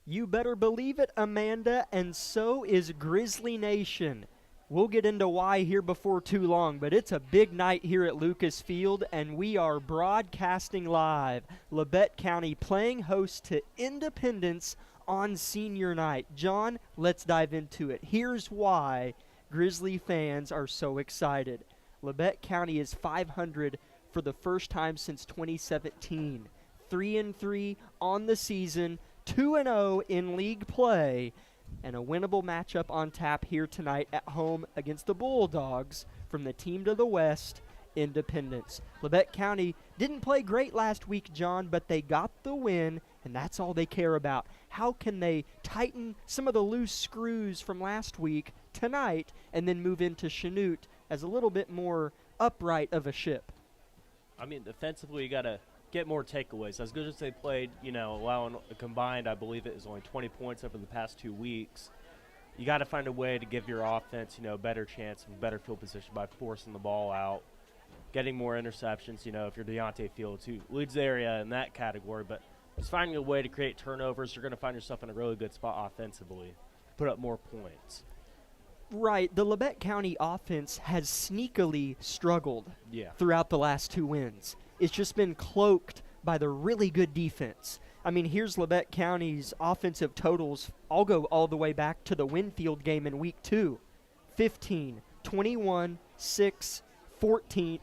You better believe it, Amanda, and so is Grizzly Nation. We'll get into why here before too long, but it's a big night here at Lucas Field, and we are broadcasting live. Labette County playing host to Independence on senior night. John, let's dive into it. Here's why Grizzly fans are so excited. Labette County is 500 for the first time since 2017. 3-3 on the season, 2-0 in league play, and a winnable matchup on tap here tonight at home against the Bulldogs from the team to the west, Independence. Labette County didn't play great last week, John, but they got the win, and that's all they care about. How can they tighten some of the loose screws from last week tonight and then move into Chanute as a little bit more upright of a ship? I mean, defensively, you got to get more takeaways. As good as they played, allowing a combined, I believe it is only 20 points over the past 2 weeks. You got to find a way to give your offense, a better chance of better field position by forcing the ball out, getting more interceptions, if you're Deontay Fields, who leads the area in that category, but just finding a way to create turnovers, you're going to find yourself in a really good spot offensively, put up more points. Right. The Labette County offense has sneakily struggled throughout the last 2 wins. It's just been cloaked by the really good defense. I mean, here's Labette County's offensive totals. I'll go all the way back to the Winfield game in week 2. 15, 21, 6, 14,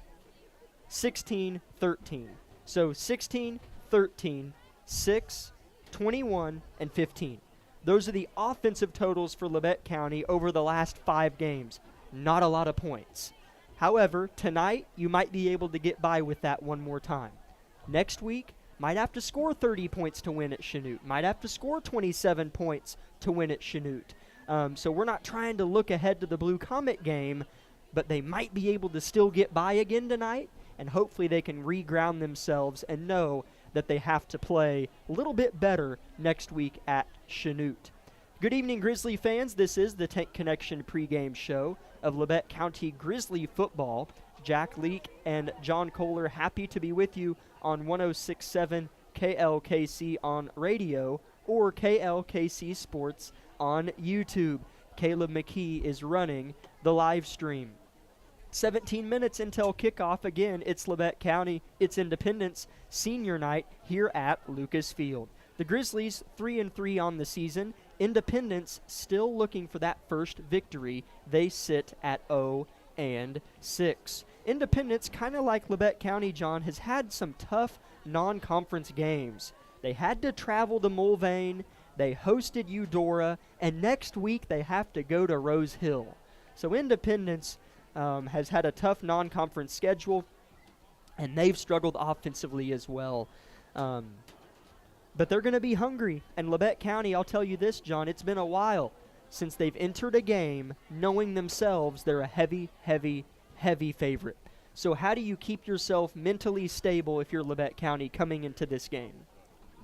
16, 13. So 16, 13, 6, 21, and 15. Those are the offensive totals for Labette County over the last 5 games. Not a lot of points. However, tonight, you might be able to get by with that one more time. Next week, might have to score 30 points to win at Chanute. Might have to score 27 points to win at Chanute. So we're not trying to look ahead to the Blue Comet game, but they might be able to still get by again tonight, and hopefully they can reground themselves and know that they have to play a little bit better next week at Chanute. Good evening, Grizzly fans. This is the Tank Connection pregame show of Labette County Grizzly football. Jack Leake and John Kohler happy to be with you on 106.7 KLKC on radio or KLKC Sports on YouTube. Caleb McKee is running the live stream. 17 minutes until kickoff. Again, it's Labette County, it's Independence senior night here at Lucas Field. The Grizzlies 3-3 on the season. Independence still looking for that first victory. They sit at 0-6. Independence, kind of like Labette County, John, has had some tough non-conference games. They had to travel to Mulvane, they hosted Eudora, and next week they have to go to Rose Hill. So Independence has had a tough non-conference schedule, and they've struggled offensively as well. But they're going to be hungry. And Labette County, I'll tell you this, John, it's been a while since they've entered a game knowing themselves they're a heavy, heavy, heavy favorite. So how do you keep yourself mentally stable if you're Labette County coming into this game?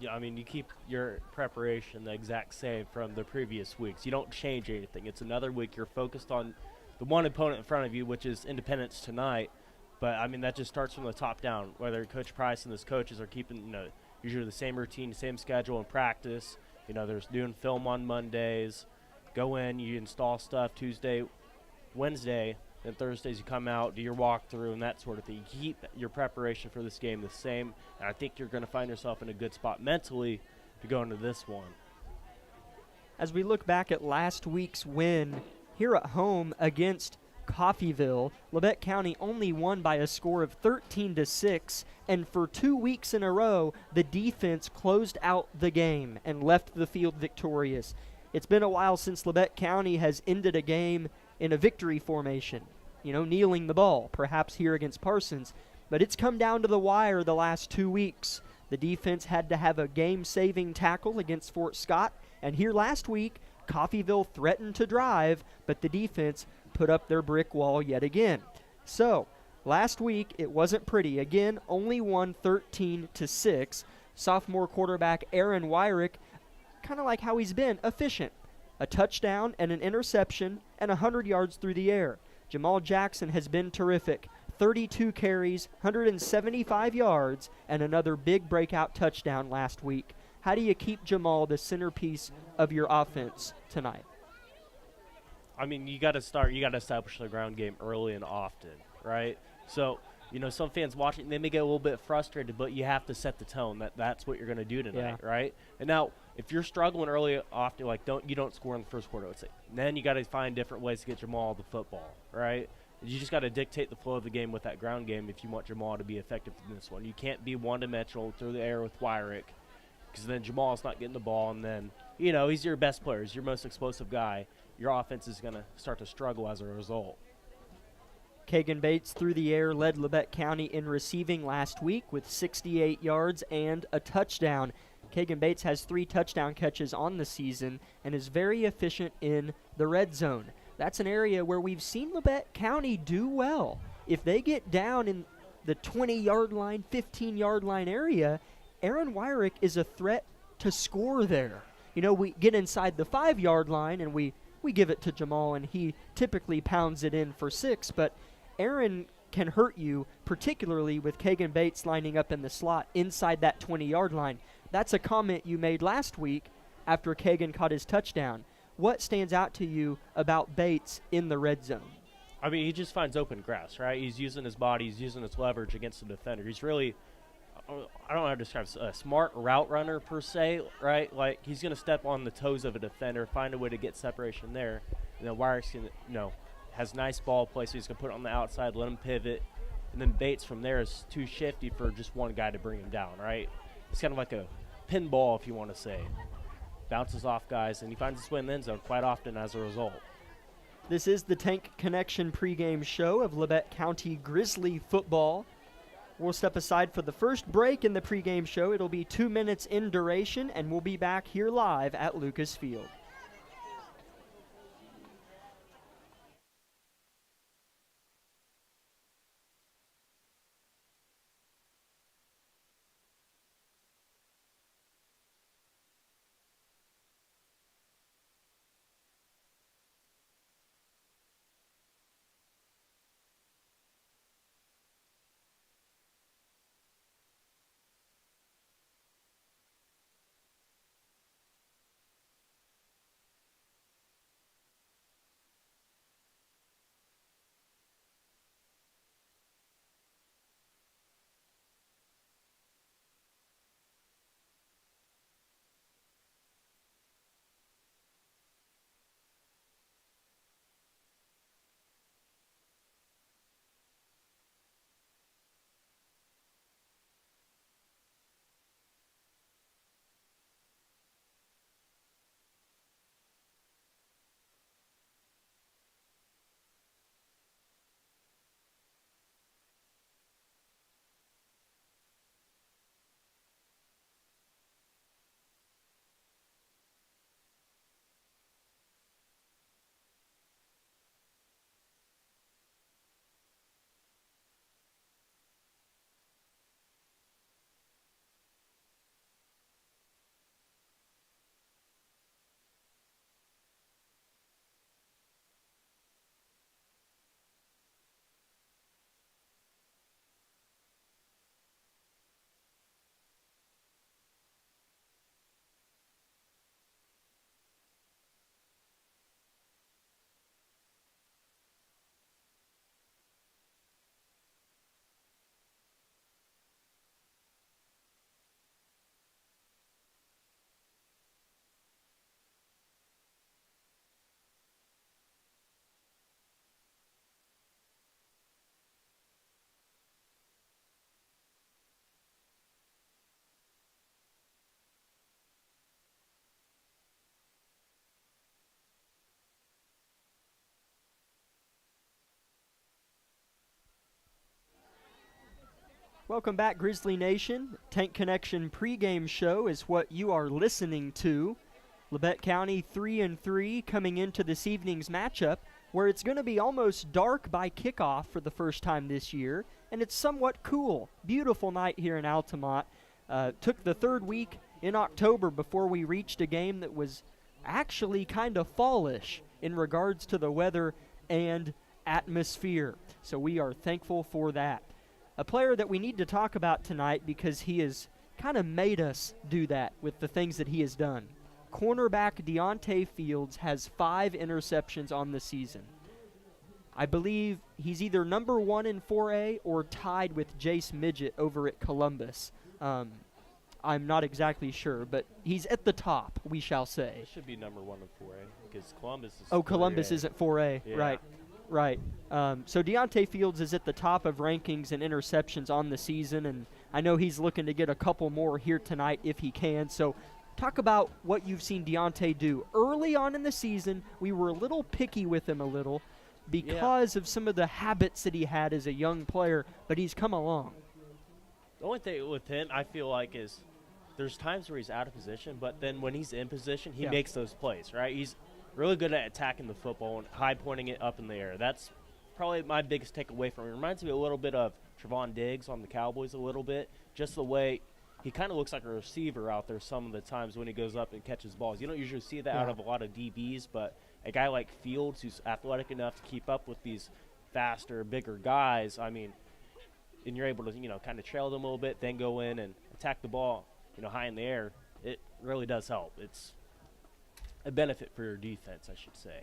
Yeah, I mean, you keep your preparation the exact same from the previous weeks. You don't change anything. It's another week. You're focused on the one opponent in front of you, which is Independence tonight. But, I mean, that just starts from the top down, whether Coach Price and his coaches are keeping, usually the same routine, the same schedule in practice. There's doing film on Mondays. Go in, you install stuff Tuesday, Wednesday, and Thursdays you come out, do your walkthrough and that sort of thing. You keep your preparation for this game the same, and I think you're going to find yourself in a good spot mentally to go into this one. As we look back at last week's win here at home against Coffeyville, Labette County only won by a score of 13-6, and for 2 weeks in a row, the defense closed out the game and left the field victorious. It's been a while since Labette County has ended a game in a victory formation, kneeling the ball, perhaps here against Parsons, but it's come down to the wire the last 2 weeks. The defense had to have a game-saving tackle against Fort Scott, and here last week, Coffeyville threatened to drive, but the defense put up their brick wall yet again. So, last week, it wasn't pretty. Again, only won 13-6. Sophomore quarterback Aaron Wyrick, kind of like how he's been, efficient. A touchdown and an interception and 100 yards through the air. Jamal Jackson has been terrific. 32 carries, 175 yards, and another big breakout touchdown last week. How do you keep Jamal the centerpiece of your offense tonight? I mean, you got to establish the ground game early and often, right? So, some fans watching, they may get a little bit frustrated, but you have to set the tone. That's what you're going to do tonight, right? And now, if you're struggling early, often, you don't score in the first quarter, let's say. Then you got to find different ways to get Jamal the football, right? You just got to dictate the flow of the game with that ground game if you want Jamal to be effective in this one. You can't be one-dimensional through the air with Wyrick, because then Jamal's not getting the ball, and then, he's your best player, he's your most explosive guy. Your offense is going to start to struggle as a result. Kagan Bates through the air led Labette County in receiving last week with 68 yards and a touchdown. Kagan Bates has 3 touchdown catches on the season and is very efficient in the red zone. That's an area where we've seen Labette County do well. If they get down in the 20-yard line, 15-yard line area, Aaron Wyrick is a threat to score there. We get inside the 5-yard line and we give it to Jamal, and he typically pounds it in for 6, but Aaron can hurt you, particularly with Kagan Bates lining up in the slot inside that 20-yard line. That's a comment you made last week after Kagan caught his touchdown. What stands out to you about Bates in the red zone? I mean, he just finds open grass, right? He's using his body. He's using his leverage against the defender. He's really, I don't know how to describe it, a smart route runner per se, right? Like, he's going to step on the toes of a defender, find a way to get separation there. And then Wyrick's going to, has nice ball play, so he's going to put it on the outside, let him pivot. And then Bates from there is too shifty for just one guy to bring him down, right? It's kind of like a pinball, if you want to say. Bounces off guys, and he finds his way in the end zone quite often as a result. This is the Tank Connection pregame show of Labette County Grizzly football. We'll step aside for the first break in the pregame show. It'll be 2 minutes in duration, and we'll be back here live at Lucas Field. Welcome back, Grizzly Nation. Tank Connection pregame show is what you are listening to. Labette County 3-3 coming into this evening's matchup, where it's going to be almost dark by kickoff for the first time this year, and it's somewhat cool. Beautiful night here in Altamont. Took the third week in October before we reached a game that was actually kind of fallish in regards to the weather and atmosphere. So we are thankful for that. A player that we need to talk about tonight because he is kind of made us do that with the things that he has done. Cornerback Deontay Fields has 5 interceptions on the season. I believe he's either number 1 in 4A or tied with Jace Midget over at Columbus. I'm not exactly sure, but he's at the top, we shall say. It should be number 1 in 4A because Columbus is 4A. Columbus isn't 4A. Yeah. Right. So Deontay Fields is at the top of rankings and interceptions on the season, and I know he's looking to get a couple more here tonight if he can. So talk about what you've seen Deontay do. Early on in the season, we were a little picky with him because of some of the habits that he had as a young player, but he's come along. The only thing with him, I feel like, is there's times where he's out of position, but then when he's in position, he makes those plays, right? He's really good at attacking the football and high-pointing it up in the air. That's probably my biggest takeaway from him. It reminds me a little bit of Trevon Diggs on the Cowboys a little bit, just the way he kind of looks like a receiver out there some of the times when he goes up and catches balls. You don't usually see that out of a lot of DBs, but a guy like Fields who's athletic enough to keep up with these faster, bigger guys, I mean, and you're able to, kind of trail them a little bit, then go in and attack the ball, high in the air, it really does help. It's a benefit for your defense, I should say.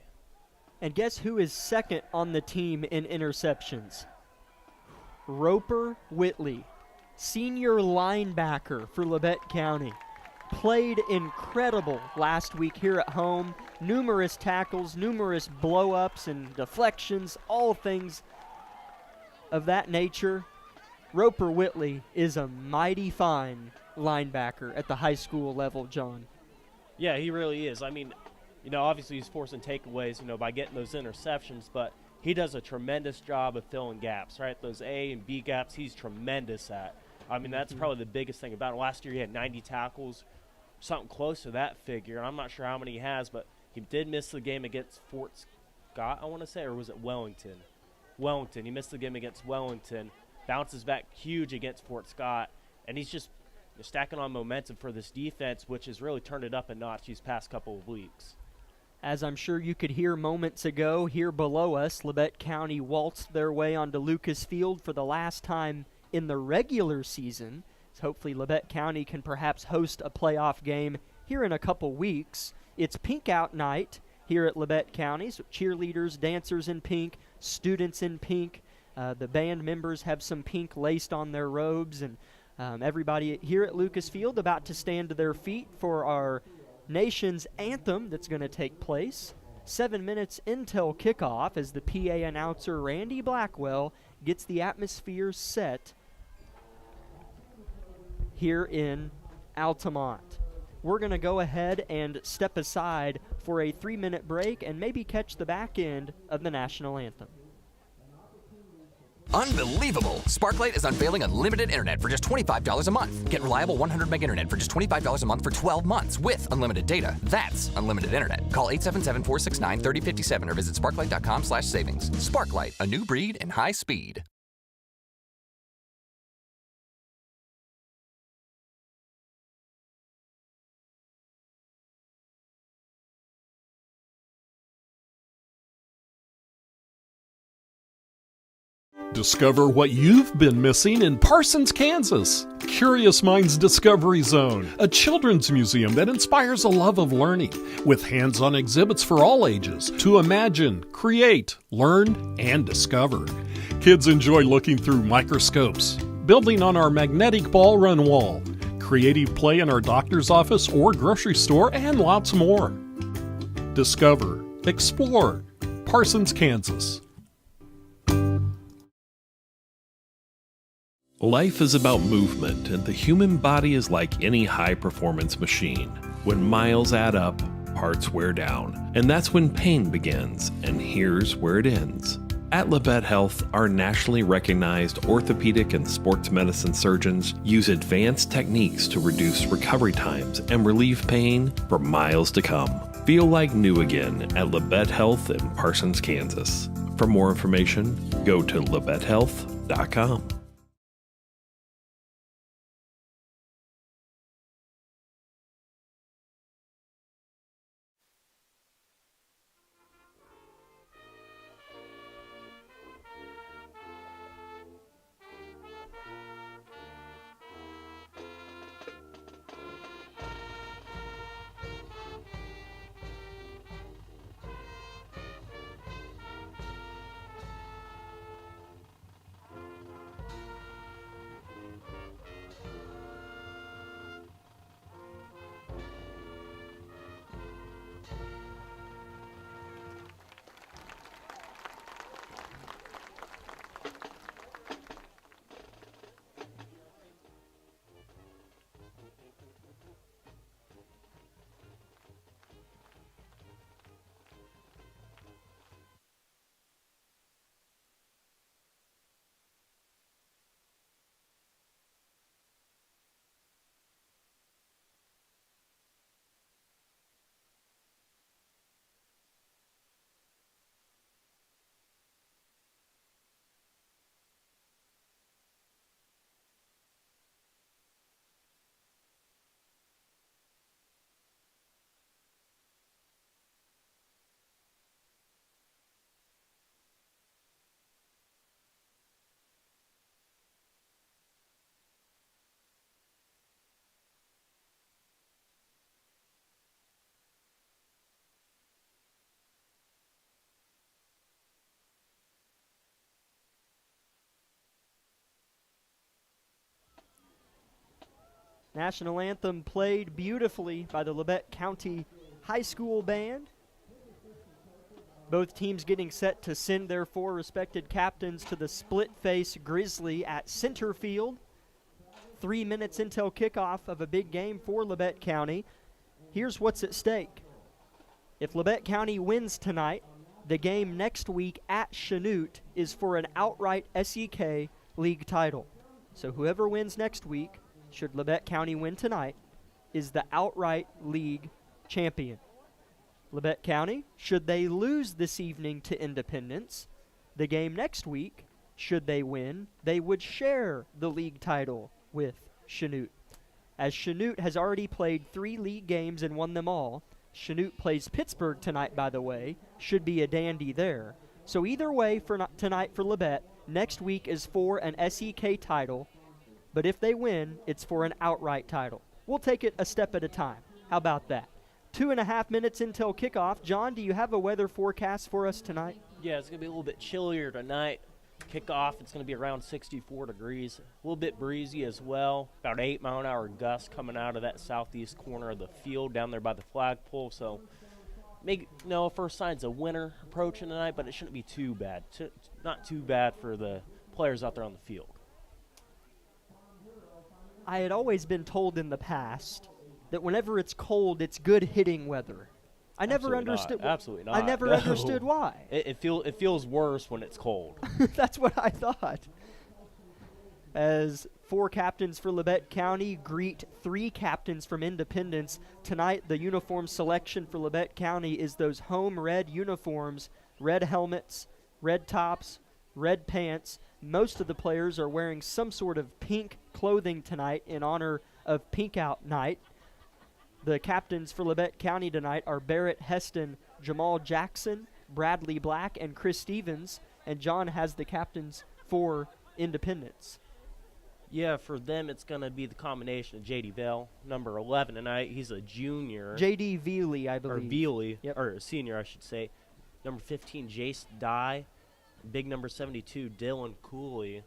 And guess who is second on the team in interceptions? Roper Whitley, senior linebacker for Labette County. Played incredible last week here at home. Numerous tackles, numerous blow-ups and deflections, all things of that nature. Roper Whitley is a mighty fine linebacker at the high school level, John. Yeah, he really is. I mean, obviously he's forcing takeaways, by getting those interceptions, but he does a tremendous job of filling gaps, right? Those A and B gaps, he's tremendous at. I mean, that's probably the biggest thing about it. Last year he had 90 tackles, something close to that figure. I'm not sure how many he has, but he did miss the game against Fort Scott, I want to say, or was it Wellington? Wellington. He missed the game against Wellington, bounces back huge against Fort Scott, and he's just stacking on momentum for this defense, which has really turned it up a notch these past couple of weeks. As I'm sure you could hear moments ago, here below us, Labette County waltzed their way onto Lucas Field for the last time in the regular season. So hopefully Labette County can perhaps host a playoff game here in a couple weeks. It's Pink Out Night here at Labette County, so cheerleaders, dancers in pink, students in pink. The band members have some pink laced on their robes, and everybody here at Lucas Field about to stand to their feet for our nation's anthem that's going to take place. 7 minutes until kickoff as the PA announcer Randy Blackwell gets the atmosphere set here in Altamont. We're going to go ahead and step aside for a 3-minute break and maybe catch the back end of the national anthem. Unbelievable! Sparklight is unveiling unlimited internet for just $25 a month. Get reliable 100 meg internet for just $25 a month for 12 months with unlimited data. That's unlimited internet. Call 877-469-3057 or visit sparklight.com/savings. Sparklight, a new breed in high speed. Discover what you've been missing in Parsons, Kansas. Curious Minds Discovery Zone, a children's museum that inspires a love of learning, with hands-on exhibits for all ages to imagine, create, learn, and discover. Kids enjoy looking through microscopes, building on our magnetic ball run wall, creative play in our doctor's office or grocery store, and lots more. Discover, explore, Parsons, Kansas. Life is about movement, and the human body is like any high-performance machine. When miles add up, parts wear down, and that's when pain begins, and here's where it ends. At Labette Health, our nationally recognized orthopedic and sports medicine surgeons use advanced techniques to reduce recovery times and relieve pain for miles to come. Feel like new again at Labette Health in Parsons, Kansas. For more information, go to labettehealth.com. National anthem played beautifully by the Labette County High School Band. Both teams getting set to send their 4 respected captains to the split-face Grizzly at center field. 3 minutes until kickoff of a big game for Labette County. Here's what's at stake. If Labette County wins tonight, the game next week at Chanute is for an outright SEK league title. So whoever wins next week, should Labette County win tonight, is the outright league champion. Labette County, should they lose this evening to Independence, the game next week, should they win, they would share the league title with Chanute. As Chanute has already played 3 league games and won them all, Chanute plays Pittsburgh tonight, by the way, should be a dandy there. So either way for tonight for Labette, next week is for an SEK title, but if they win, it's for an outright title. We'll take it a step at a time. How about that? 2.5 minutes until kickoff. John, do you have a weather forecast for us tonight? Yeah, it's going to be a little bit chillier tonight. Kickoff, it's going to be around 64 degrees. A little bit breezy as well. About 8-mile-an-hour gusts coming out of that southeast corner of the field down there by the flagpole. So, first signs of winter approaching tonight, but it shouldn't be too bad. Not too bad for the players out there on the field. I had always been told in the past that whenever it's cold, it's good hitting weather. I never understood. Absolutely not. I never understood why. It feels worse when it's cold. That's what I thought. As 4 captains for Labette County greet 3 captains from Independence. Tonight, the uniform selection for Labette County is those home red uniforms, red helmets, red tops, red pants. Most of the players are wearing some sort of pink clothing tonight in honor of Pink Out Night. The captains for Labette County tonight are Barrett Heston, Jamal Jackson, Bradley Black, and Chris Stevens. And John has the captains for Independence. Yeah, for them it's going to be the combination of J.D. Vell, number 11 tonight. He's a junior. J.D. Veely, I believe. Or Veely, yep. Or a senior, I should say. Number 15, Jace Dye. Big number 72, Dylan Cooley. I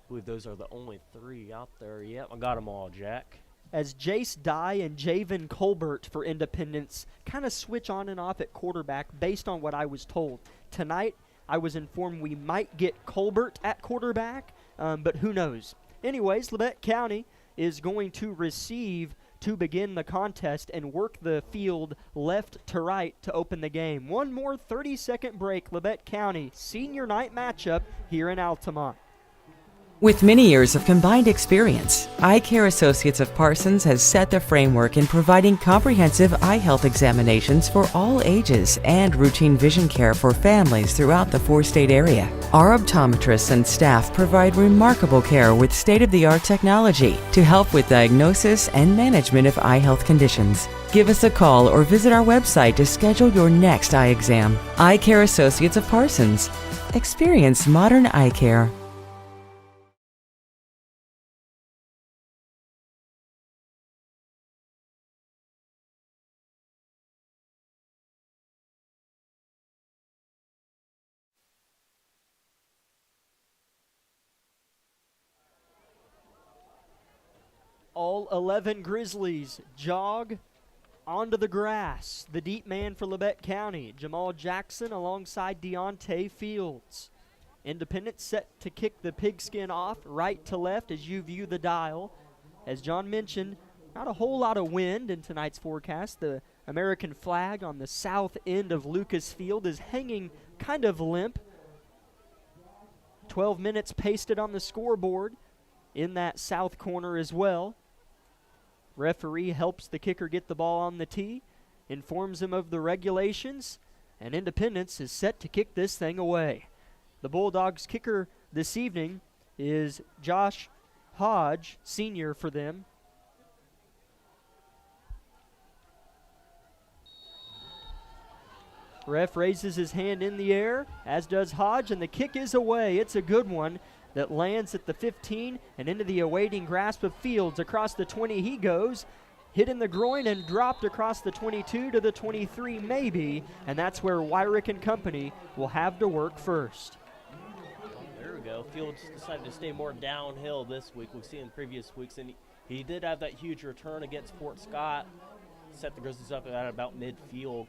believe those are the only 3 out there. Yep, I got them all, Jack. As Jace Dye and Javen Colbert for Independence kind of switch on and off at quarterback based on what I was told. Tonight, I was informed we might get Colbert at quarterback, but who knows. Anyways, Labette County is going to receive to begin the contest and work the field left to right to open the game. One more 30-second break. Labette County senior night matchup here in Altamont. With many years of combined experience, Eye Care Associates of Parsons has set the framework in providing comprehensive eye health examinations for all ages and routine vision care for families throughout the 4-state area. Our optometrists and staff provide remarkable care with state-of-the-art technology to help with diagnosis and management of eye health conditions. Give us a call or visit our website to schedule your next eye exam. Eye Care Associates of Parsons. Experience modern eye care. All 11 Grizzlies jog onto the grass. The deep man for Labette County, Jamal Jackson alongside Deontay Fields. Independence set to kick the pigskin off right to left as you view the dial. As John mentioned, not a whole lot of wind in tonight's forecast. The American flag on the south end of Lucas Field is hanging kind of limp. 12 minutes pasted on the scoreboard in that south corner as well. Referee helps the kicker get the ball on the tee, informs him of the regulations, and Independence is set to kick this thing away. The Bulldogs kicker this evening is Josh Hodge, senior for them. Ref raises his hand in the air, as does Hodge, and the kick is away. It's a good one that lands at the 15 and into the awaiting grasp of Fields. Across the 20 he goes, hit in the groin and dropped across the 22 to the 23 maybe, and that's where Wyrick and company will have to work first. There we go. Fields decided to stay more downhill this week. We've seen in previous weeks, and He did have that huge return against Fort Scott, set the Grizzlies up at about midfield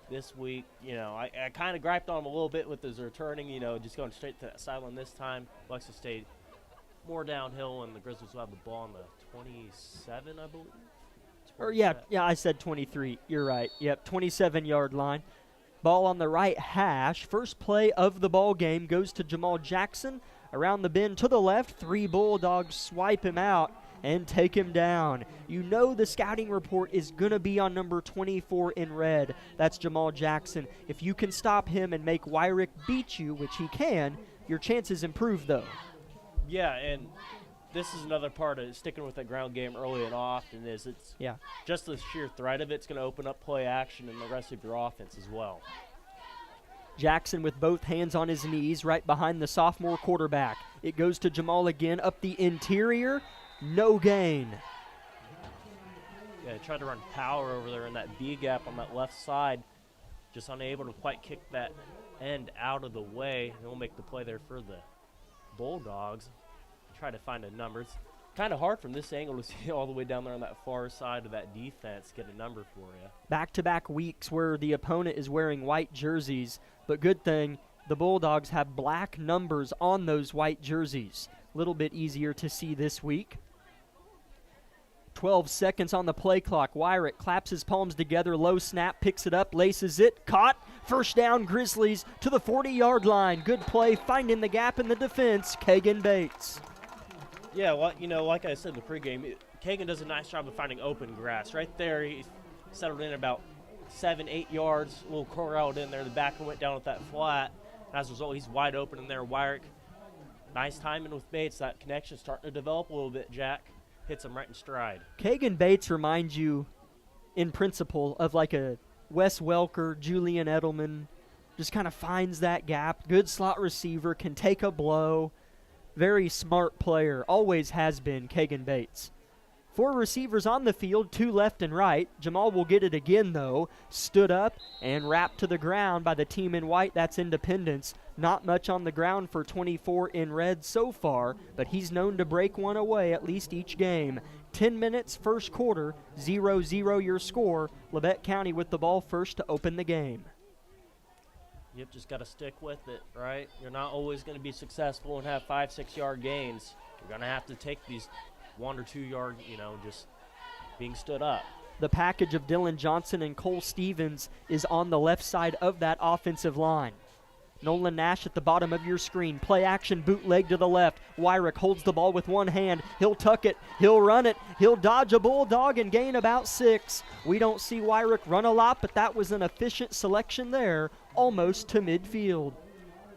this week. I kind of griped on him a little bit with his returning, just going straight to that sideline this time. Alexis stayed more downhill, and the Grizzlies will have the ball on the 27, I believe. I said 23. You're right. Yep, 27-yard line. Ball on the right hash. First play of the ball game goes to Jamal Jackson. Around the bend to the left, 3 Bulldogs swipe him out and take him down. The scouting report is going to be on number 24 in red. That's Jamal Jackson. If you can stop him and make Wyrick beat you, which he can, your chances improve, though. Yeah, and this is another part of sticking with that ground game early and often is it's just the sheer threat of it's going to open up play action and the rest of your offense as well. Jackson with both hands on his knees right behind the sophomore quarterback. It goes to Jamal again up the interior. No gain. Yeah, they tried to run power over there in that B gap on that left side. Just unable to quite kick that end out of the way. And we'll make the play there for the Bulldogs. Try to find a number. It's kind of hard from this angle to see all the way down there on that far side of that defense, get a number for you. Back-to-back weeks where the opponent is wearing white jerseys, but good thing the Bulldogs have black numbers on those white jerseys. A little bit easier to see this week. 12 seconds on the play clock. Wyrick claps his palms together, low snap, picks it up, laces it, caught. First down, Grizzlies to the 40-yard line. Good play, finding the gap in the defense, Kagan Bates. Yeah, well, like I said in the pregame, Kagan does a nice job of finding open grass. Right there, he settled in about 7-8 yards, a little corralled in there. The backer went down with that flat. As a result, he's wide open in there. Wyrick, nice timing with Bates. That connection starting to develop a little bit, Jack. Hits him right in stride. Kagan Bates reminds you, in principle, of like a Wes Welker, Julian Edelman. Just kind of finds that gap. Good slot receiver, can take a blow. Very smart player, always has been, Kagan Bates. 4 receivers on the field, 2 left and right. Jamal will get it again, though. Stood up and wrapped to the ground by the team in white. That's Independence. Not much on the ground for 24 in red so far, but he's known to break one away at least each game. 10 minutes, first quarter, 0-0 your score. Labette County with the ball first to open the game. Yep, just got to stick with it, right? You're not always going to be successful and have 5-6 yard gains. You're going to have to take these 1 or 2 yard, just being stood up. The package of Dylan Johnson and Cole Stevens is on the left side of that offensive line. Nolan Nash at the bottom of your screen. Play action, bootleg to the left. Wyrick holds the ball with one hand. He'll tuck it. He'll run it. He'll dodge a Bulldog and gain about 6. We don't see Wyrick run a lot, but that was an efficient selection there, almost to midfield.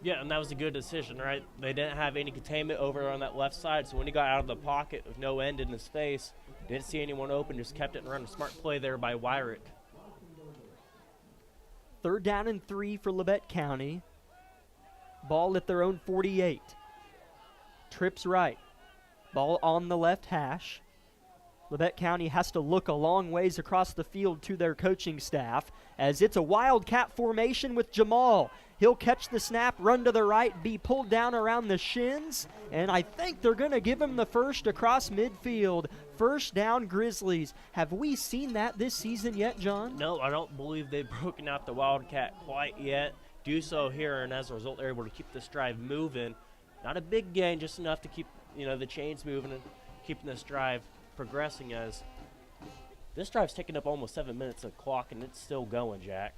Yeah, and that was a good decision, right? They didn't have any containment over on that left side, so when he got out of the pocket with no end in his face, didn't see anyone open, just kept it and run a smart play there by Wyrick. 3rd down and 3 for Labette County. Ball at their own 48. Trips right. Ball on the left hash. Labette County has to look a long ways across the field to their coaching staff as it's a wildcat formation with Jamal. He'll catch the snap, run to the right, be pulled down around the shins, and I think they're going to give him the first across midfield. First down, Grizzlies. Have we seen that this season yet, John? No, I don't believe they've broken out the wildcat quite yet. Do so here, and as a result, they're able to keep this drive moving. Not a big gain, just enough to keep the chains moving and keeping this drive progressing, as this drive's taking up almost 7 minutes of clock, and it's still going, Jack.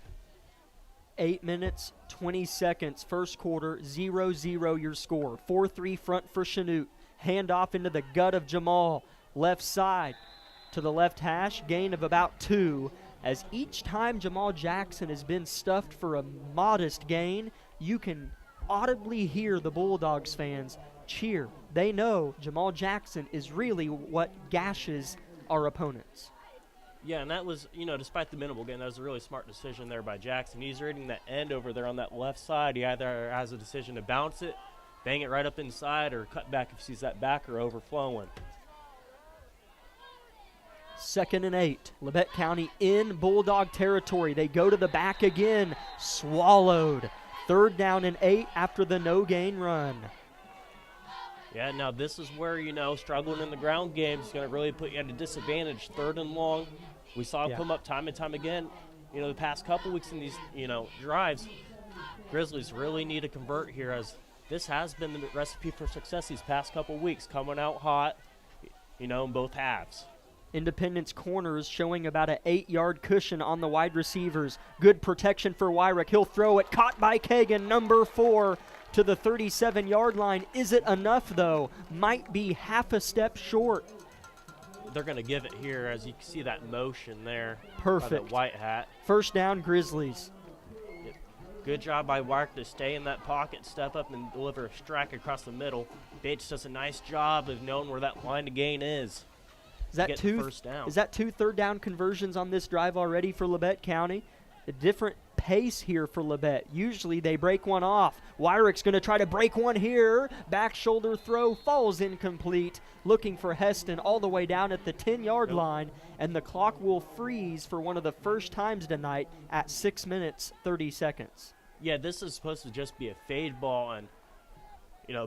8 minutes, 20 seconds, first quarter, 0-0 your score. 4-3 front for Chanute. Hand off into the gut of Jamal. Left side to the left hash, gain of about 2. As each time Jamal Jackson has been stuffed for a modest gain, you can audibly hear the Bulldogs fans cheer. They know Jamal Jackson is really what gashes our opponents. Yeah, and that was, despite the minimal gain, that was a really smart decision there by Jackson. He's reading that end over there on that left side. He either has a decision to bounce it, bang it right up inside, or cut back if he sees that backer overflowing. 2nd and 8. Labette County in Bulldog territory. They go to the back again. Swallowed. 3rd down and 8 after the no-gain run. Yeah, now this is where, struggling in the ground game is going to really put you at a disadvantage. 3rd and long. We saw him come up time and time again, the past couple weeks in these, drives. Grizzlies really need to convert here, as this has been the recipe for success these past couple weeks, coming out hot, in both halves. Independence corners showing about an 8-yard cushion on the wide receivers. Good protection for Wyrick. He'll throw it. Caught by Kagan, number 4, to the 37-yard line. Is it enough, though? Might be half a step short. They're going to give it here, as you can see that motion there. Perfect. By that white hat. First down, Grizzlies. Good job by Wyrick to stay in that pocket, step up, and deliver a strike across the middle. Bates does a nice job of knowing where that line to gain is. Is that two third down conversions on this drive already for Labette County? A different pace here for Labette. Usually they break one off. Wyrick's going to try to break one here. Back shoulder throw falls incomplete. Looking for Heston all the way down at the 10-yard line, and the clock will freeze for one of the first times tonight at 6 minutes, 30 seconds. Yeah, this is supposed to just be a fade ball, and,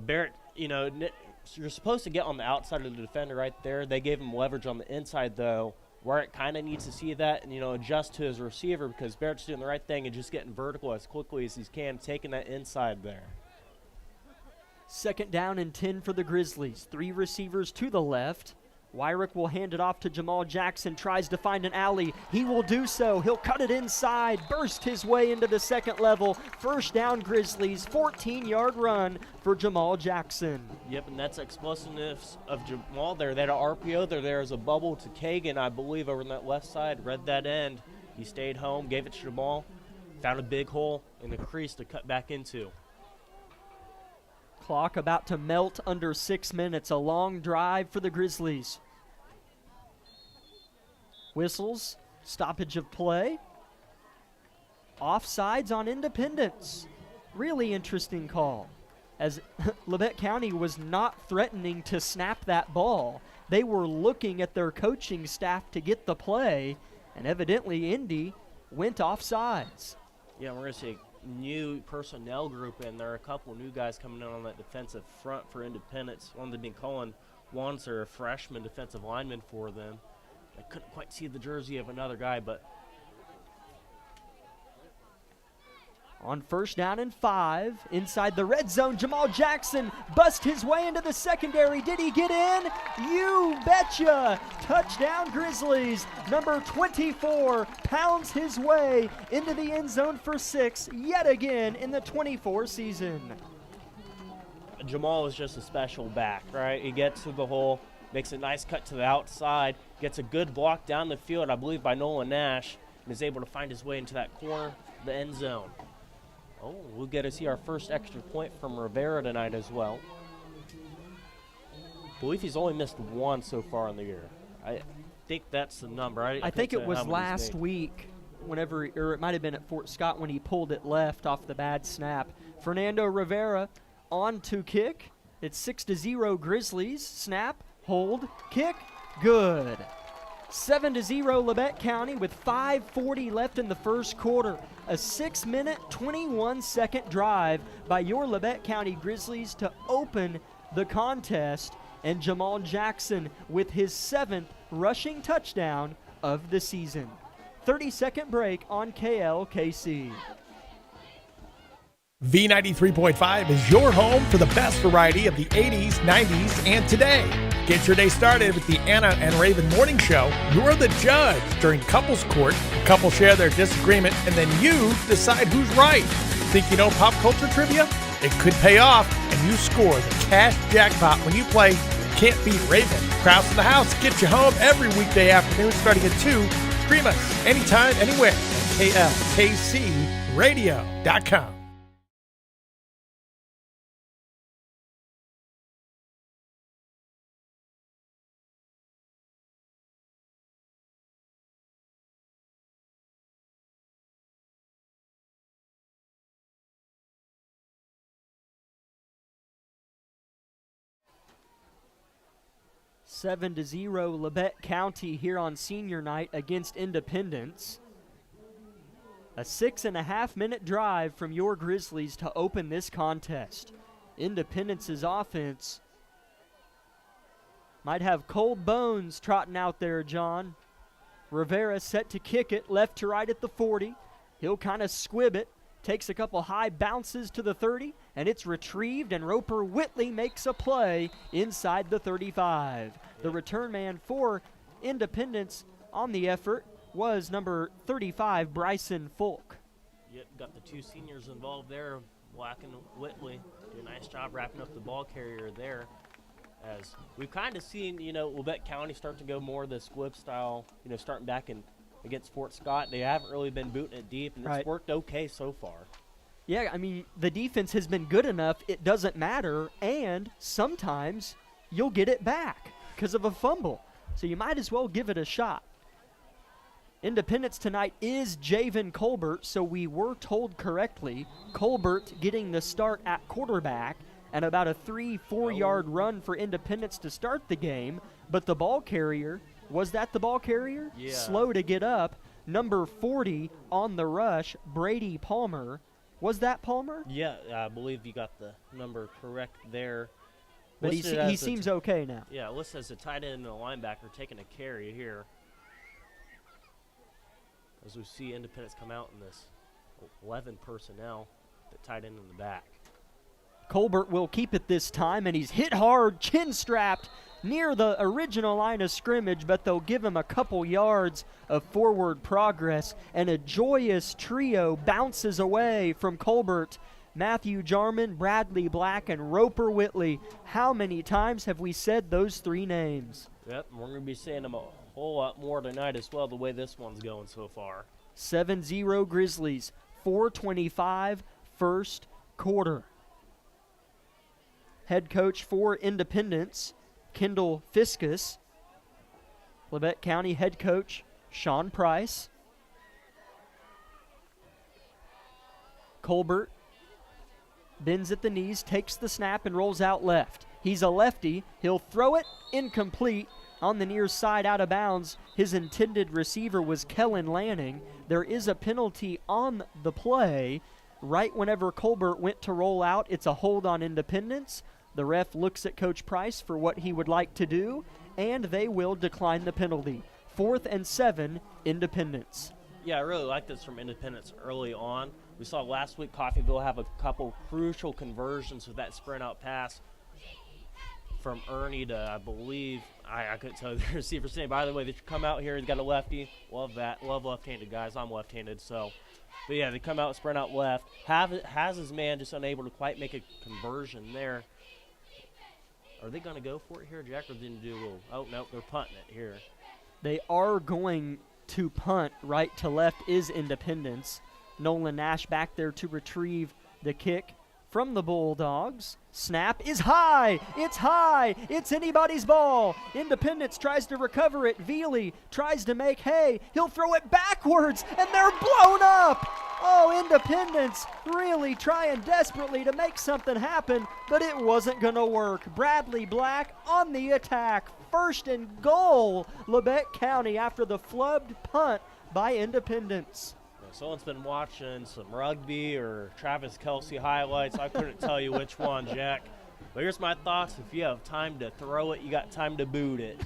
Barrett, you're supposed to get on the outside of the defender right there. They gave him leverage on the inside, though. Wyrick kind of needs to see that and, adjust to his receiver, because Barrett's doing the right thing and just getting vertical as quickly as he can, taking that inside there. 2nd down and 10 for the Grizzlies. 3 receivers to the left. Wyrick will hand it off to Jamal Jackson, tries to find an alley. He will do so. He'll cut it inside, burst his way into the second level. First down, Grizzlies, 14-yard run for Jamal Jackson. Yep, and that's explosiveness of Jamal there. They had an RPO there as a bubble to Kagan, I believe, over on that left side. Read that end. He stayed home, gave it to Jamal, found a big hole in the crease to cut back into. Clock about to melt under 6 minutes. A long drive for the Grizzlies. Whistles, stoppage of play. Offsides on Independence. Really interesting call, as Labette County was not threatening to snap that ball. They were looking at their coaching staff to get the play, and evidently Indy went offsides. Yeah, we're going to see new personnel group in there. A couple new guys coming in on that defensive front for Independence. One of them being Colin Wanser, a freshman defensive lineman for them. I couldn't quite see the jersey of another guy, but on 1st down and 5, inside the red zone, Jamal Jackson bust his way into the secondary. Did he get in? You betcha! Touchdown Grizzlies. Number 24 pounds his way into the end zone for 6 yet again in the 24 season. Jamal is just a special back, right? He gets to the hole, makes a nice cut to the outside, gets a good block down the field, I believe, by Nolan Nash, and is able to find his way into that corner, the end zone. Oh, we'll get to see our first extra point from Rivera tonight as well. I believe he's only missed 1 so far in the year. I think that's the number. I think it was last week, or it might have been at Fort Scott when he pulled it left off the bad snap. Fernando Rivera on to kick. It's 6-0 Grizzlies. Snap, hold, kick, good. 7-0 Labette County with 5:40 left in the first quarter. A 6-minute, 21-second drive by your Labette County Grizzlies to open the contest, and Jamal Jackson with his 7th rushing touchdown of the season. 30-second break on KLKC. V93.5 is your home for the best variety of the 80s, 90s, and today. Get your day started with the Anna and Raven Morning Show. You're the judge during couples court. Couples share their disagreement, and then you decide who's right. Think you know pop culture trivia? It could pay off, and you score the cash jackpot when you play Can't Beat Raven. Krause in the house gets you home every weekday afternoon starting at 2. Stream us anytime, anywhere at klkcradio.com. Seven to 0 Labette County here on senior night against Independence. A 6.5-minute drive from your Grizzlies to open this contest. Independence's offense Might have cold bones trotting out there, John. Rivera set to kick it left to right at the 40. He'll kind of squib it, takes a couple high bounces to the 30, and it's retrieved, and Roper Whitley makes a play inside the 35. The return man for Independence on the effort was number 35, Bryson Folk. Yep, got the two seniors involved there. Black and Whitley do a nice job wrapping up the ball carrier there. As we've kind of seen, Labette County start to go more the squib style, starting back against Fort Scott. They haven't really been booting it deep, and it's worked okay so far. Yeah, I mean, the defense has been good enough, it doesn't matter, and sometimes you'll get it back because of a fumble. So you might as well give it a shot. Independence tonight is Javen Colbert, so we were told correctly. Colbert getting the start at quarterback, and about a 3-4 yard run for Independence to start the game. But the ball carrier, was that the ball carrier? Yeah. Slow to get up. Number 40 on the rush, Brady Palmer. Was that Palmer? Yeah, I believe you got the number correct there. But he seems okay now. Yeah, listed as a tight end and a linebacker taking a carry here. As we see Independence come out in this 11 personnel, the tight end in the back. Colbert will keep it this time, and he's hit hard, chin-strapped, near the original line of scrimmage, but they'll give him a couple yards of forward progress, and a joyous trio bounces away from Colbert. Matthew Jarman, Bradley Black, and Roper Whitley. How many times have we said those three names? Yep, and we're going to be saying them a whole lot more tonight as well, the way this one's going so far. 7-0 Grizzlies, 4:25 first quarter. Head coach for Independence, Kendall Fiskus. Labette County head coach, Sean Price. Colbert bends at the knees, takes the snap, and rolls out left. He's a lefty. He'll throw it incomplete on the near side, out of bounds. His intended receiver was Kellen Lanning. There is a penalty on the play. Right whenever Colbert went to roll out, it's a hold on Independence. The ref looks at Coach Price for what he would like to do, and they will decline the penalty. 4th and 7, Independence. Yeah, I really like this from Independence early on. We saw last week Coffeyville have a couple crucial conversions with that sprint out pass from Ernie to, I believe, I couldn't tell you the receiver's name. By the way, they come out here, he's got a lefty. Love that. Love left-handed guys. I'm left-handed, so. But yeah, they come out, sprint out left. Has his man just unable to quite make a conversion there. Are they going to go for it here, Jack, or didn't do a little? Oh, no, they're punting it here. They are going to punt. Right to left is Independence. Nolan Nash back there to retrieve the kick from the Bulldogs. Snap is high. It's high. It's anybody's ball. Independence tries to recover it. Veely tries to make hay. He'll throw it backwards, and they're blown up. Oh, Independence really trying desperately to make something happen, but it wasn't going to work. Bradley Black on the attack. 1st and goal, Labette County, after the flubbed punt by Independence. Someone's been watching some rugby or Travis Kelce highlights. I couldn't tell you which one, Jack. But here's my thoughts. If you have time to throw it, you got time to boot it.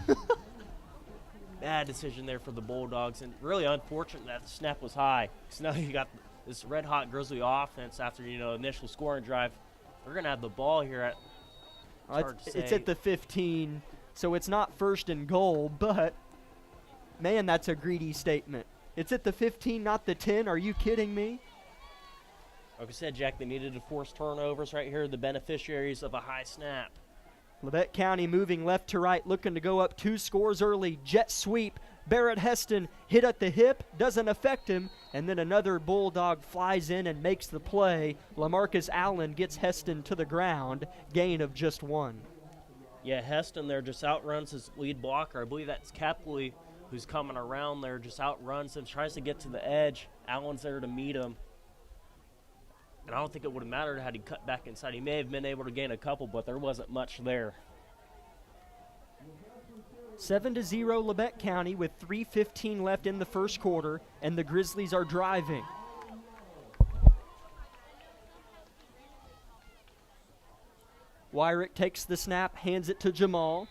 Bad decision there for the Bulldogs, and really unfortunate that the snap was high. So now you got this red-hot Grizzly offense after, initial scoring drive. We're going to have the ball here at it's at the 15, so it's not 1st and goal, but, man, that's a greedy statement. It's at the 15, not the 10. Are you kidding me? Like I said, Jack, they needed to force turnovers right here, the beneficiaries of a high snap. Labette County moving left to right, looking to go up 2 scores early. Jet sweep. Barrett Heston hit at the hip, doesn't affect him, and then another Bulldog flies in and makes the play. LaMarcus Allen gets Heston to the ground, gain of just 1. Yeah, Heston there just outruns his lead blocker. I believe that's Kepley, who's coming around there, just outruns him, tries to get to the edge. Allen's there to meet him. And I don't think it would have mattered had he cut back inside. He may have been able to gain a couple, but there wasn't much there. 7-0 Labette County with 3:15 left in the first quarter, and the Grizzlies are driving. Wyrick takes the snap, hands it to Jamal.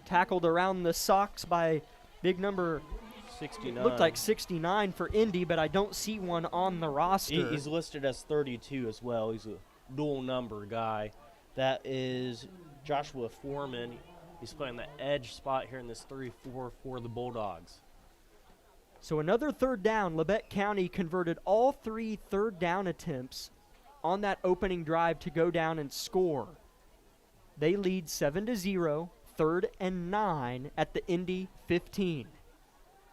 tackled around the socks by big number 69. Looked like 69 for Indy, but I don't see one on the roster. He's listed as 32 as well. He's a dual number guy. That is Joshua Foreman. He's playing the edge spot here in this 3-4 for the Bulldogs. So another third down. Labette County converted all 3 third down attempts on that opening drive to go down and score. They lead 7-0, 3rd and 9 at the Indy 15.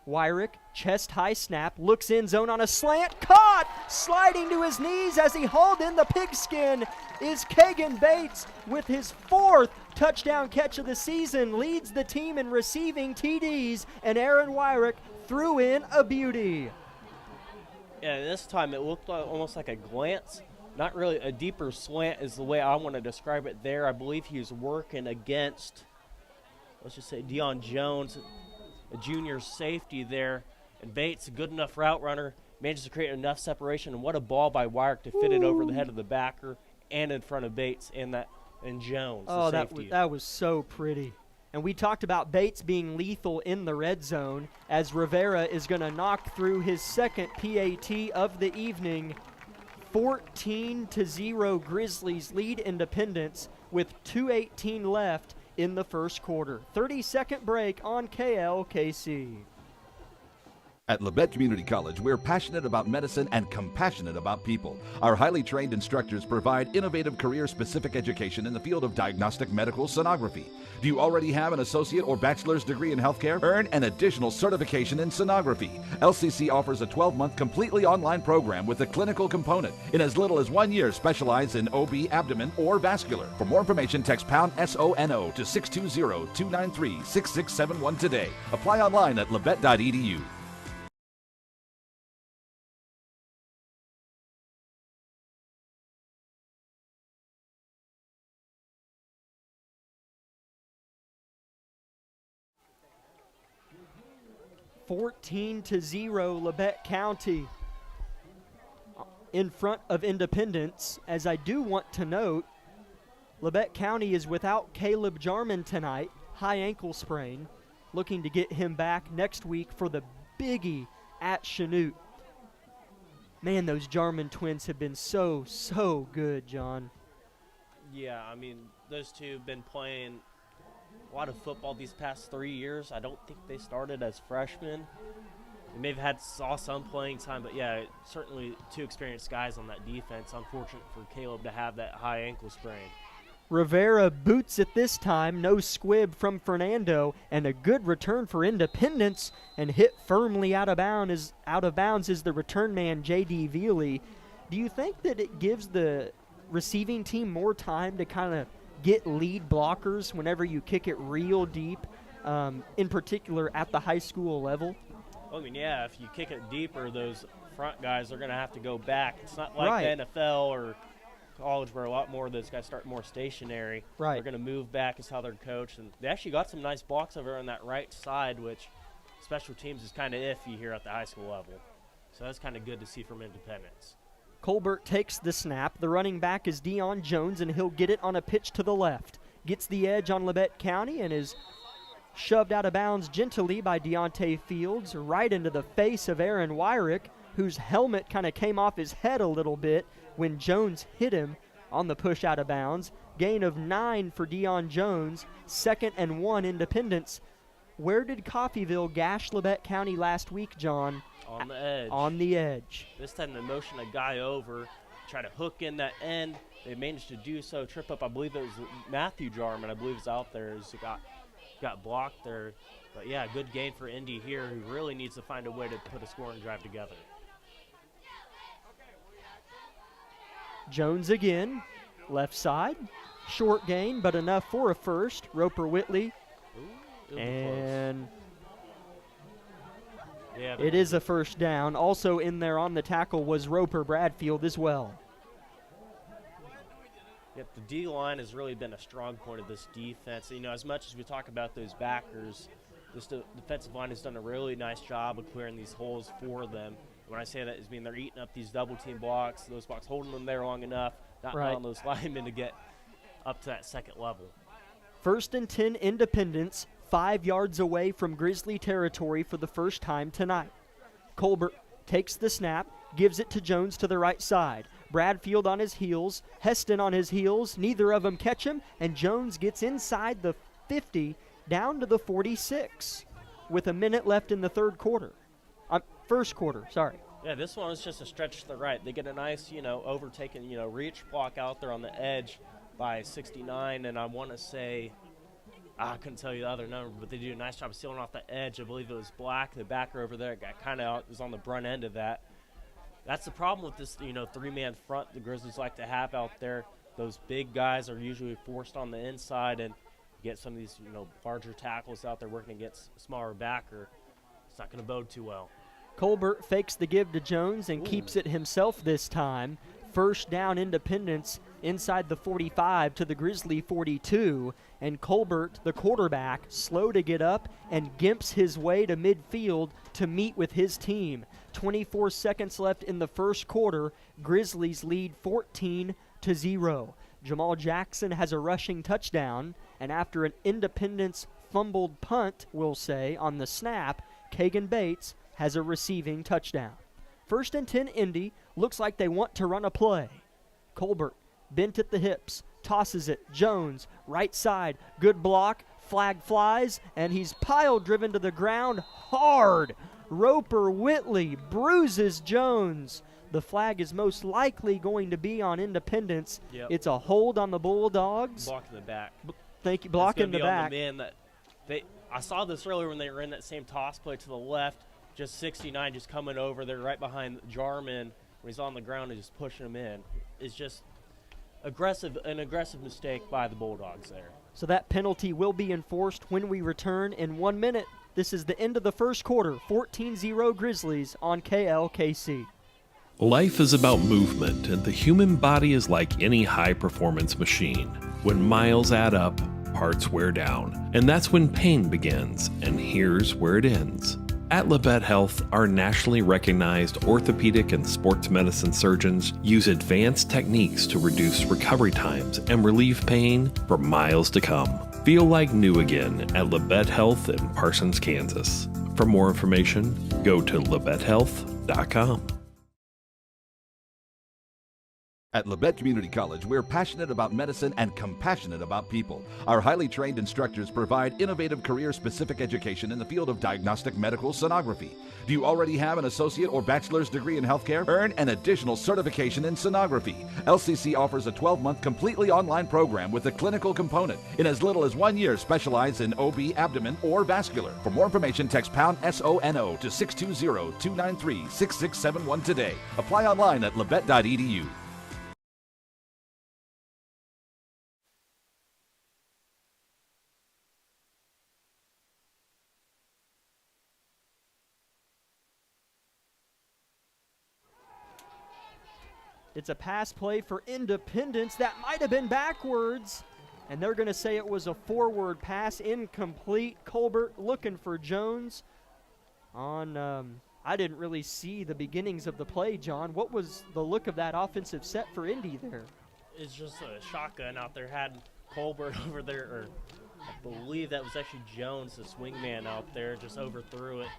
Wyrick, chest high snap, looks in zone on a slant, caught! Sliding to his knees as he hauled in the pigskin is Kagan Bates with his 4th touchdown catch of the season, leads the team in receiving TDs, and Aaron Wyrick threw in a beauty. Yeah, this time it looked like, almost like a glance. Not really a deeper slant is the way I want to describe it there. I believe he was working against, let's just say, Deion Jones, a junior safety there. And Bates, a good enough route runner, manages to create enough separation. And what a ball by Wyrick to fit it over the head of the backer and in front of Bates and Jones, oh, the safety. that was so pretty. And we talked about Bates being lethal in the red zone as Rivera is going to knock through his 2nd PAT of the evening. 14-0 Grizzlies lead Independence with 2:18 left in the first quarter. 30-second break on KLKC. At Labette Community College, we're passionate about medicine and compassionate about people. Our highly trained instructors provide innovative career-specific education in the field of diagnostic medical sonography. Do you already have an associate or bachelor's degree in healthcare? Earn an additional certification in sonography. LCC offers a 12-month completely online program with a clinical component. In as little as 1 year, specialize in OB, abdomen, or vascular. For more information, text pound SONO to 620-293-6671 today. Apply online at labette.edu. $14-0 Labette County in front of Independence. As I do want to note, Labette County is without Caleb Jarman tonight, high ankle sprain, looking to get him back next week for the biggie at Chanute. Man, those Jarman twins have been so good, John. Yeah, I mean, those two have been playing a lot of football these past 3 years. I don't think they started as freshmen. They may have saw some playing time, but yeah, certainly 2 experienced guys on that defense. Unfortunate for Caleb to have that high ankle sprain. Rivera boots it this time, no squib from Fernando, and a good return for Independence, and hit firmly out of bounds is the return man, J.D. Veely. Do you think that it gives the receiving team more time to kind of get lead blockers whenever you kick it real deep, in particular at the high school level? I mean, yeah, if you kick it deeper, those front guys are going to have to go back. It's not like right. the NFL or college where a lot more of those guys start more stationary. Right. They're going to move back is how they're coached. And they actually got some nice blocks over on that right side, which special teams is kind of iffy here at the high school level. So that's kind of good to see from Independence. Colbert takes the snap. The running back is Deion Jones, and he'll get it on a pitch to the left. Gets the edge on Labette County and is shoved out of bounds gently by Deontay Fields right into the face of Aaron Wyrick, whose helmet kind of came off his head a little bit when Jones hit him on the push out of bounds. Gain of 9 for Deion Jones, 2nd and 1 Independence. Where did Coffeyville gash Labette County last week, John? On the edge. On the edge. This time they motion a guy over, try to hook in that end. They managed to do so. Trip up, I believe it was Matthew Jarman, I believe is out there. He got blocked there. But, yeah, good gain for Indy here, who really needs to find a way to put a scoring drive together. Jones again, left side. Short gain, but enough for a first. Roper Whitley. Ooh, and yeah, it is a first down. Also in there on the tackle was Roper Bradfield as well. Yep, the D-line has really been a strong point of this defense. You know, as much as we talk about those backers, this defensive line has done a really nice job of clearing these holes for them. When I say that, is mean they're eating up these double-team blocks, those blocks holding them there long enough, not allowing those linemen to get up to that second level. 1st and 10 Independence, 5 yards away from Grizzly territory for the first time tonight. Colbert takes the snap, gives it to Jones to the right side. Bradfield on his heels, Heston on his heels. Neither of them catch him, and Jones gets inside the 50 down to the 46 with a minute left in the first quarter, sorry. Yeah, this one is just a stretch to the right. They get a nice, overtaken, reach block out there on the edge by 69, and I want to say, I couldn't tell you the other number, but they do a nice job of sealing off the edge. I believe it was Black, the backer over there, got kind of was on the brunt end of that. That's the problem with this, three-man front the Grizzlies like to have out there. Those big guys are usually forced on the inside, and you get some of these, larger tackles out there working against a smaller backer. It's not going to bode too well. Colbert fakes the give to Jones and keeps it himself this time. First down, Independence inside the 45 to the Grizzly 42. And Colbert, the quarterback, slow to get up and gimps his way to midfield to meet with his team. 24 seconds left in the first quarter. Grizzlies lead 14-0. Jamal Jackson has a rushing touchdown. And after an Independence fumbled punt, we'll say, on the snap, Kagan Bates has a receiving touchdown. 1st and 10 Indy. Looks like they want to run a play. Colbert, bent at the hips, tosses it. Jones, right side, good block. Flag flies, and he's driven to the ground hard. Roper Whitley bruises Jones. The flag is most likely going to be on Independence. Yep. It's a hold on the Bulldogs. Block in the back. Thank you. Block in the back. I saw this earlier when they were in that same toss play to the left. Just 69 just coming over there right behind Jarman when he's on the ground and just pushing him in. It's just an aggressive mistake by the Bulldogs there. So that penalty will be enforced when we return in 1 minute. This is the end of the first quarter. 14-0 Grizzlies on KLKC. Life is about movement, and the human body is like any high-performance machine. When miles add up, parts wear down, and that's when pain begins, and here's where it ends. At Labette Health, our nationally recognized orthopedic and sports medicine surgeons use advanced techniques to reduce recovery times and relieve pain for miles to come. Feel like new again at Labette Health in Parsons, Kansas. For more information, go to labettehealth.com. At Labette Community College, we're passionate about medicine and compassionate about people. Our highly trained instructors provide innovative career-specific education in the field of diagnostic medical sonography. Do you already have an associate or bachelor's degree in healthcare? Earn an additional certification in sonography. LCC offers a 12-month completely online program with a clinical component. In as little as 1 year, specialize in OB, abdomen, or vascular. For more information, text pound SONO to 620-293-6671 today. Apply online at labette.edu. It's a pass play for Independence that might have been backwards, and they're going to say it was a forward pass, incomplete. Colbert looking for Jones on, I didn't really see the beginnings of the play, John. What was the look of that offensive set for Indy there? It's just a shotgun out there. Had Colbert over there, or I believe that was actually Jones, the swingman out there, just overthrew it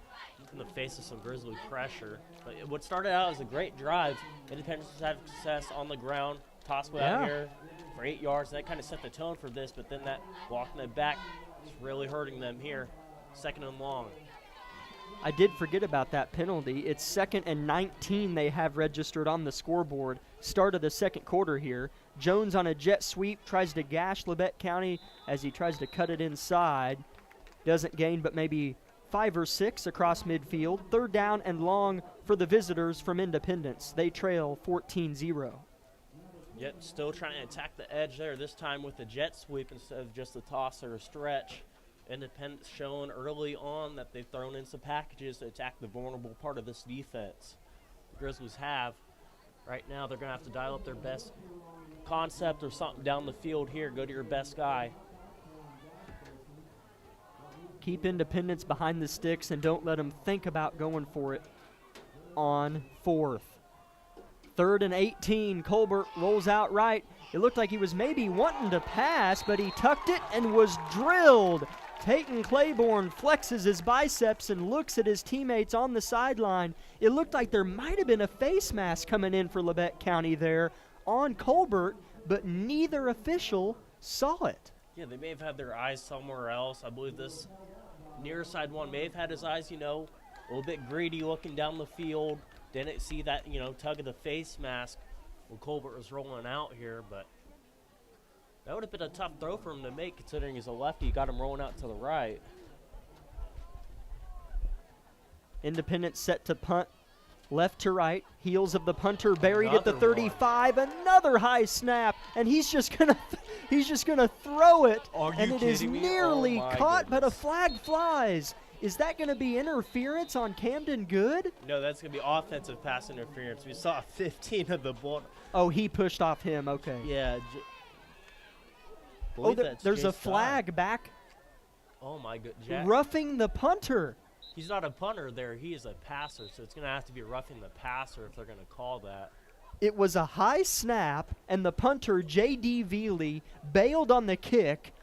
in the face of some Grizzly pressure. But what started out as a great drive, Independence had success on the ground, toss way out here for 8 yards. That kind of set the tone for this, but then that walking it back is really hurting them here. 2nd and long. I did forget about that penalty. It's 2nd and 19 they have registered on the scoreboard. Start of the second quarter here. Jones on a jet sweep tries to gash Labette County as he tries to cut it inside. Doesn't gain but maybe 5 or 6 across midfield. 3rd down and long for the visitors from Independence. They trail 14-0. Yet still trying to attack the edge there, this time with the jet sweep instead of just a toss or a stretch. Independence showing early on that they've thrown in some packages to attack the vulnerable part of this defense. The Grizzlies have. Right now they're going to have to dial up their best concept or something down the field here. Go to your best guy. Keep Independence behind the sticks and don't let them think about going for it on 4th. 3rd and 18, Colbert rolls out right. It looked like he was maybe wanting to pass, but he tucked it and was drilled Peyton Claiborne flexes his biceps and looks at his teammates on the sideline. It looked like there might have been a face mask coming in for Labette County there on Colbert, but neither official saw it. Yeah, they may have had their eyes somewhere else. I believe this near side one may have had his eyes, a little bit greedy looking down the field. Didn't see that, tug of the face mask when Colbert was rolling out here, but that would have been a tough throw for him to make considering he's a lefty. He got him rolling out to the right. Independence set to punt left to right. Heels of the punter buried at the 35. Another high snap, and he's just gonna throw it, and it is nearly caught, but a flag flies. Is that going to be interference on Camden Good? No, that's going to be offensive pass interference. We saw 15 of the ball. Oh, he pushed off him. Okay. Yeah. There's a flag back. Oh, my goodness. Roughing the punter. He's not a punter there. He is a passer, so it's going to have to be roughing the passer if they're going to call that. It was a high snap, and the punter, J.D. Veely, bailed on the kick,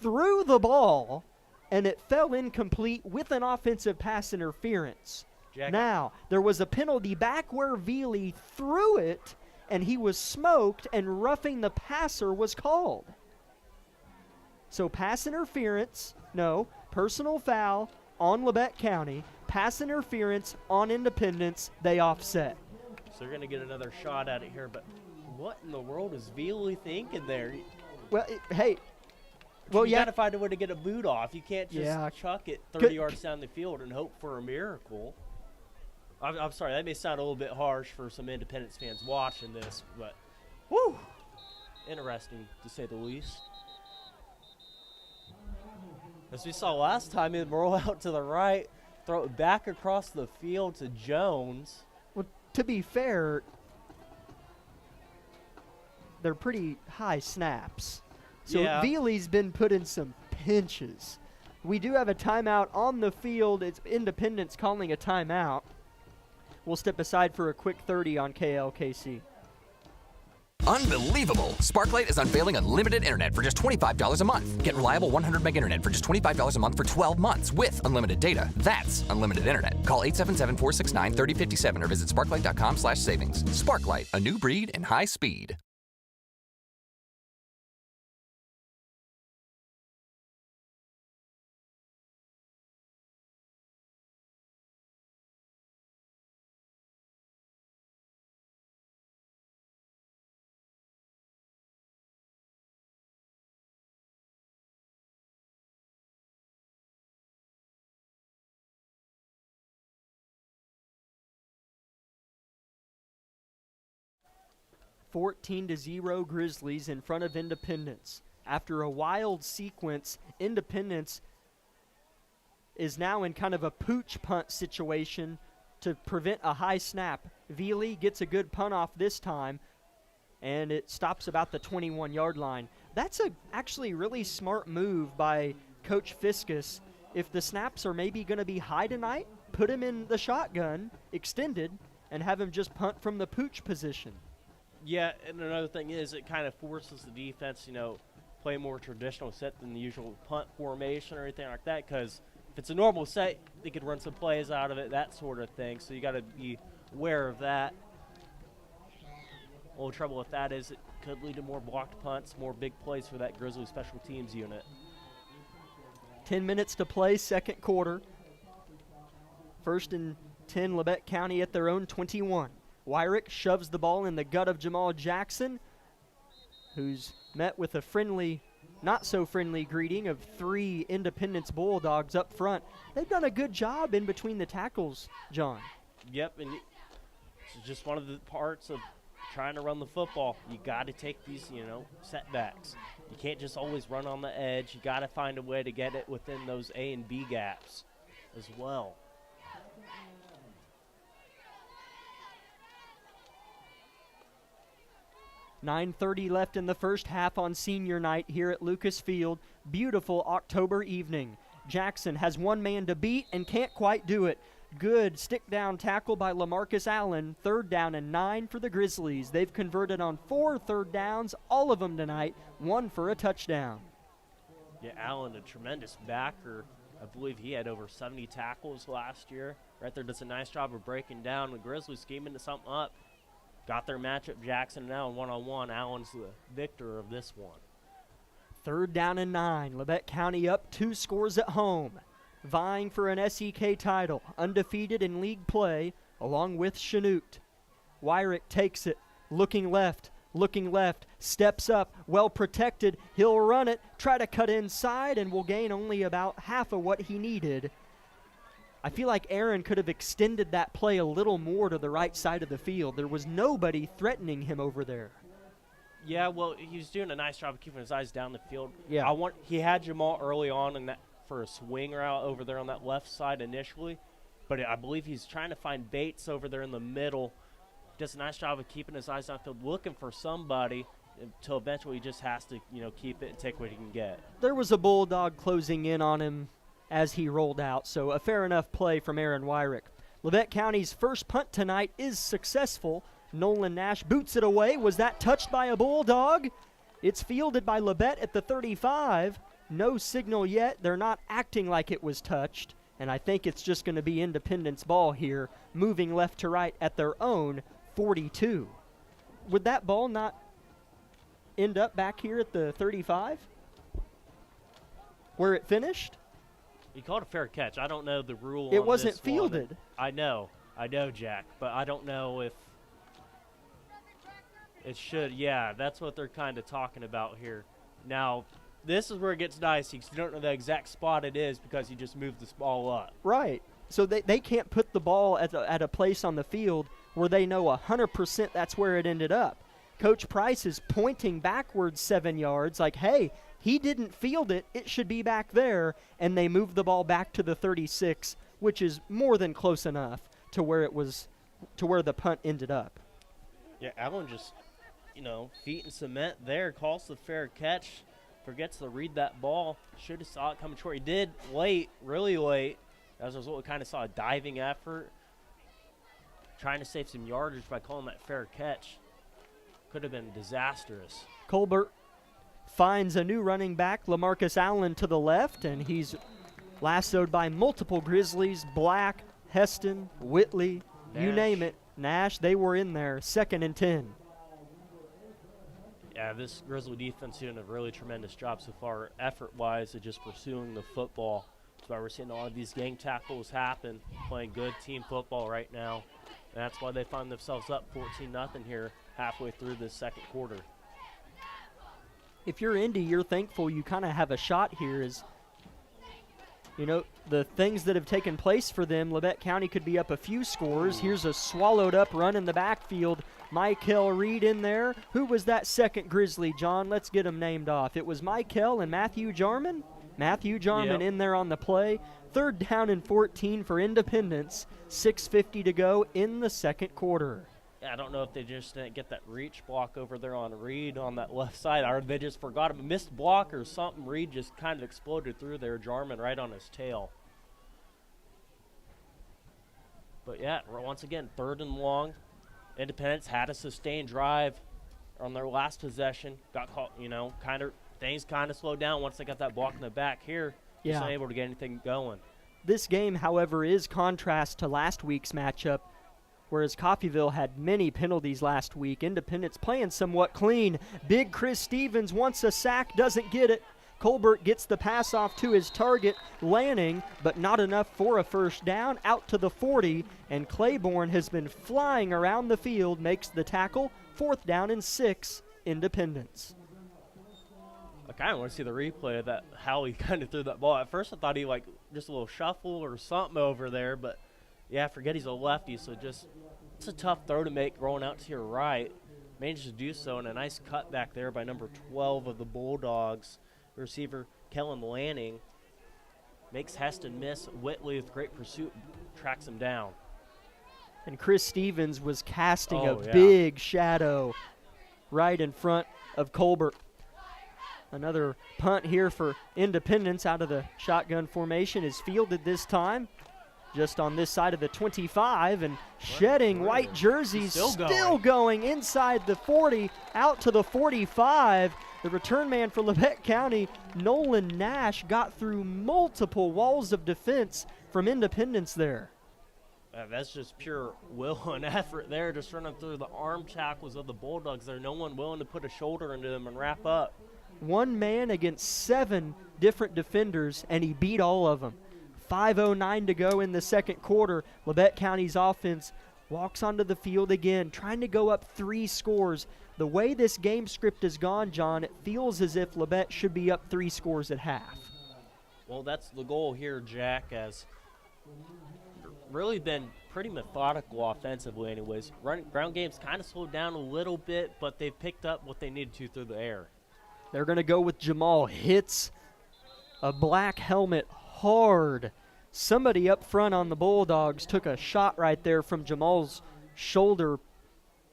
threw the ball, and it fell incomplete with an offensive pass interference. Now, there was a penalty back where Veely threw it, and he was smoked, and roughing the passer was called. So pass interference, no, personal foul on Labette County, pass interference on Independence, they offset. So they're going to get another shot at it here, but what in the world is Veely thinking there? Well, You got to find a way to get a boot off. You can't just chuck it 30 yards down the field and hope for a miracle. I'm sorry, that may sound a little bit harsh for some Independence fans watching this, but whew, interesting to say the least. As we saw last time, he'd roll out to the right, throw it back across the field to Jones. Well, to be fair, they're pretty high snaps. So Veely's been put in some pinches. We do have a timeout on the field. It's Independence calling a timeout. We'll step aside for a quick 30 on KLKC. Unbelievable! Sparklight is unveiling unlimited internet for just $25 a month. Get reliable 100 meg internet for just $25 a month for 12 months with unlimited data. That's unlimited internet. Call 877-469-3057 or visit sparklight.com/savings. Sparklight, a new breed in high speed. (14-0) Grizzlies in front of Independence. After a wild sequence, Independence is now in kind of a pooch punt situation to prevent a high snap. Veely gets a good punt off this time, and it stops about the 21-yard line. That's a actually really smart move by Coach Fiskus. If the snaps are maybe going to be high tonight, put him in the shotgun, extended, and have him just punt from the pooch position. Yeah, and another thing is it kind of forces the defense, play more traditional set than the usual punt formation or anything like that, because if it's a normal set, they could run some plays out of it, that sort of thing. So you got to be aware of that. Only trouble with that is it could lead to more blocked punts, more big plays for that Grizzly special teams unit. 10 minutes to play, second quarter. 1st and 10, Labette County at their own 21. Wyrick shoves the ball in the gut of Jamal Jackson, who's met with a friendly, not so friendly greeting of 3 Independence Bulldogs up front. They've done a good job in between the tackles, John. Yep, and it's just one of the parts of trying to run the football. You got to take these, setbacks. You can't just always run on the edge. You got to find a way to get it within those A and B gaps as well. .30 left in the first half on senior night here at Lucas Field. Beautiful October evening. Jackson has one man to beat and can't quite do it. Good stick-down tackle by LaMarcus Allen. 3rd down and 9 for the Grizzlies. They've converted on 4 third downs, all of them tonight, 1 for a touchdown. Yeah, Allen, a tremendous backer. I believe he had over 70 tackles last year. Right there does a nice job of breaking down. The Grizzlies scheming to something up. Got their matchup, Jackson now one-on-one. Allen's the victor of this one. 3rd down and 9. Labette County up 2 scores at home. Vying for an SEK title. Undefeated in league play, along with Chanute. Wyrick takes it. Looking left. Steps up. Well protected. He'll run it. Try to cut inside and will gain only about half of what he needed. I feel like Aaron could have extended that play a little more to the right side of the field. There was nobody threatening him over there. Yeah, well, he was doing a nice job of keeping his eyes down the field. Yeah. He had Jamal early on in that for a swing route over there on that left side initially, but I believe he's trying to find Bates over there in the middle. Does a nice job of keeping his eyes downfield, looking for somebody until eventually he just has to, keep it and take what he can get. There was a Bulldog closing in on him as he rolled out, so a fair enough play from Aaron Wyrick. Labette County's first punt tonight is successful. Nolan Nash boots it away. Was that touched by a Bulldog? It's fielded by Labette at the 35. No signal yet. They're not acting like it was touched, and I think it's just going to be Independence ball here, moving left to right at their own 42. Would that ball not end up back here at the 35 where it finished? He called a fair catch. I don't know the rule. It on wasn't this fielded. One. I know, Jack, but I don't know if it should. Yeah, that's what they're kind of talking about here. Now, this is where it gets dicey because you don't know the exact spot it is because you just moved this ball up. Right. So they can't put the ball at a place on the field where they know 100% that's where it ended up. Coach Price is pointing backwards 7 yards like, hey, he didn't field it. It should be back there. And they moved the ball back to the 36, which is more than close enough to where the punt ended up. Yeah, Allen just, feet in cement there, calls the fair catch, forgets to read that ball. Should have saw it coming short. He did late, really late. As a result, we kind of saw a diving effort, trying to save some yardage by calling that fair catch. Could have been disastrous. Colbert finds a new running back, LaMarcus Allen, to the left, and he's lassoed by multiple Grizzlies, Black, Heston, Whitley, you name it. Nash, they were in there, 2nd and 10. Yeah, this Grizzly defense doing a really tremendous job so far, effort-wise, of just pursuing the football. That's why we're seeing a lot of these gang tackles happen, playing good team football right now. And that's why they find themselves up 14-0 here halfway through this second quarter. If you're Indy, you're thankful you kind of have a shot here. Is the things that have taken place for them, Labette County could be up a few scores. Here's a swallowed-up run in the backfield. Michael Reed in there. Who was that second Grizzly, John? Let's get him named off. It was Michael and Matthew Jarman. Matthew Jarman in there on the play. 3rd down and 14 for Independence. 6:50 to go in the second quarter. Yeah, I don't know if they just didn't get that reach block over there on Reed on that left side, or they just forgot a missed block or something. Reed just kind of exploded through there, Jarman right on his tail. But yeah, once again, 3rd and long. Independence had a sustained drive on their last possession. Got caught, things kind of slowed down once they got that block in the back here. Just not able to get anything going. This game, however, is contrast to last week's matchup, whereas Coffeyville had many penalties last week. Independence playing somewhat clean. Big Chris Stevens wants a sack, doesn't get it. Colbert gets the pass off to his target, Lanning, but not enough for a first down, out to the 40, and Claiborne has been flying around the field, makes the tackle. 4th down and 6, Independence. I kind of want to see the replay of that, how he kind of threw that ball. At first I thought he just a little shuffle or something over there, but yeah, forget he's a lefty, so it's a tough throw to make rolling out to your right. Managed to do so, and a nice cut back there by number 12 of the Bulldogs. Receiver Kellen Lanning makes Heston miss. Whitley with great pursuit tracks him down. And Chris Stevens was casting a big shadow right in front of Colbert. Another punt here for Independence out of the shotgun formation is fielded this time. Just on this side of the 25, and shedding white jerseys, still going inside the 40, out to the 45. The return man for Labette County, Nolan Nash, got through multiple walls of defense from Independence there. That's just pure will and effort there, just running through the arm tackles of the Bulldogs. There's no one willing to put a shoulder into them and wrap up. One man against 7 different defenders, and he beat all of them. 5:09 to go in the second quarter. Labette County's offense walks onto the field again, trying to go up 3 scores. The way this game script has gone, John, it feels as if Labette should be up 3 scores at half. Well, that's the goal here, Jack, as really been pretty methodical offensively anyways. Ground game's kind of slowed down a little bit, but they've picked up what they needed to through the air. They're going to go with Jamal. Hits a black helmet hard. Somebody up front on the Bulldogs took a shot right there from Jamal's shoulder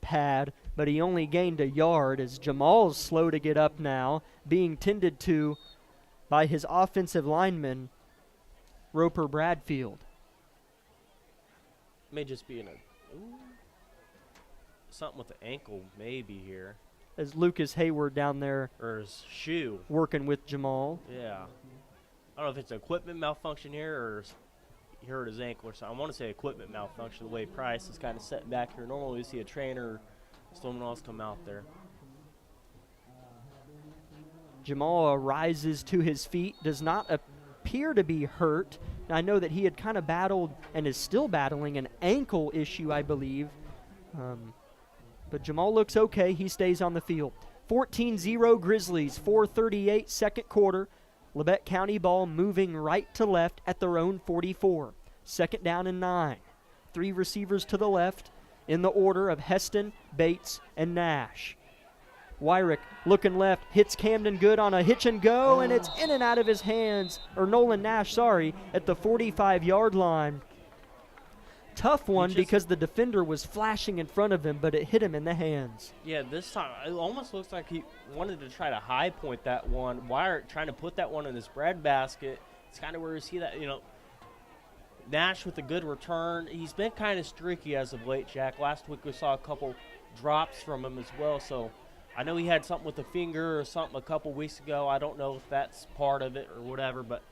pad, but he only gained a yard as Jamal's slow to get up now, being tended to by his offensive lineman, Roper Bradfield. May just be in something with the ankle maybe here. As Lucas Hayward down there or his shoe working with Jamal. Yeah. I don't know if it's an equipment malfunction here or he hurt his ankle or something. I want to say equipment malfunction, the way Price is kind of setting back here. Normally we see a trainer or someone else come out there. Jamal rises to his feet, does not appear to be hurt. I know that he had kind of battled and is still battling an ankle issue, I believe. But Jamal looks okay. He stays on the field. 14-0 Grizzlies, 4:38 second quarter. Labette County ball moving right to left at their own 44. Second down and 9. 3 receivers to the left in the order of Heston, Bates, and Nash. Wyrick looking left, hits Camden good on a hitch and go, and it's in and out of his hands, or Nolan Nash, sorry, at the 45-yard line. Tough one because the defender was flashing in front of him, but it hit him in the hands. Yeah, this time it almost looks like he wanted to try to high point that one. Wyrick trying to put that one in his breadbasket. It's kind of where you see that, Nash with a good return. He's been kind of streaky as of late, Jack. Last week we saw a couple drops from him as well, so I know he had something with the finger or something a couple weeks ago. I don't know if that's part of it or whatever, but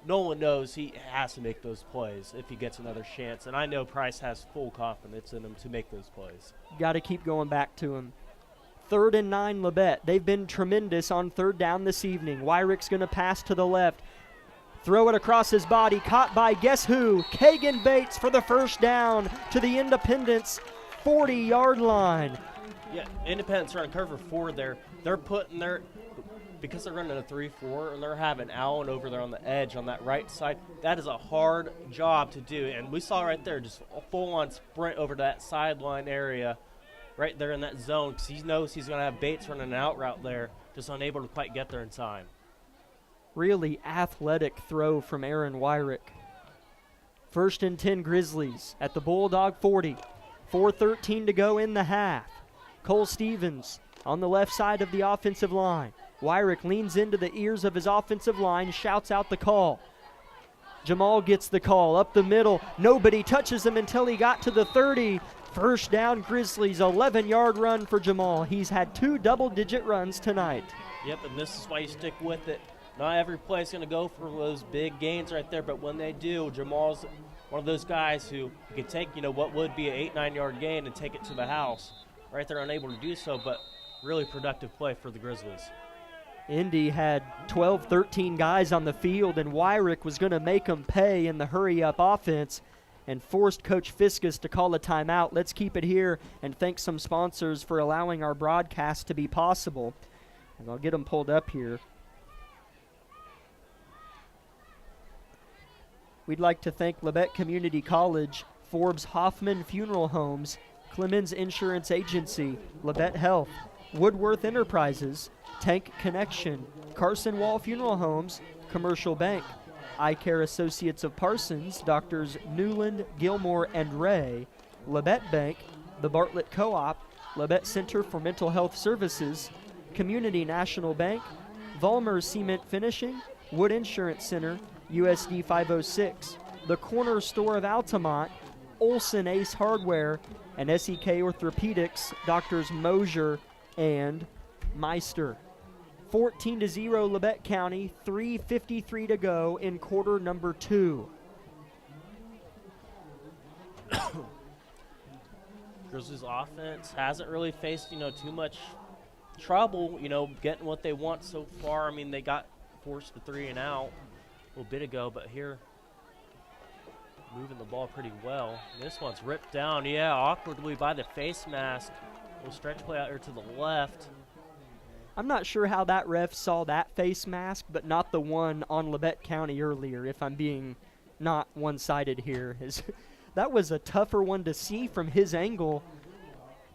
Nolan knows he has to make those plays if he gets another chance, and I know Price has full confidence in him to make those plays. Got to keep going back to him. 3rd and 9 Labette. They've been tremendous on 3rd down this evening. Wyrick's going to pass to the left. Throw it across his body, caught by guess who? Kagan Bates for the first down to the Independence 40-yard line. Yeah, Independence running cover 4 there. They're putting because they're running a 3-4 and they're having Allen over there on the edge on that right side. That is a hard job to do, and we saw right there just a full-on sprint over to that sideline area right there in that zone because he knows he's going to have Bates running an out route there, just unable to quite get there in time. Really athletic throw from Aaron Wyrick. 1st and 10 Grizzlies at the Bulldog 40. 4:13 to go in the half. Cole Stevens on the left side of the offensive line. Wyrick leans into the ears of his offensive line, shouts out the call. Jamal gets the call up the middle. Nobody touches him until he got to the 30. First down Grizzlies, 11-yard run for Jamal. He's had 2 double-digit runs tonight. Yep, and this is why you stick with it. Not every play is going to go for those big gains right there, but when they do, Jamal's one of those guys who can take, what would be an 8-9-yard gain and take it to the house. Right there, unable to do so, but really productive play for the Grizzlies. Indy had 12, 13 guys on the field, and Wyrick was going to make them pay in the hurry-up offense and forced Coach Fiskus to call a timeout. Let's keep it here and thank some sponsors for allowing our broadcast to be possible. And I'll get them pulled up here. We'd like to thank Labette Community College, Forbes Hoffman Funeral Homes, Clemens Insurance Agency, Labette Health, Woodworth Enterprises, Tank Connection, Carson Wall Funeral Homes, Commercial Bank, Eye Care Associates of Parsons, Doctors Newland, Gilmore, and Ray, Labette Bank, the Bartlett Co-op, Labette Center for Mental Health Services, Community National Bank, Vollmer Cement Finishing, Wood Insurance Center, USD 506, the Corner Store of Altamont, Olson Ace Hardware, and SEK Orthopedics, Doctors Mosier and Meister. 14-0 Labette County, 3:53 to go in quarter number 2. Grizzlies offense hasn't really faced, too much trouble, getting what they want so far. I mean, they got forced to 3 and out a little bit ago, but here moving the ball pretty well. This one's ripped down, awkwardly by the face mask. Little stretch play out here to the left. I'm not sure how that ref saw that face mask, but not the one on Labette County earlier, if I'm being not one-sided here. That was a tougher one to see from his angle.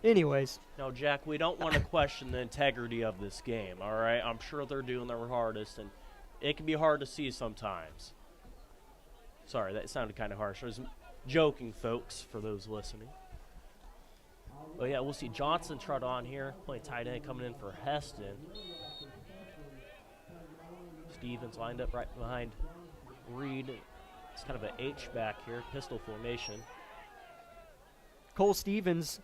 Anyways. No, Jack, we don't want to question the integrity of this game, all right? I'm sure they're doing their hardest, and it can be hard to see sometimes. Sorry, that sounded kind of harsh. I was joking, folks, for those listening. Oh, yeah, we'll see Johnson trot on here, playing tight end, coming in for Heston. Stevens lined up right behind Reed. It's kind of an H-back here, pistol formation. Cole Stevens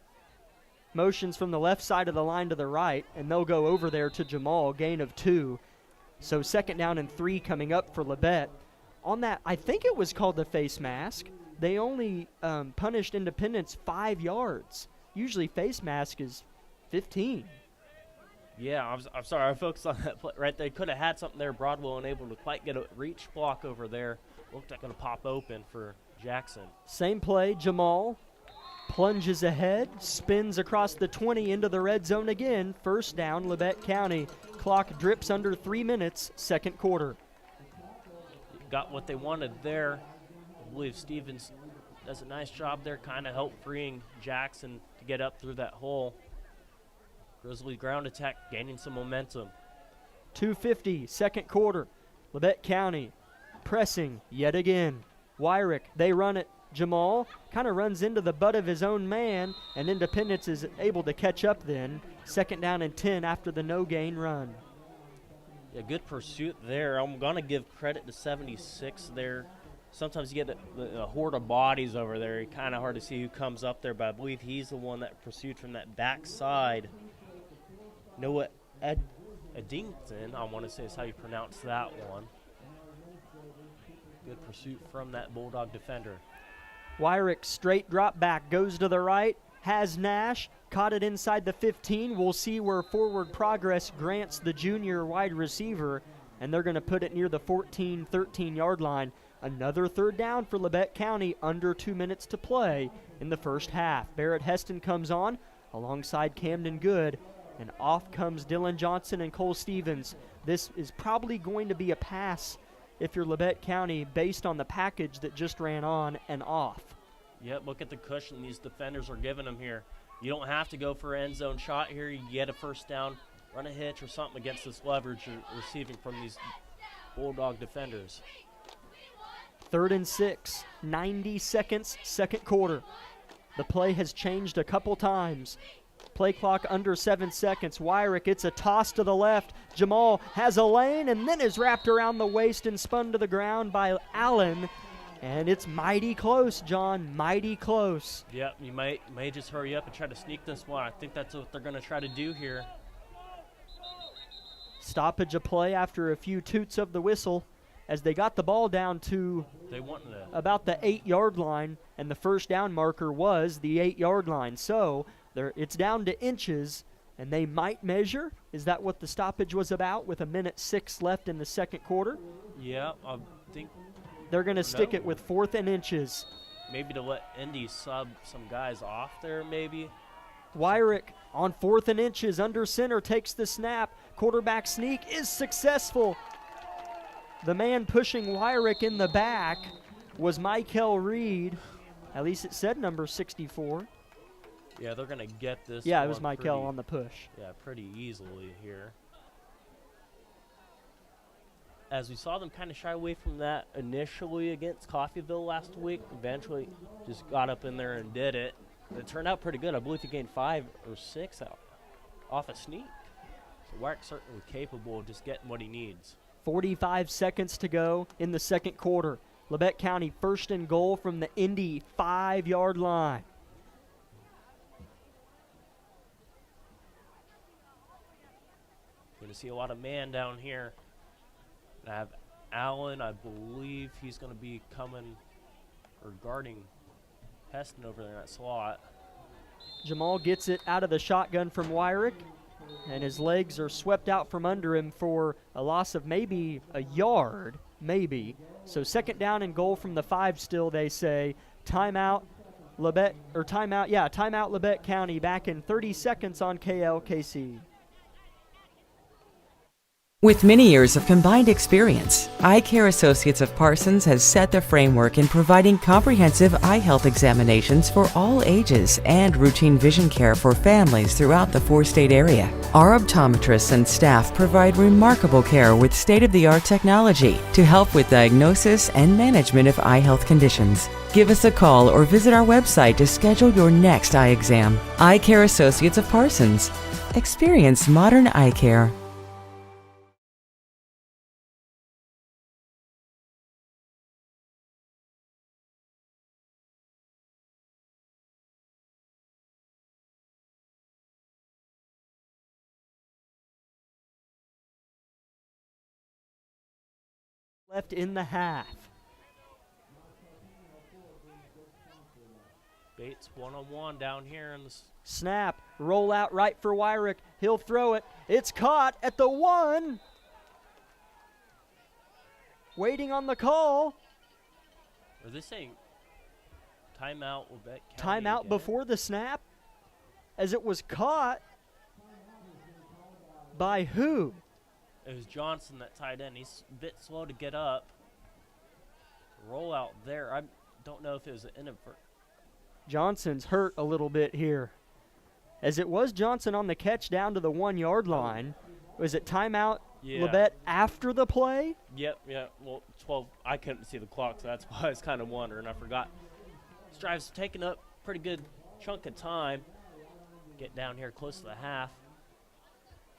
motions from the left side of the line to the right, and they'll go over there to Jamal, gain of 2. So 2nd down and 3 coming up for Labette. On that, I think it was called the face mask. They only punished Independence 5 yards. Usually face mask is 15. Yeah, I'm sorry. I focused on that play right there. They could have had something there. Broadwell unable to quite get a reach block over there. Looked like going to pop open for Jackson. Same play, Jamal plunges ahead, spins across the 20 into the red zone again. 1st down, Labette County. Clock drips under 3 minutes, 2nd quarter. Got what they wanted there. I believe Stevens does a nice job there, kind of help freeing Jackson to get up through that hole. Grizzly ground attack gaining some momentum. 2:50, 2nd quarter. Labette County pressing yet again. Wyrick, they run it. Jamal kind of runs into the butt of his own man, and Independence is able to catch up then. 2nd down and 10 after the no-gain run. Yeah, good pursuit there. I'm going to give credit to 76 there. Sometimes you get a horde of bodies over there. It's kind of hard to see who comes up there, but I believe he's the one that pursued from that backside. Noah Eddington, I want to say is how you pronounce that one. Good pursuit from that Bulldog defender. Wyrick straight drop back, goes to the right, has Nash, caught it inside the 15. We'll see where forward progress grants the junior wide receiver, and they're going to put it near the 14, 13-yard line. Another 3rd down for Labette County, under 2 minutes to play in the 1st half. Barrett Heston comes on alongside Camden Good, and off comes Dylan Johnson and Cole Stevens. This is probably going to be a pass if you're Labette County based on the package that just ran on and off. Yep, look at the cushion these defenders are giving them here. You don't have to go for an end zone shot here. You get a 1st down, run a hitch or something against this leverage you're receiving from these Bulldog defenders. 3rd and 6, 90 seconds, 2nd quarter. The play has changed a couple times. Play clock under 7 seconds. Wyrick, it's a toss to the left. Jamal has a lane and then is wrapped around the waist and spun to the ground by Allen. And it's mighty close, John, mighty close. Yep, you may just hurry up and try to sneak this one. I think that's what they're going to try to do here. Stoppage of play after a few toots of the whistle as they got the ball down to about the 8-yard line, and the 1st down marker was the 8-yard line. So it's down to inches, and they might measure. Is that what the stoppage was about with 1:06 left in the 2nd quarter? Yeah, I think they're going to stick it with 4th and inches. Maybe to let Indy sub some guys off there, maybe. Wyrick on 4th and inches under center takes the snap. Quarterback sneak is successful. The man pushing Wyrick in the back was Michael Reed. At least it said number 64. Yeah, they're going to get this. Yeah, it was Michael on the push. Yeah, pretty easily here. As we saw them kind of shy away from that initially against Coffeyville last week, eventually just got up in there and did it. It turned out pretty good. I believe he gained 5 or 6 out off a sneak. So Wyrick's certainly capable of just getting what he needs. 45 seconds to go in the 2nd quarter. Labette County 1st and goal from the INDY 5-yard line. Going to see a lot of man down here. I have Allen. I believe he's going to be coming or guarding Heston over there in that slot. Jamal gets it out of the shotgun from Wyrick, and his legs are swept out from under him for a loss of maybe a yard, maybe. So second down and goal from the 5 still, they say. Timeout, Labette County, back in 30 seconds on KLKC. With many years of combined experience, Eye Care Associates of Parsons has set the framework in providing comprehensive eye health examinations for all ages and routine vision care for families throughout the 4-state area. Our optometrists and staff provide remarkable care with state-of-the-art technology to help with diagnosis and management of eye health conditions. Give us a call or visit our website to schedule your next eye exam. Eye Care Associates of Parsons. Experience modern eye care. Left in the half. Bates one-on-one down here in the Snap, roll out right for Wyrick. He'll throw it. It's caught at the 1. Waiting on the call. Are they saying timeout? Timeout again? Before the snap, as it was caught by who? It was Johnson that tied in. He's a bit slow to get up. Roll out there. I don't know if it was an inadvertent. Johnson's hurt a little bit here. As it was Johnson on the catch down to the 1-yard line. Was it timeout, Yeah. Labette, after the play? Yep. Well, 12. I couldn't see the clock, so that's why I was kind of wondering. I forgot. This drive's taking up a pretty good chunk of time. Get down here close to the half.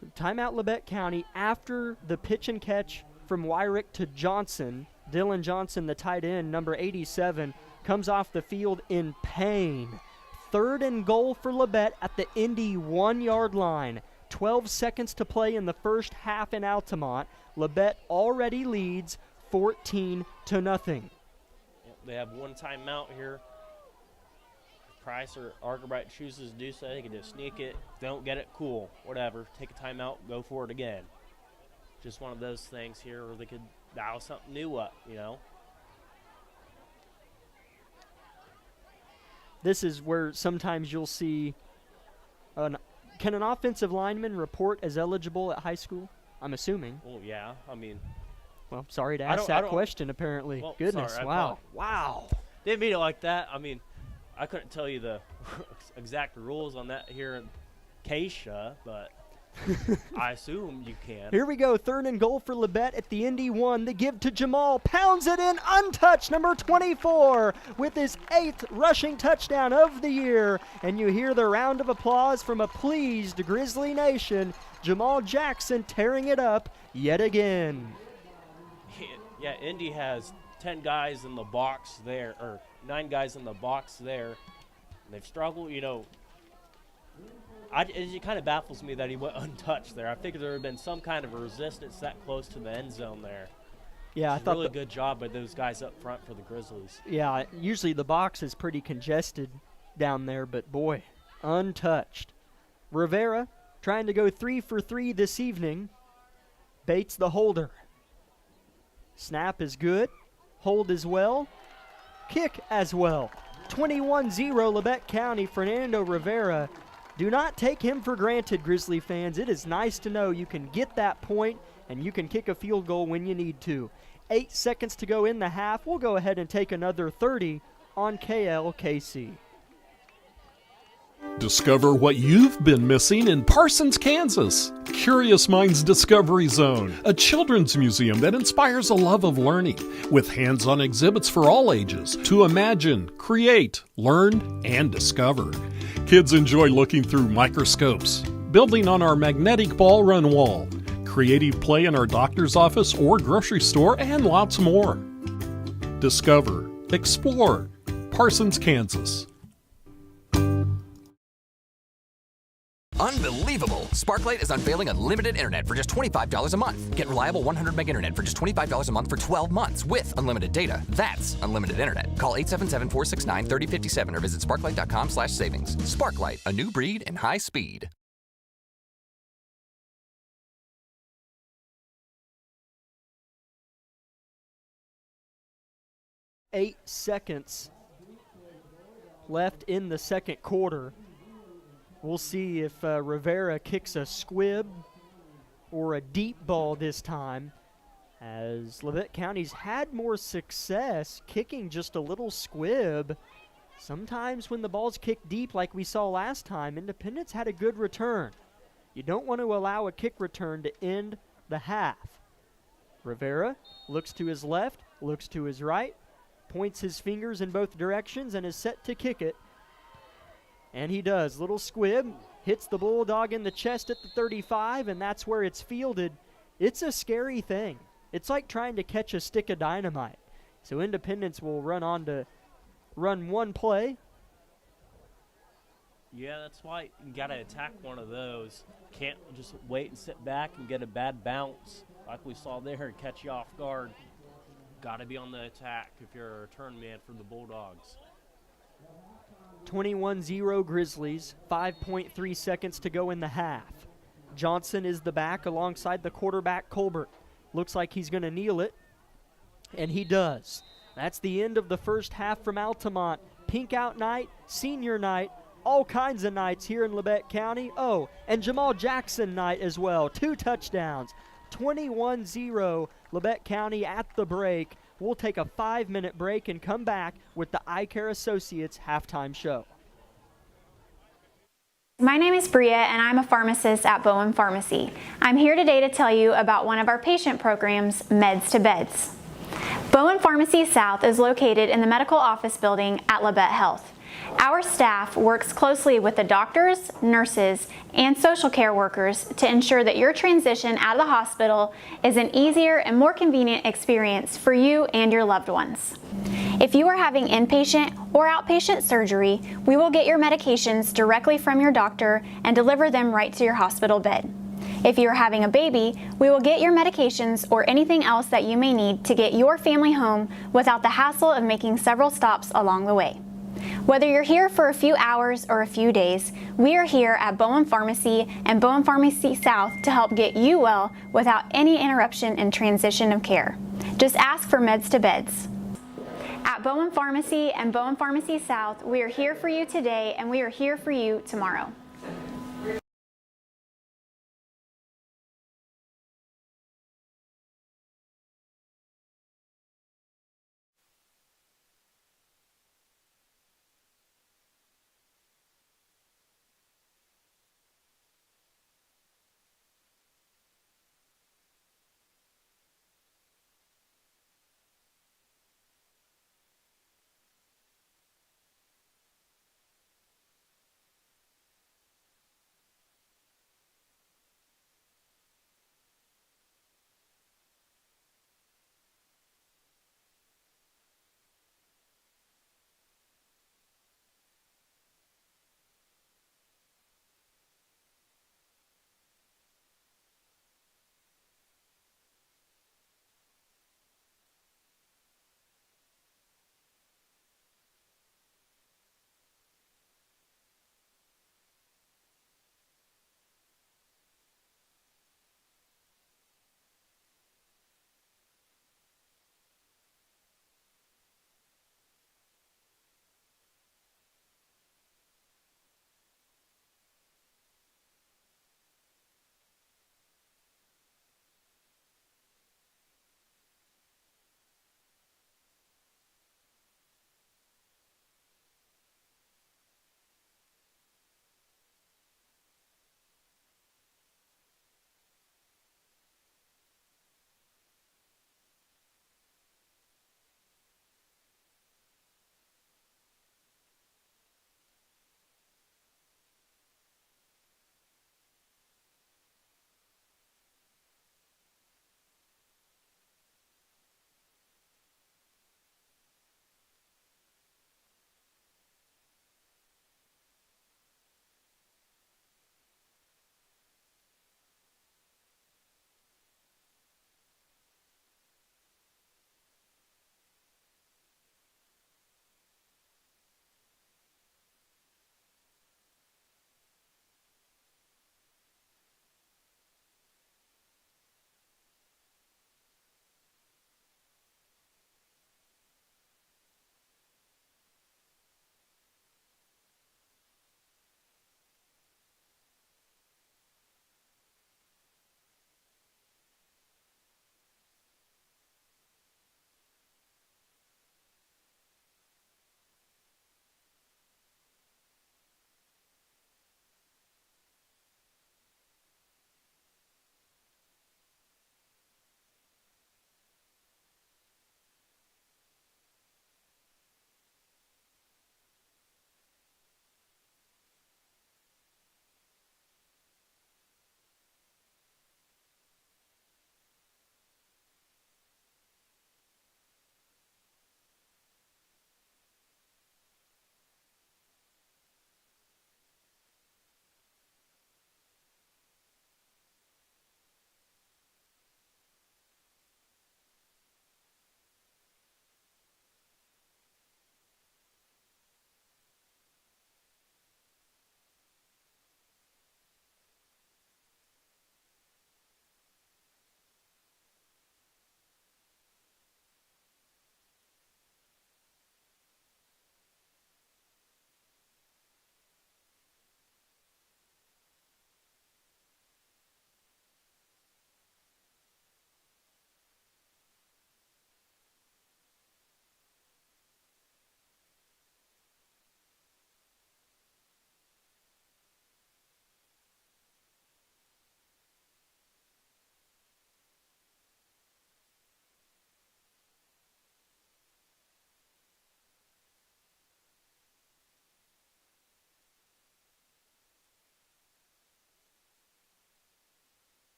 So timeout Labette County after the pitch and catch from Wyrick to Johnson. Dylan Johnson, the tight end, number 87, comes off the field in pain. 3rd and goal for Labette at the Indy 1-yard line. 12 seconds to play in the first half in Altamont. Labette already leads 14-0. Yep, they have one timeout here. Price or Argerbright chooses to do so, they can just sneak it. If they don't get it, cool, whatever. Take a timeout, go for it again. Just one of those things here where they could dial something new up, you know. This is where sometimes you'll see can an offensive lineman report as eligible at high school? I'm assuming. Well, yeah, I mean. Well, sorry to ask that question, apparently. Well, Goodness, sorry, wow. Didn't mean it like that. I mean, I couldn't tell you the exact rules on that here in Keisha, but I assume you can. Here we go, 3rd and goal for Labette at the Indy 1. The give to Jamal, pounds it in, untouched, number 24, with his 8th rushing touchdown of the year. And you hear the round of applause from a pleased Grizzly Nation. Jamal Jackson tearing it up yet again. Yeah, Indy has 10 guys in the box there, or 9 guys in the box there. And they've struggled, you know. It kind of baffles me that he went untouched there. I figured there would have been some kind of resistance that close to the end zone there. Yeah, I thought really good job by those guys up front for the Grizzlies. Yeah, usually the box is pretty congested down there, but boy, untouched. Rivera trying to go 3 for 3 this evening. Bates the holder. Snap is good. Hold as well. Kick as well. 21-0 Labette County. Fernando Rivera. Do not take him for granted, Grizzly fans. It is nice to know you can get that point and you can kick a field goal when you need to. 8 seconds to go in the half. We'll go ahead and take another 30 on KLKC. Discover what you've been missing in Parsons, Kansas. Curious Minds Discovery Zone, a children's museum that inspires a love of learning, with hands-on exhibits for all ages to imagine, create, learn, and discover. Kids enjoy looking through microscopes, building on our magnetic ball run wall, creative play in our doctor's office or grocery store, and lots more. Discover, explore, Unbelievable! Sparklight is unveiling unlimited internet for just $25 a month. Get reliable 100 meg internet for just $25 a month for 12 months with unlimited data. That's unlimited internet. Call 877-469-3057 or visit sparklight.com/savings. Sparklight, a new breed in high speed. Eight seconds left in the second quarter. We'll see if Rivera kicks a squib or a deep ball this time, as Labette County's had more success kicking just a little squib. Sometimes when the ball's kicked deep like we saw last time, Independence had a good return. You don't want to allow a kick return to end the half. Rivera looks to his left, looks to his right, points his fingers in both directions and is set to kick it. And he does. Little squib, hits the Bulldog in the chest at the 35, and that's where it's fielded. It's a scary thing. It's like trying to catch a stick of dynamite. So Independence will run one play. Yeah, that's why you got to attack one of those. Can't just wait and sit back and get a bad bounce like we saw there and catch you off guard. Got to be on the attack if you're a return man for the Bulldogs. 21-0 Grizzlies, 5.3 seconds to go in the half. Johnson is the back alongside the quarterback Colbert. Looks like he's going to kneel it, and he does. That's the end of the first half from Altamont. Pink out night, senior night, all kinds of nights here in Labette County. Oh, and Jamal Jackson night as well. 2 touchdowns. 21-0 Labette County at the break. We'll take a 5-minute break and come back with the Eye Care Associates halftime show. My name is Bria and I'm a pharmacist at Bowen Pharmacy. I'm here today to tell you about one of our patient programs, Meds to Beds. Bowen Pharmacy South is located in the medical office building at Labette Health. Our staff works closely with the doctors, nurses, and social care workers to ensure that your transition out of the hospital is an easier and more convenient experience for you and your loved ones. If you are having inpatient or outpatient surgery, we will get your medications directly from your doctor and deliver them right to your hospital bed. If you are having a baby, we will get your medications or anything else that you may need to get your family home without the hassle of making several stops along the way. Whether you're here for a few hours or a few days, we are here at Bowen Pharmacy and Bowen Pharmacy South to help get you well without any interruption in transition of care. Just ask for Meds to Beds. At Bowen Pharmacy and Bowen Pharmacy South, we are here for you today and we are here for you tomorrow.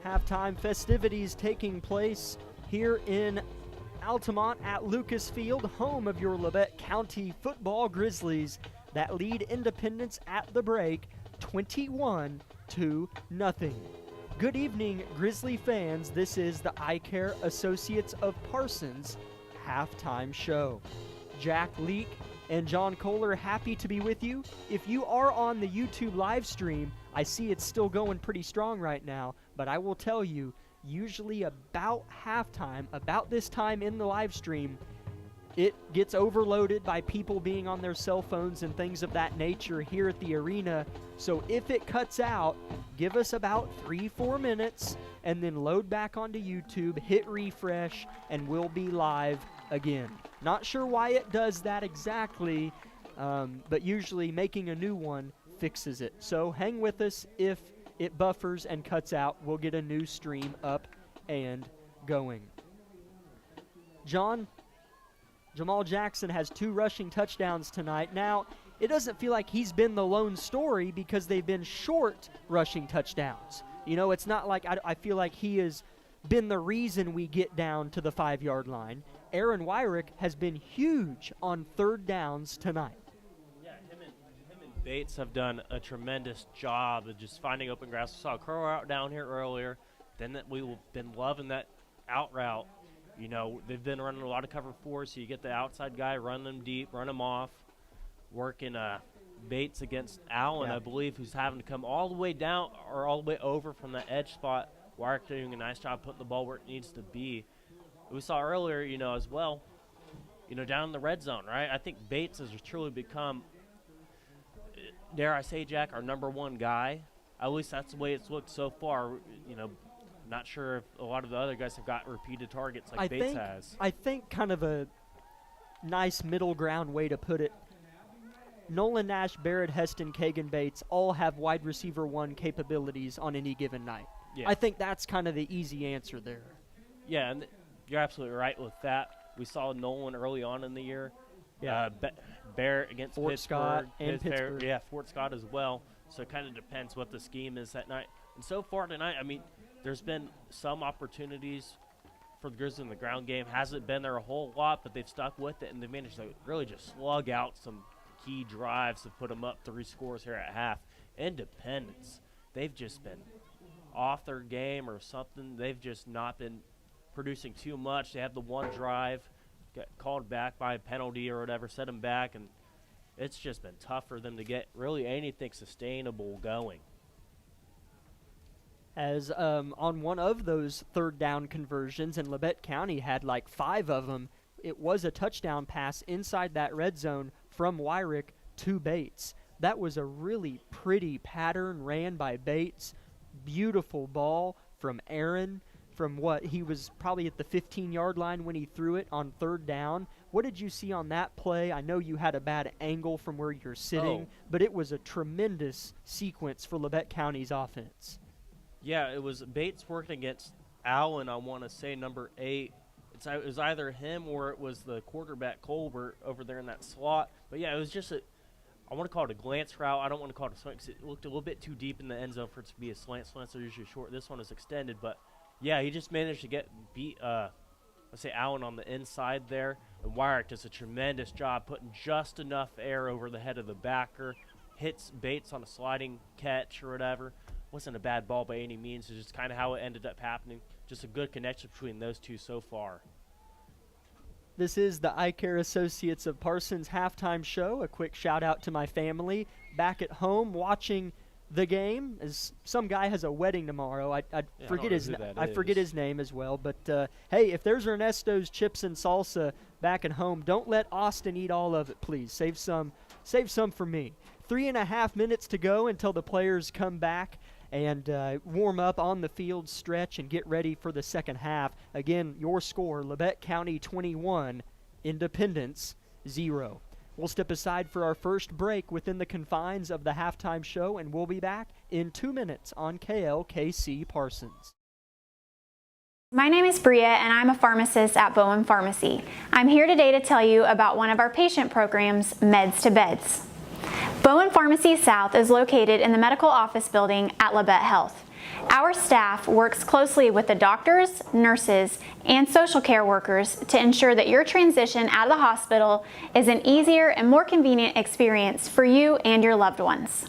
Halftime festivities taking place here in Altamont at Lucas Field, home of your Labette County football Grizzlies that lead Independence at the break 21-0. Good evening, Grizzly fans. This is the Eye Care Associates of Parsons halftime show. Jack Leake and John Kohler, happy to be with you. If you are on the YouTube live stream, I see it's still going pretty strong right now, but I will tell you, usually about halftime, about this time in the live stream, it gets overloaded by people being on their cell phones and things of that nature here at the arena. So if it cuts out, give us about 3-4 minutes and then load back onto YouTube, hit refresh, and we'll be live again. Not sure why it does that exactly, but usually making a new one fixes it. So hang with us. If it buffers and cuts out, we'll get a new stream up and going. John, Jamal Jackson has 2 rushing touchdowns tonight. Now, it doesn't feel like he's been the lone story because they've been short rushing touchdowns. You know, it's not like I feel like he has been the reason we get down to the 5-yard line. Aaron Wyrick has been huge on 3rd downs tonight. Yeah, him and Bates have done a tremendous job of just finding open grass. We saw Crow out down here earlier. Then we've been loving that out route. You know, they've been running a lot of cover 4, so you get the outside guy, run them deep, run them off, working Bates against Allen, I believe, who's having to come all the way down or all the way over from the edge spot. Wyrick doing a nice job putting the ball where it needs to be. We saw earlier, you know, as well, you know, down in the red zone, right? I think Bates has truly become, dare I say, Jack, our number 1 guy. At least that's the way it's looked so far. You know, not sure if a lot of the other guys have got repeated targets like Bates has. I think kind of a nice middle ground way to put it, Nolan Nash, Barrett Heston, Kagan Bates all have wide receiver 1 capabilities on any given night. Yeah. I think that's kind of the easy answer there. Yeah, and you're absolutely right with that. We saw Nolan early on in the year. Yeah. Barrett against Fort Pittsburgh. Scott and Pittsburgh. Yeah, Fort Scott as well. So it kind of depends what the scheme is that night. And so far tonight, I mean, there's been some opportunities for the Grizzlies in the ground game. Hasn't been there a whole lot, but they've stuck with it, and they've managed to really just slug out some key drives to put them up 3 scores here at half. Independence, they've just been off their game or something. They've just not been producing too much. They had the one drive, got called back by a penalty or whatever, set them back, and it's just been tough for them to get really anything sustainable going. As on one of those 3rd down conversions, and Labette County had like 5 of them, it was a touchdown pass inside that red zone from Wyrick to Bates. That was a really pretty pattern ran by Bates. Beautiful ball from Aaron from what he was probably at the 15-yard line when he threw it on 3rd down. What did you see on that play? I know you had a bad angle from where you're sitting, but it was a tremendous sequence for Labette County's offense. Yeah, it was Bates working against Allen, I want to say, number 8. It was either him or it was the quarterback Colbert over there in that slot. But, yeah, it was just I want to call it a glance route. I don't want to call it a slant because it looked a little bit too deep in the end zone for it to be a slant. Slants are usually short. This one is extended. But, yeah, he just managed to beat let's say Allen on the inside there. And Wyrick does a tremendous job putting just enough air over the head of the backer. Hits Bates on a sliding catch or whatever. Wasn't a bad ball by any means. It's just kind of how it ended up happening. Just a good connection between those two so far. This is the Eye Care Associates of Parsons halftime show. A quick shout out to my family back at home watching the game. As some guy has a wedding tomorrow. I forget his name as well. But hey, if there's Ernesto's chips and salsa back at home, don't let Austin eat all of it, please. Save some for me. 3.5 minutes to go until the players come back and warm up on the field, stretch, and get ready for the second half. Again, your score, Labette County 21, Independence 0. We'll step aside for our first break within the confines of the halftime show, and we'll be back in 2 minutes on KLKC Parsons. My name is Bria, and I'm a pharmacist at Bowen Pharmacy. I'm here today to tell you about one of our patient programs, Meds to Beds. Bowen Pharmacy South is located in the medical office building at Labette Health. Our staff works closely with the doctors, nurses, and social care workers to ensure that your transition out of the hospital is an easier and more convenient experience for you and your loved ones.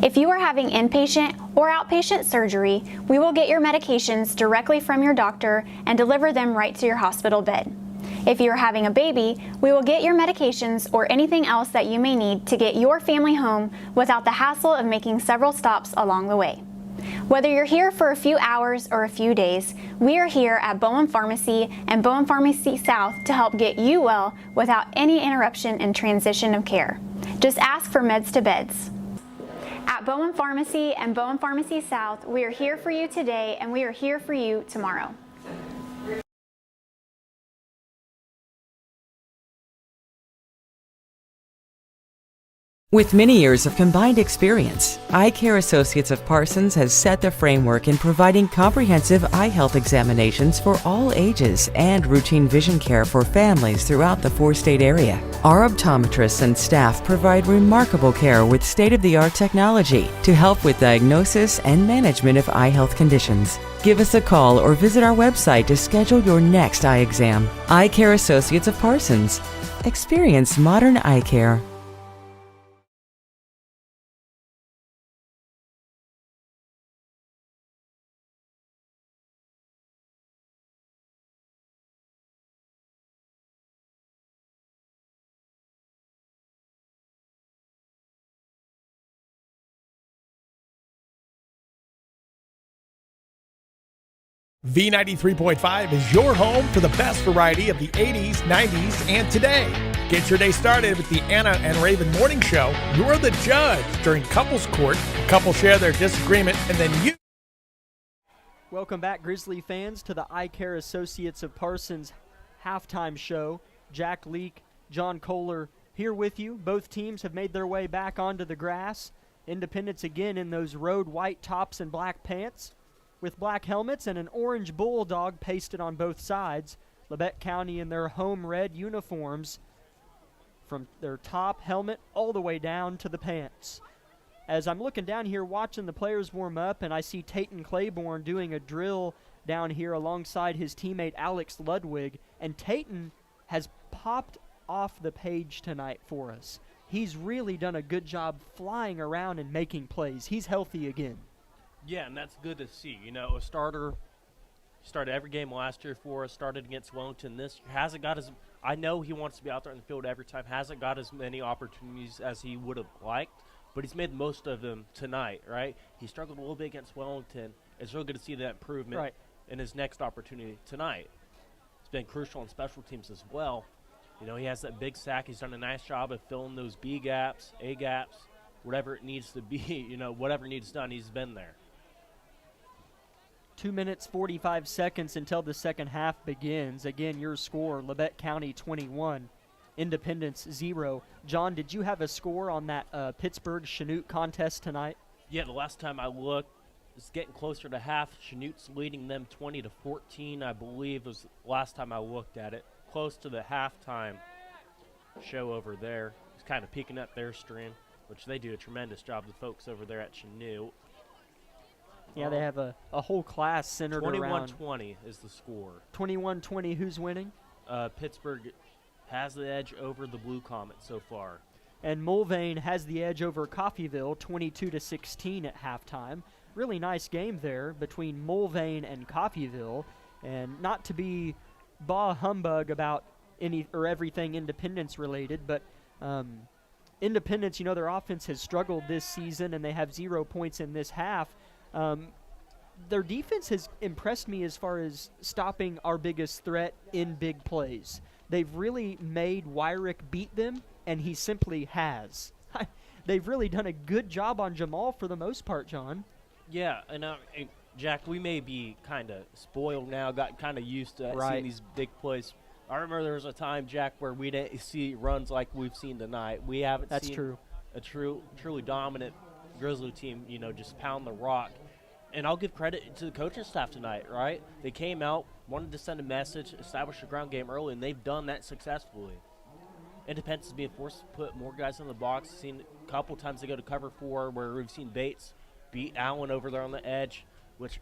If you are having inpatient or outpatient surgery, we will get your medications directly from your doctor and deliver them right to your hospital bed. If you are having a baby, we will get your medications or anything else that you may need to get your family home without the hassle of making several stops along the way. Whether you're here for a few hours or a few days, we are here at Bowen Pharmacy and Bowen Pharmacy South to help get you well without any interruption in transition of care. Just ask for Meds to Beds. At Bowen Pharmacy and Bowen Pharmacy South, we are here for you today and we are here for you tomorrow. With many years of combined experience, Eye Care Associates of Parsons has set the framework in providing comprehensive eye health examinations for all ages and routine vision care for families throughout the four-state area. Our optometrists and staff provide remarkable care with state-of-the-art technology to help with diagnosis and management of eye health conditions. Give us a call or visit our website to schedule your next eye exam. Eye Care Associates of Parsons. Experience modern eye care. V93.5 is your home for the best variety of the 80s, 90s, and today. Get your day started with the Anna and Raven Morning Show. You're the judge during couples court. Couples share their disagreement, and then you... Welcome back, Grizzly fans, to the Eye Care Associates of Parsons halftime show. Jack Leake, John Kohler here with you. Both teams have made their way back onto the grass. Independence again in those road white tops and black pants, with black helmets and an orange bulldog pasted on both sides. Labette County in their home red uniforms from their top helmet all the way down to the pants. As I'm looking down here watching the players warm up, and I see Tayton Claiborne doing a drill down here alongside his teammate Alex Ludwig, and Tayton has popped off the page tonight for us. He's really done a good job flying around and making plays. He's healthy again. Yeah, and that's good to see. You know, a starter started every game last year for us, started against Wellington this year. Hasn't got as – I know he wants to be out there in the field every time. Hasn't got as many opportunities as he would have liked, but he's made most of them tonight, right? He struggled a little bit against Wellington. It's really good to see that improvement in his next opportunity tonight. It's been crucial on special teams as well. You know, he has that big sack. He's done a nice job of filling those B gaps, A gaps, whatever it needs to be. You know, whatever needs done, he's been there. 2 minutes, 45 seconds until the second half begins. Again, your score, Labette County 21, Independence 0. John, did you have a score on that Pittsburgh-Chanute contest tonight? Yeah, the last time I looked, it's getting closer to half. Chanute's leading them 20-14, I believe, was the last time I looked at it. Close to the halftime show over there. It's kind of peeking up their stream, which they do a tremendous job, the folks over there at Chanute. Yeah, they have a whole class centered around. 21-20 is the score. 21-20, who's winning? Pittsburgh has the edge over the Blue Comet so far. And Mulvane has the edge over Coffeyville, 22-16 at halftime. Really nice game there between Mulvane and Coffeyville. And not to be bah humbug about any or everything Independence related, but Independence, you know, their offense has struggled this season and they have 0 points in this half. Their defense has impressed me as far as stopping our biggest threat in big plays. They've really made Wyrick beat them, and he simply has. They've really done a good job on Jamal for the most part, John. Yeah, and Jack, we may be kind of spoiled now, got kind of used to seeing these big plays. I remember there was a time, Jack, where we didn't see runs like we've seen tonight. We haven't seen a truly dominant Grizzly team, you know, just pound the rock. And I'll give credit to the coaching staff tonight, right? They came out, wanted to send a message, establish a ground game early, and they've done that successfully. Independence is being forced to put more guys in the box. Seen a couple times they go to cover 4 where we've seen Bates beat Allen over there on the edge. which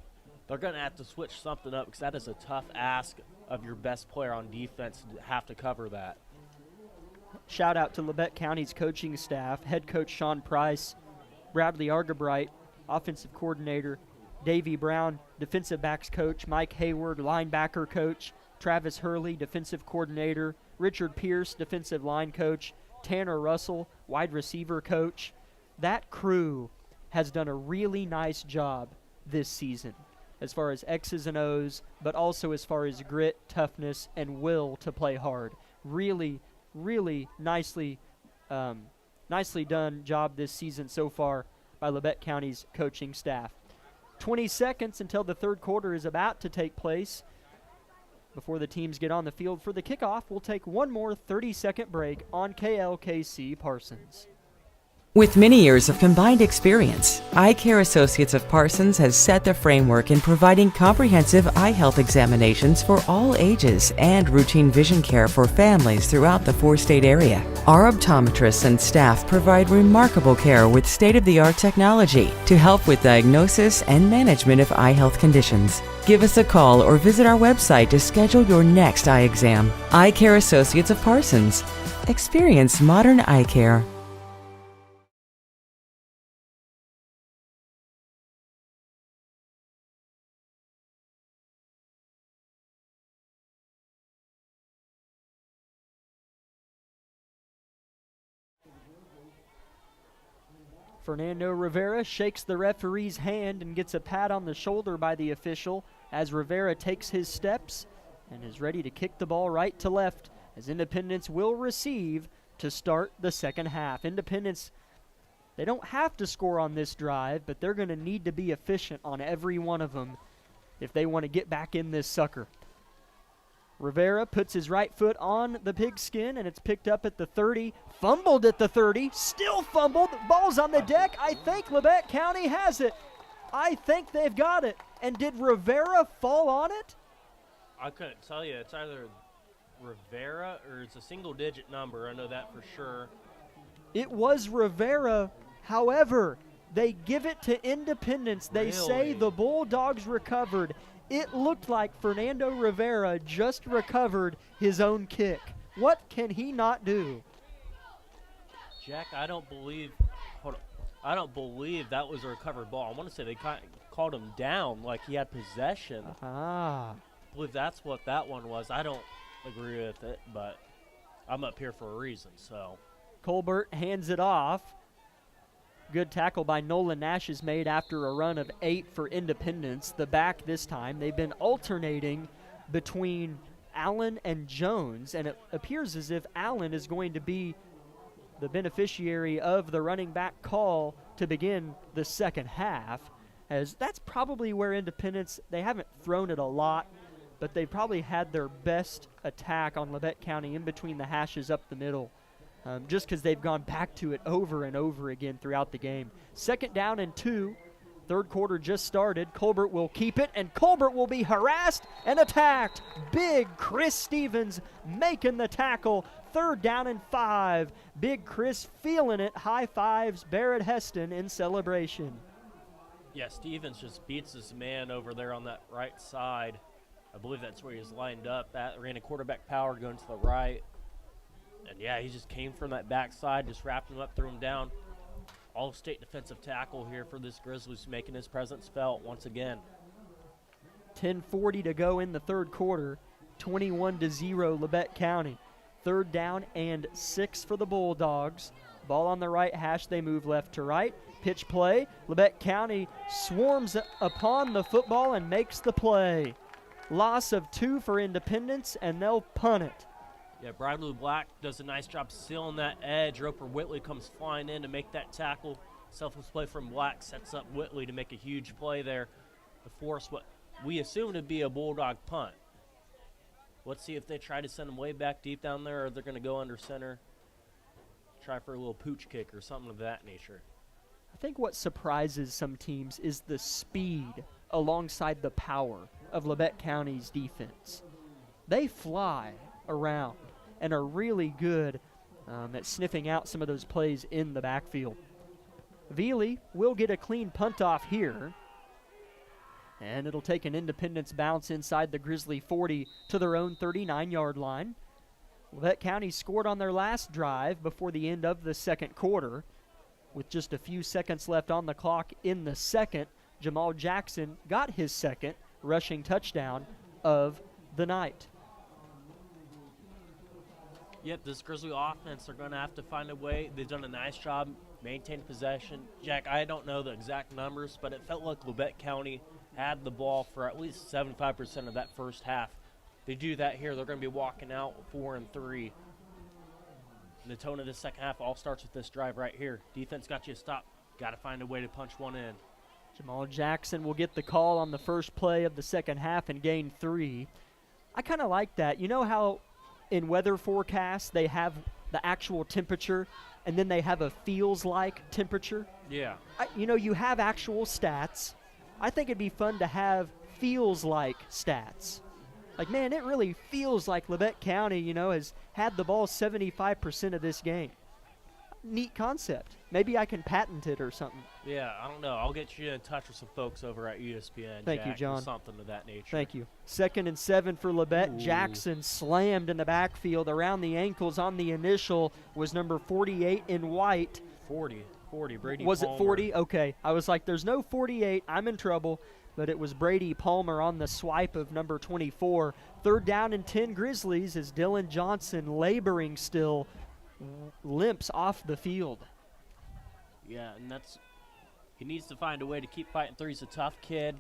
they're going to have to switch something up because that is a tough ask of your best player on defense to have to cover that. Shout out to Labette County's coaching staff, head coach Sean Price, Bradley Argabright, offensive coordinator, Davey Brown, defensive backs coach, Mike Hayward, linebacker coach, Travis Hurley, defensive coordinator, Richard Pierce, defensive line coach, Tanner Russell, wide receiver coach. That crew has done a really nice job this season as far as X's and O's, but also as far as grit, toughness, and will to play hard. Really, really nicely done job this season so far by Labette County's coaching staff. 20 seconds until the third quarter is about to take place. Before the teams get on the field for the kickoff, we'll take one more 30-second break on KLKC Parsons. With many years of combined experience, Eye Care Associates of Parsons has set the framework in providing comprehensive eye health examinations for all ages and routine vision care for families throughout the four-state area. Our optometrists and staff provide remarkable care with state-of-the-art technology to help with diagnosis and management of eye health conditions. Give us a call or visit our website to schedule your next eye exam. Eye Care Associates of Parsons. Experience modern eye care. Fernando Rivera shakes the referee's hand and gets a pat on the shoulder by the official as Rivera takes his steps and is ready to kick the ball right to left as Independence will receive to start the second half. Independence, they don't have to score on this drive, but they're going to need to be efficient on every one of them if they want to get back in this sucker. Rivera puts his right foot on the pigskin, and it's picked up at the 30, fumbled at the 30, still fumbled, ball's on the deck. I think Labette County has it. I think they've got it. And did Rivera fall on it? I couldn't tell you. It's either Rivera or it's a single-digit number. I know that for sure. It was Rivera. However, they give it to Independence. They say the Bulldogs recovered. It looked like Fernando Rivera just recovered his own kick. What can he not do? Jack, I don't believe that was a recovered ball. I want to say they called him down like he had possession. I believe that's what that one was. I don't agree with it, but I'm up here for a reason. So Colbert hands it off. Good tackle by Nolan Nash is made after a run of 8 for Independence. The back this time, they've been alternating between Allen and Jones, and it appears as if Allen is going to be the beneficiary of the running back call to begin the second half, as that's probably where Independence, they haven't thrown it a lot, but they probably had their best attack on Labette County in between the hashes up the middle. Just because they've gone back to it over and over again throughout the game. 2nd down and 2. Third quarter just started. Colbert will keep it, and Colbert will be harassed and attacked. Big Chris Stevens making the tackle. 3rd down and 5. Big Chris feeling it. High fives Barrett Heston in celebration. Yeah, Stevens just beats this man over there on that right side. I believe that's where he was lined up. Ran a quarterback power going to the right. And, yeah, he just came from that backside, just wrapped him up, threw him down. All-state defensive tackle here for this Grizzlies, making his presence felt once again. 10:40 to go in the third quarter. 21-0 Labette County. 3rd down and 6 for the Bulldogs. Ball on the right hash. They move left to right. Pitch play. Labette County swarms upon the football and makes the play. Loss of 2 for Independence, and they'll punt it. Yeah, Bradley Black does a nice job sealing that edge. Roper Whitley comes flying in to make that tackle. Selfless play from Black sets up Whitley to make a huge play there to force what we assume to be a Bulldog punt. Let's see if they try to send him way back deep down there, or they're going to go under center, try for a little pooch kick or something of that nature. I think what surprises some teams is the speed alongside the power of Labette County's defense. They fly around and are really good at sniffing out some of those plays in the backfield. Veely will get a clean punt off here. And it'll take an Independence bounce inside the Grizzly 40 to their own 39-yard line. Labette County scored on their last drive before the end of the second quarter. With just a few seconds left on the clock in the second, Jamal Jackson got his second rushing touchdown of the night. Yep, this Grizzly offense, are going to have to find a way. They've done a nice job maintaining possession. Jack, I don't know the exact numbers, but it felt like Labette County had the ball for at least 75% of that first half. They do that here, they're going to be walking out 4-3. And the tone of the second half all starts with this drive right here. Defense got you a stop. Got to find a way to punch one in. Jamal Jackson will get the call on the first play of the second half and gain 3. I kind of like that. You know how in weather forecasts they have the actual temperature and then they have a feels-like temperature? Yeah. You have actual stats. I think it'd be fun to have feels-like stats. Like, man, it really feels like Labette County, has had the ball 75% of this game. Neat concept. Maybe I can patent it or something. Yeah, I don't know. I'll get you in touch with some folks over at ESPN. Thank you, John. Something of that nature. Thank you. 2nd and 7 for Labette. Ooh. Jackson slammed in the backfield. Around the ankles on the initial was number 48 in white. 40, Brady Was Palmer. it 40? Okay. I was like, there's no 48. I'm in trouble. But it was Brady Palmer on the swipe of number 24. 3rd down and 10 Grizzlies as Dylan Johnson, laboring still, limps off the field. Yeah, and he needs to find a way to keep fighting through. He's a tough kid.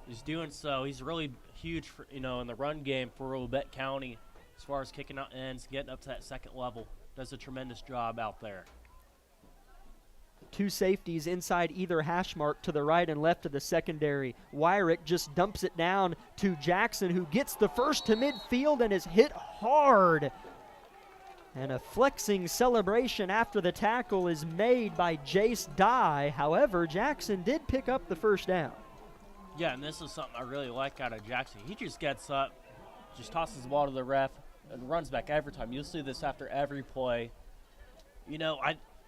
He's doing so. He's really huge for, in the run game for Labette County as far as kicking out ends, getting up to that second level. Does a tremendous job out there. 2 safeties inside either hash mark to the right and left of the secondary. Wyrick just dumps it down to Jackson, who gets the first to midfield and is hit hard. And a flexing celebration after the tackle is made by Jace Dye. However, Jackson did pick up the first down. Yeah, and this is something I really like out of Jackson. He just gets up, just tosses the ball to the ref, and runs back every time. You'll see this after every play. I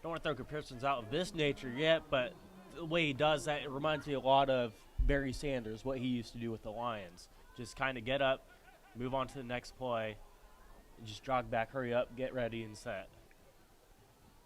don't want to throw comparisons out of this nature yet, but the way he does that, it reminds me a lot of Barry Sanders, what he used to do with the Lions. Just kind of get up, move on to the next play, and just jog back, hurry up, get ready, and set.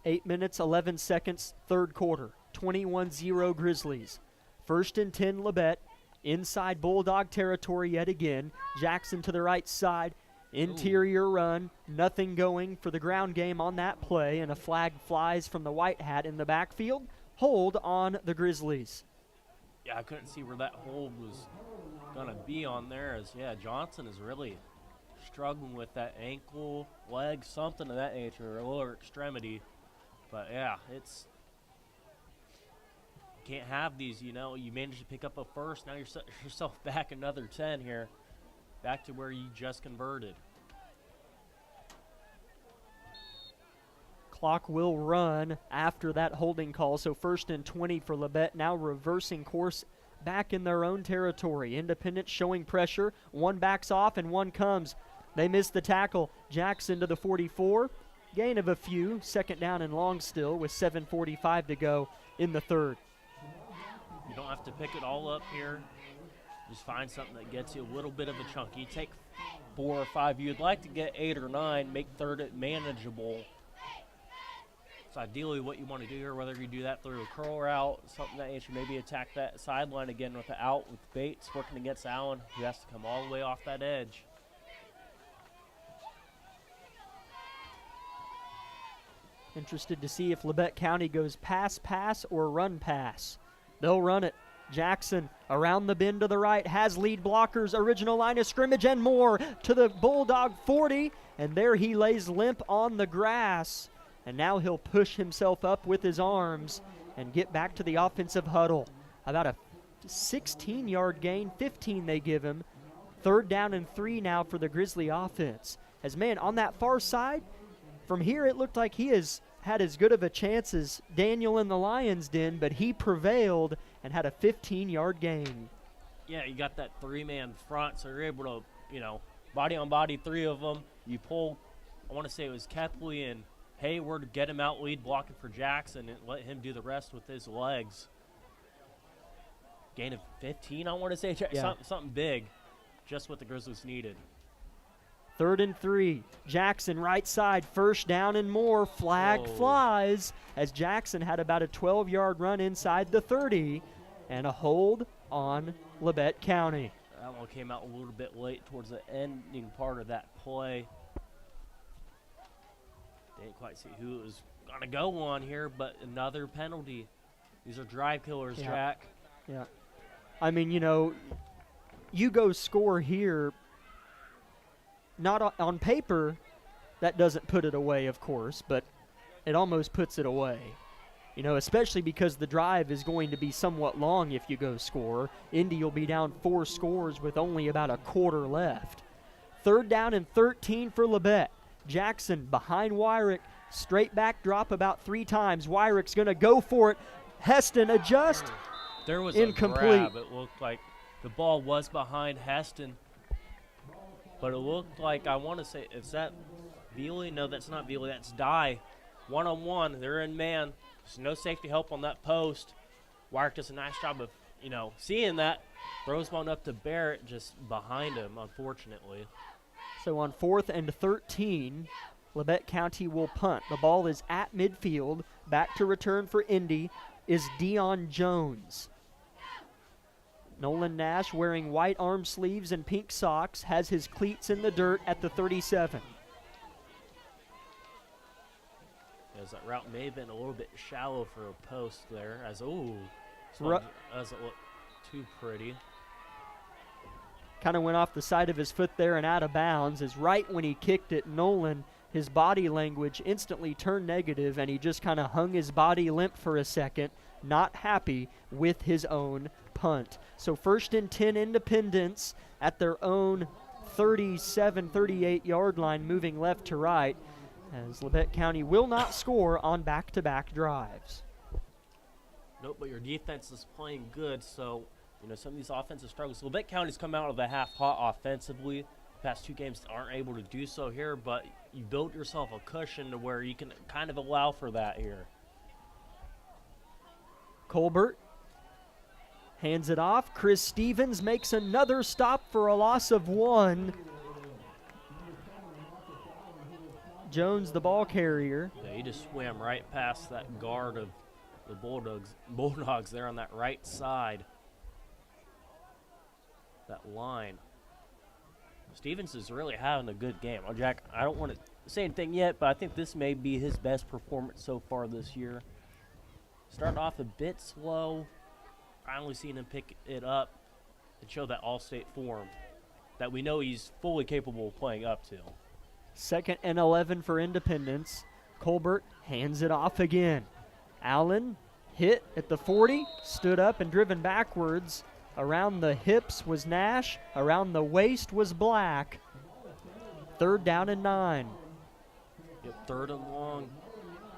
8 minutes, 11 seconds, third quarter. 21-0 Grizzlies. 1st and 10 Labette. Inside Bulldog territory yet again. Jackson to the right side. Interior run, nothing going for the ground game on that play, and a flag flies from the white hat in the backfield. Hold on the Grizzlies. Yeah, I couldn't see where that hold was going to be on there. Johnson is really struggling with that ankle, leg, something of that nature, or lower extremity. But, it's – can't have these, you managed to pick up a first. Now you're setting yourself back another 10 here. Back to where you just converted. Clock will run after that holding call, so 1st and 20 for Labette, now reversing course back in their own territory. Independent showing pressure. One backs off and one comes. They miss the tackle. Jackson to the 44. Gain of a few. 2nd down and long still with 7:45 to go in the third. You don't have to pick it all up here. Just find something that gets you a little bit of a chunk. You take 4 or 5. You'd like to get 8 or 9, make third manageable. So ideally what you want to do here, whether you do that through a curl route, something that you should maybe attack that sideline again with the out with Bates working against Allen, who has to come all the way off that edge. Interested to see if Labette County goes pass or run pass. They'll run it. Jackson around the bend to the right, has lead blockers, original line of scrimmage, and more to the Bulldog 40, and there he lays limp on the grass, and now he'll push himself up with his arms and get back to the offensive huddle. About a 16-yard gain, 15 they give him. 3rd down and 3 now for the Grizzly offense. As, man, on that far side, from here it looked like he has had as good of a chance as Daniel in the Lions' den, but he prevailed and had a 15-yard gain. Yeah, you got that 3-man front, so you're able to, body on body, 3 of them. You pull, I want to say it was Kepley and Hayward, get him out lead blocking for Jackson and let him do the rest with his legs. gain of 15, I want to say. Something big, just what the Grizzlies needed. 3rd and 3. Jackson right side, first down and more. Flag flies as Jackson had about a 12-yard run inside the 30 and a hold on Labette County. That one came out a little bit late towards the ending part of that play. Didn't quite see who it was going to go on here, but another penalty. These are drive killers, Jack. Yeah. I mean, you go score here. Not on paper, that doesn't put it away, of course, but it almost puts it away. Especially because the drive is going to be somewhat long if you go score. Indy will be down 4 scores with only about a quarter left. 3rd down and 13 for Labette. Jackson behind Wyrick. Straight back drop about 3 times. Wyrick's going to go for it. Heston adjust. There was incomplete. A grab. It looked like the ball was behind Heston. But it looked like, I want to say, is that Veely? No, that's not Veely. That's Dye. 1-on-1. They're in man. There's no safety help on that post. Wyrick does a nice job of, seeing that. Throws one up to Barrett just behind him, unfortunately. So on 4th and 13, Labette County will punt. The ball is at midfield. Back to return for Indy is Dion Jones. Nolan Nash, wearing white arm sleeves and pink socks, has his cleats in the dirt at the 37. As that route may have been a little bit shallow for a post there. Doesn't look too pretty. Kind of went off the side of his foot there and out of bounds. As right when he kicked it, Nolan, his body language instantly turned negative, and he just kind of hung his body limp for a second, not happy with his own punt. So 1st and 10 Independence at their own 37, 38-yard line, moving left to right, as Labette County will not score on back-to-back drives. Nope, but your defense is playing good, so some of these offensive struggles. Labette County's come out of the half hot offensively. The past 2 games aren't able to do so here, but you built yourself a cushion to where you can kind of allow for that here. Colbert hands it off. Chris Stevens makes another stop for a loss of 1. Jones, the ball carrier. Yeah, he just swam right past that guard of the Bulldogs there on that right side. That line. Stevens is really having a good game. Well, Jack, I don't want to say anything yet, but I think this may be his best performance so far this year. Started off a bit slow. Finally seeing him pick it up and show that all-state form that we know he's fully capable of playing up to. 2nd and 11 for Independence. Colbert hands it off again. Allen hit at the 40, stood up and driven backwards. Around the hips was Nash. Around the waist was Black. 3rd down and 9. Yep, 3rd and long.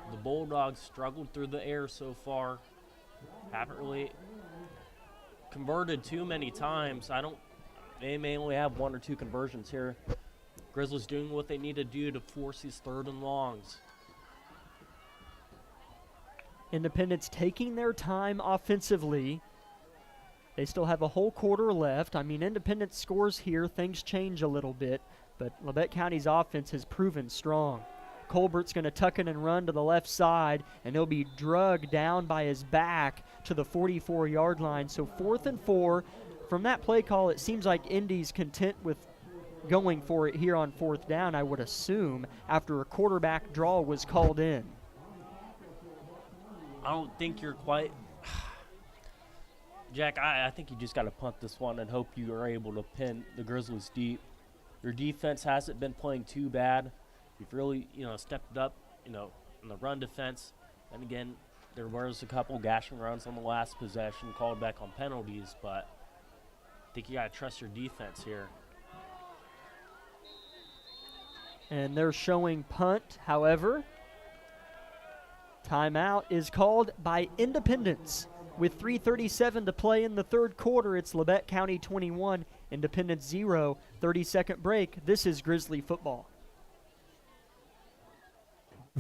The Bulldogs struggled through the air so far. Haven't really converted too many times. They may only have 1 or 2 conversions here. Grizzlies doing what they need to do to force these 3rd and longs. Independence taking their time offensively. They still have a whole quarter left. I mean, Independence scores here. Things change a little bit, but Labette County's offense has proven strong. Colbert's going to tuck it and run to the left side, and he'll be drugged down by his back to the 44-yard line. So 4th and 4. From that play call, it seems like Indy's content with going for it here on 4th down, I would assume, after a quarterback draw was called in. I don't think you're quite – Jack, I think you just got to punt this one and hope you are able to pin the Grizzlies deep. Your defense hasn't been playing too bad. You've really, stepped up, in the run defense. And again, there was a couple gashing runs on the last possession called back on penalties, but I think you got to trust your defense here. And they're showing punt, however. Timeout is called by Independence. With 3:37 to play in the 3rd quarter, it's Labette County 21, Independence 0. 30-second break. This is Grizzly football.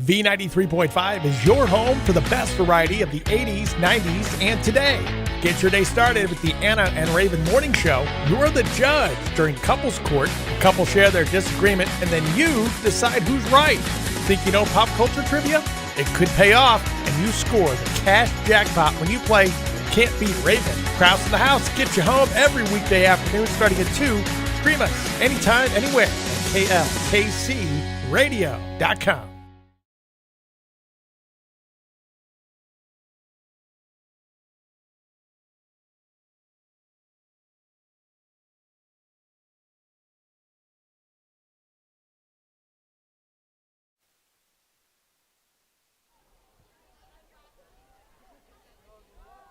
V93.5 is your home for the best variety of the 80s, 90s, and today. Get your day started with the Anna and Raven Morning Show. You're the judge during couples court. Couples share their disagreement, and then you decide who's right. Think you know pop culture trivia? It could pay off, and you score the cash jackpot when you play Can't Beat Raven. Kraus in the house gets you home every weekday afternoon starting at 2. Stream us anytime, anywhere at klkcradio.com.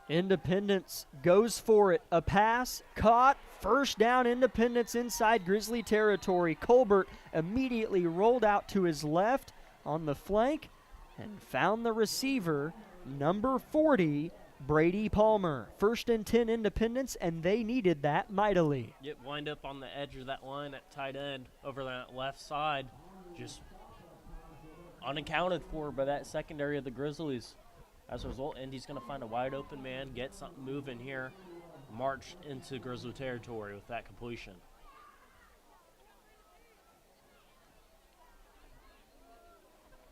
Independence goes for it. A pass, caught, first down. Independence inside Grizzly territory. Colbert immediately rolled out to his left on the flank and found the receiver, number 40, Brady Palmer. 1st and 10 Independence, and they needed that mightily. Yep, wind up on the edge of that line at tight end over that left side. Just unaccounted for by that secondary of the Grizzlies. As a result, Indy's going to find a wide open man, get something moving here, march into Grizzly territory with that completion.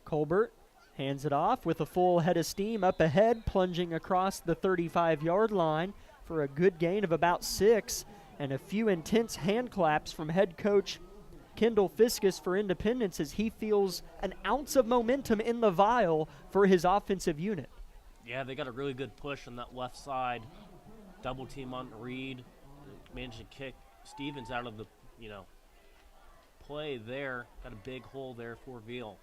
Colbert hands it off with a full head of steam up ahead, plunging across the 35-yard line for a good gain of about 6, and a few intense hand claps from head coach Kendall Fiskus for Independence as he feels an ounce of momentum in the vial for his offensive unit. Yeah, they got a really good push on that left side. Double team on Reed. Managed to kick Stevens out of the, play there. Got a big hole there for Veal.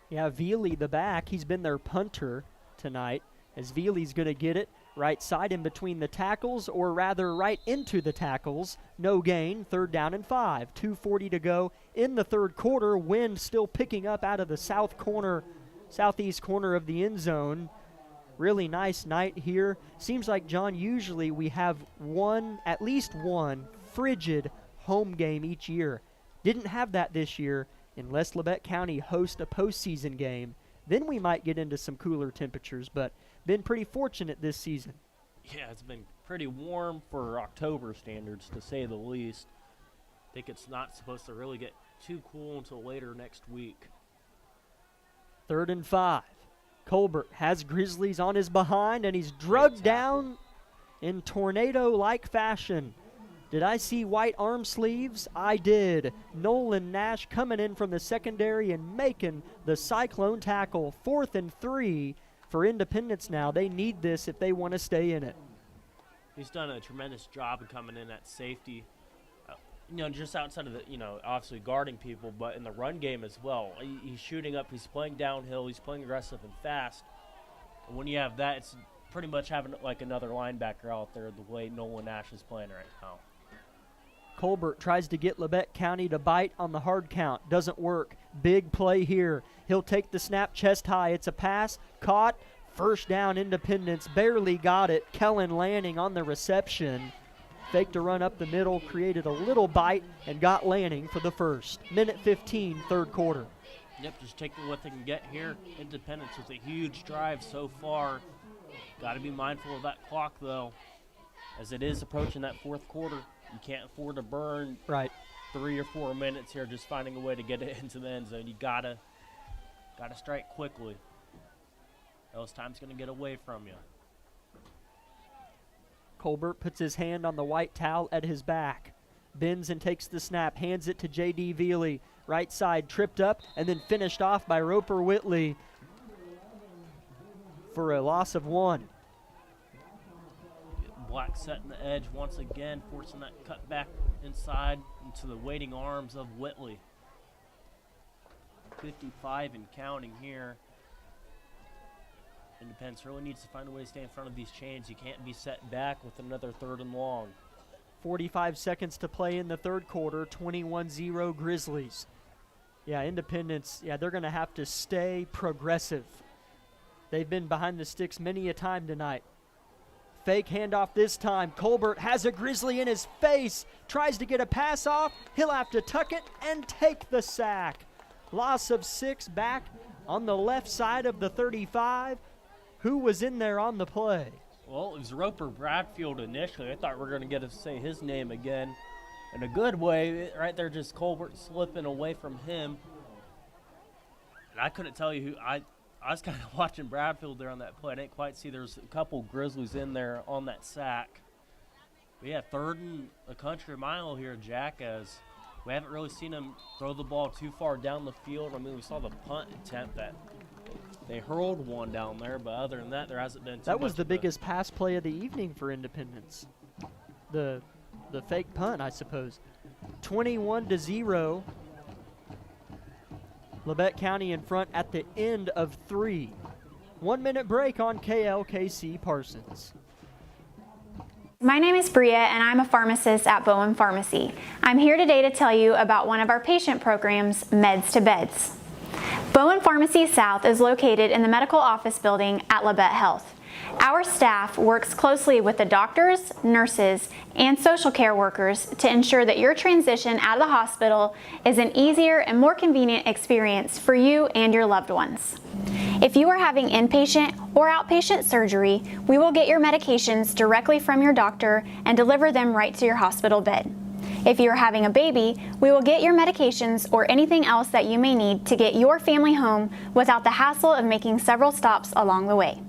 Yeah, Veely, the back, he's been their punter tonight, as Veely's going to get it right side in between the tackles, or rather right into the tackles. No gain, 3rd down and 5. 2:40 to go in the third quarter. Wind still picking up out of the southeast corner of the end zone. Really nice night here. Seems like, John, usually we have at least one frigid home game each year. Didn't have that this year unless Labette County hosts a postseason game. Then we might get into some cooler temperatures, but been pretty fortunate this season. Yeah, it's been pretty warm for October standards, to say the least. I think it's not supposed to really get too cool until later next week. 3rd and 5. Colbert has Grizzlies on his behind, and he's drugged down in tornado-like fashion. Did I see white arm sleeves? I did. Nolan Nash coming in from the secondary and making the Cyclone tackle. 4th and 3 for Independence now. They need this if they want to stay in it. He's done a tremendous job of coming in at safety. Just outside of the, obviously guarding people, but in the run game as well. He's shooting up, he's playing downhill, he's playing aggressive and fast. And when you have that, it's pretty much having like another linebacker out there the way Nolan Nash is playing right now. Colbert tries to get Labette County to bite on the hard count. Doesn't work. Big play here. He'll take the snap chest high. It's a pass. Caught. 1st down Independence. Barely got it. Kellen Lanning on the reception. Faked a run up the middle, created a little bite, and got Lanning for the first. Minute 15, third quarter. Yep, just taking what they can get here. Independence with a huge drive so far. Got to be mindful of that clock, though, as it is approaching that fourth quarter. You can't afford to burn 3 or 4 minutes here just finding a way to get it into the end zone. You gotta strike quickly. Else time's going to get away from you. Colbert puts his hand on the white towel at his back. Bends and takes the snap, hands it to J.D. Veely. Right side, tripped up, and then finished off by Roper Whitley for a loss of 1. Black setting the edge once again, forcing that cut back inside into the waiting arms of Whitley. 55 and counting here. Independence really needs to find a way to stay in front of these chains. You can't be set back with another 3rd and long. 45 seconds to play in the third quarter, 21-0 Grizzlies. Yeah, Independence, they're going to have to stay progressive. They've been behind the sticks many a time tonight. Fake handoff this time. Colbert has a Grizzly in his face. Tries to get a pass off. He'll have to tuck it and take the sack. Loss of 6 back on the left side of the 35. Who was in there on the play? Well, it was Roper Bradfield initially. I thought we were going to get to say his name again in a good way. Right there, just Colbert slipping away from him. And I couldn't tell you who. I was kind of watching Bradfield there on that play. I didn't quite see there's a couple Grizzlies in there on that sack. But yeah, 3rd and a country mile here, Jack, as we haven't really seen him throw the ball too far down the field. I mean, we saw the punt attempt that they hurled one down there, but other than that, there hasn't been too much. That was the biggest pass play of the evening for Independence. The fake punt, I suppose. 21-0. Labette County in front at the end of 3. 1 minute break on KLKC Parsons. My name is Bria and I'm a pharmacist at Bowen Pharmacy. I'm here today to tell you about one of our patient programs, Meds to Beds. Bowen Pharmacy South is located in the medical office building at Labette Health. Our staff works closely with the doctors, nurses, and social care workers to ensure that your transition out of the hospital is an easier and more convenient experience for you and your loved ones. If you are having inpatient or outpatient surgery, we will get your medications directly from your doctor and deliver them right to your hospital bed. If you are having a baby, we will get your medications or anything else that you may need to get your family home without the hassle of making several stops along the way.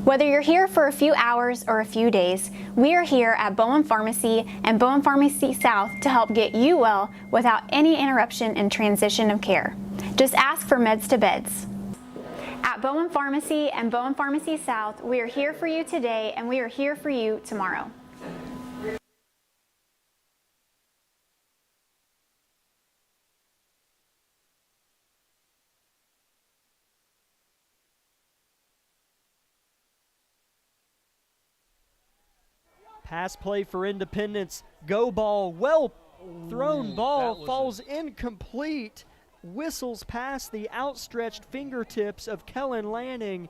Whether you're here for a few hours or a few days, we are here at Bowen Pharmacy and Bowen Pharmacy South to help get you well without any interruption in transition of care. Just ask for Meds to Beds. At Bowen Pharmacy and Bowen Pharmacy South, we are here for you today and we are here for you tomorrow. Pass play for Independence. Go ball. Well thrown ball falls incomplete. Whistles past the outstretched fingertips of Kellen Lanning,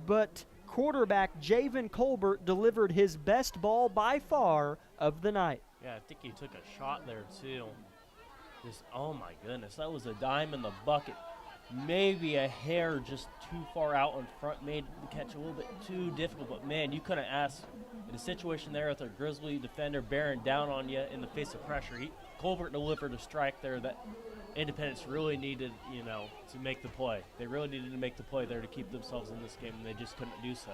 but quarterback Javen Colbert delivered his best ball by far of the night. Yeah, I think he took a shot there too. Just, oh my goodness, that was a dime in the bucket. Maybe a hair just too far out in front, made the catch a little bit too difficult, but man, you couldn't ask in a situation there with a Grizzly defender bearing down on you in the face of pressure. Colbert delivered a strike there that Independence really needed, to make the play. They really needed to make the play there to keep themselves in this game, and they just couldn't do so.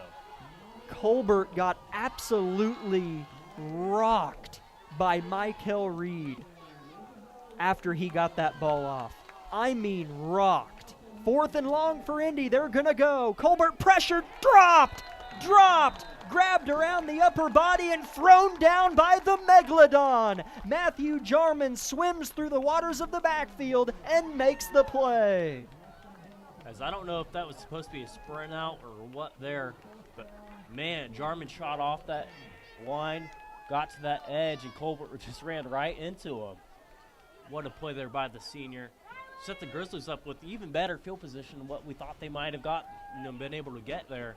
Colbert got absolutely rocked by Michael Reed after he got that ball off. I mean rocked. 4th and long for Indy. They're going to go. Colbert pressured, dropped, grabbed around the upper body and thrown down by the Megalodon. Matthew Jarman swims through the waters of the backfield and makes the play. As I don't know if that was supposed to be a sprint out or what there, but man, Jarman shot off that line, got to that edge, and Colbert just ran right into him. What a play there by the senior. Set the Grizzlies up with even better field position than what we thought they might have got, been able to get there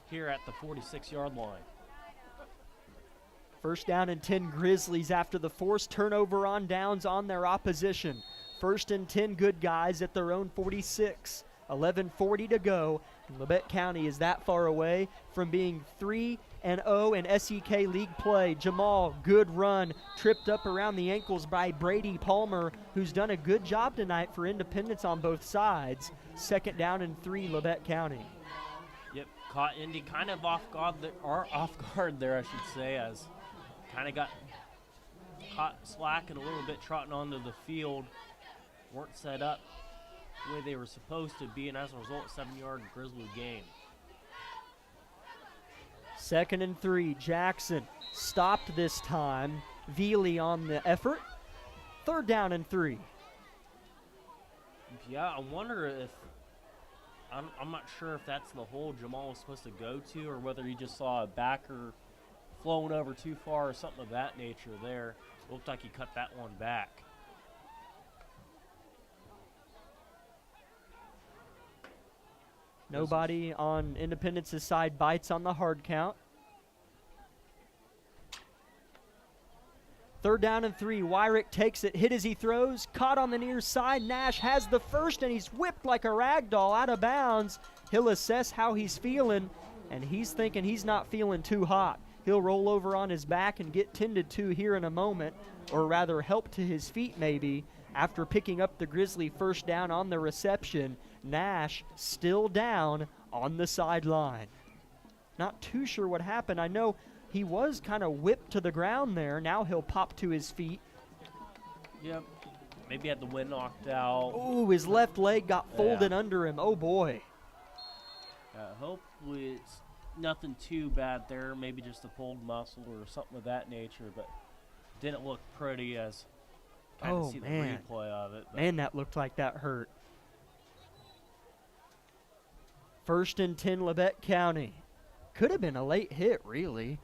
here at the 46-yard line. 1st down and 10 Grizzlies after the forced turnover on downs on their opposition. 1st and 10 good guys at their own 46. 11:40 to go. And Labette County is that far away from being 3-0 in SEK League play. Jamal, good run, tripped up around the ankles by Brady Palmer, who's done a good job tonight for Independence on both sides. 2nd down and 3, Labette County. Yep, caught Indy kind of off guard there, I should say, as kind of got caught slacking a little bit, trotting onto the field. Weren't set up the way they were supposed to be, and as a result, 7-yard Grizzly gain. 2nd and 3, Jackson stopped this time. Veely on the effort. 3rd down and 3. Yeah, I wonder if, I'm not sure if that's the hole Jamal was supposed to go to, or whether he just saw a backer flowing over too far or something of that nature there. Looked like he cut that one back. Nobody on Independence's side bites on the hard count. 3rd down and 3. Wyrick takes it, hit as he throws, caught on the near side. Nash has the first, and he's whipped like a rag doll out of bounds. He'll assess how he's feeling, and he's thinking he's not feeling too hot. He'll roll over on his back and get tended to here in a moment, or rather help to his feet maybe, after picking up the Grizzly first down on the reception. Nash still down on the sideline. Not too sure what happened. I know he was kind of whipped to the ground there. Now he'll pop to his feet. Yep. Maybe had the wind knocked out. Ooh, his left leg got folded under him. Oh, boy. Hopefully it's nothing too bad there. Maybe just a pulled muscle or something of that nature, but didn't look pretty as kind of see the replay of it. Man, that looked like that hurt. 1st and 10, Labette County. Could have been a late hit, really.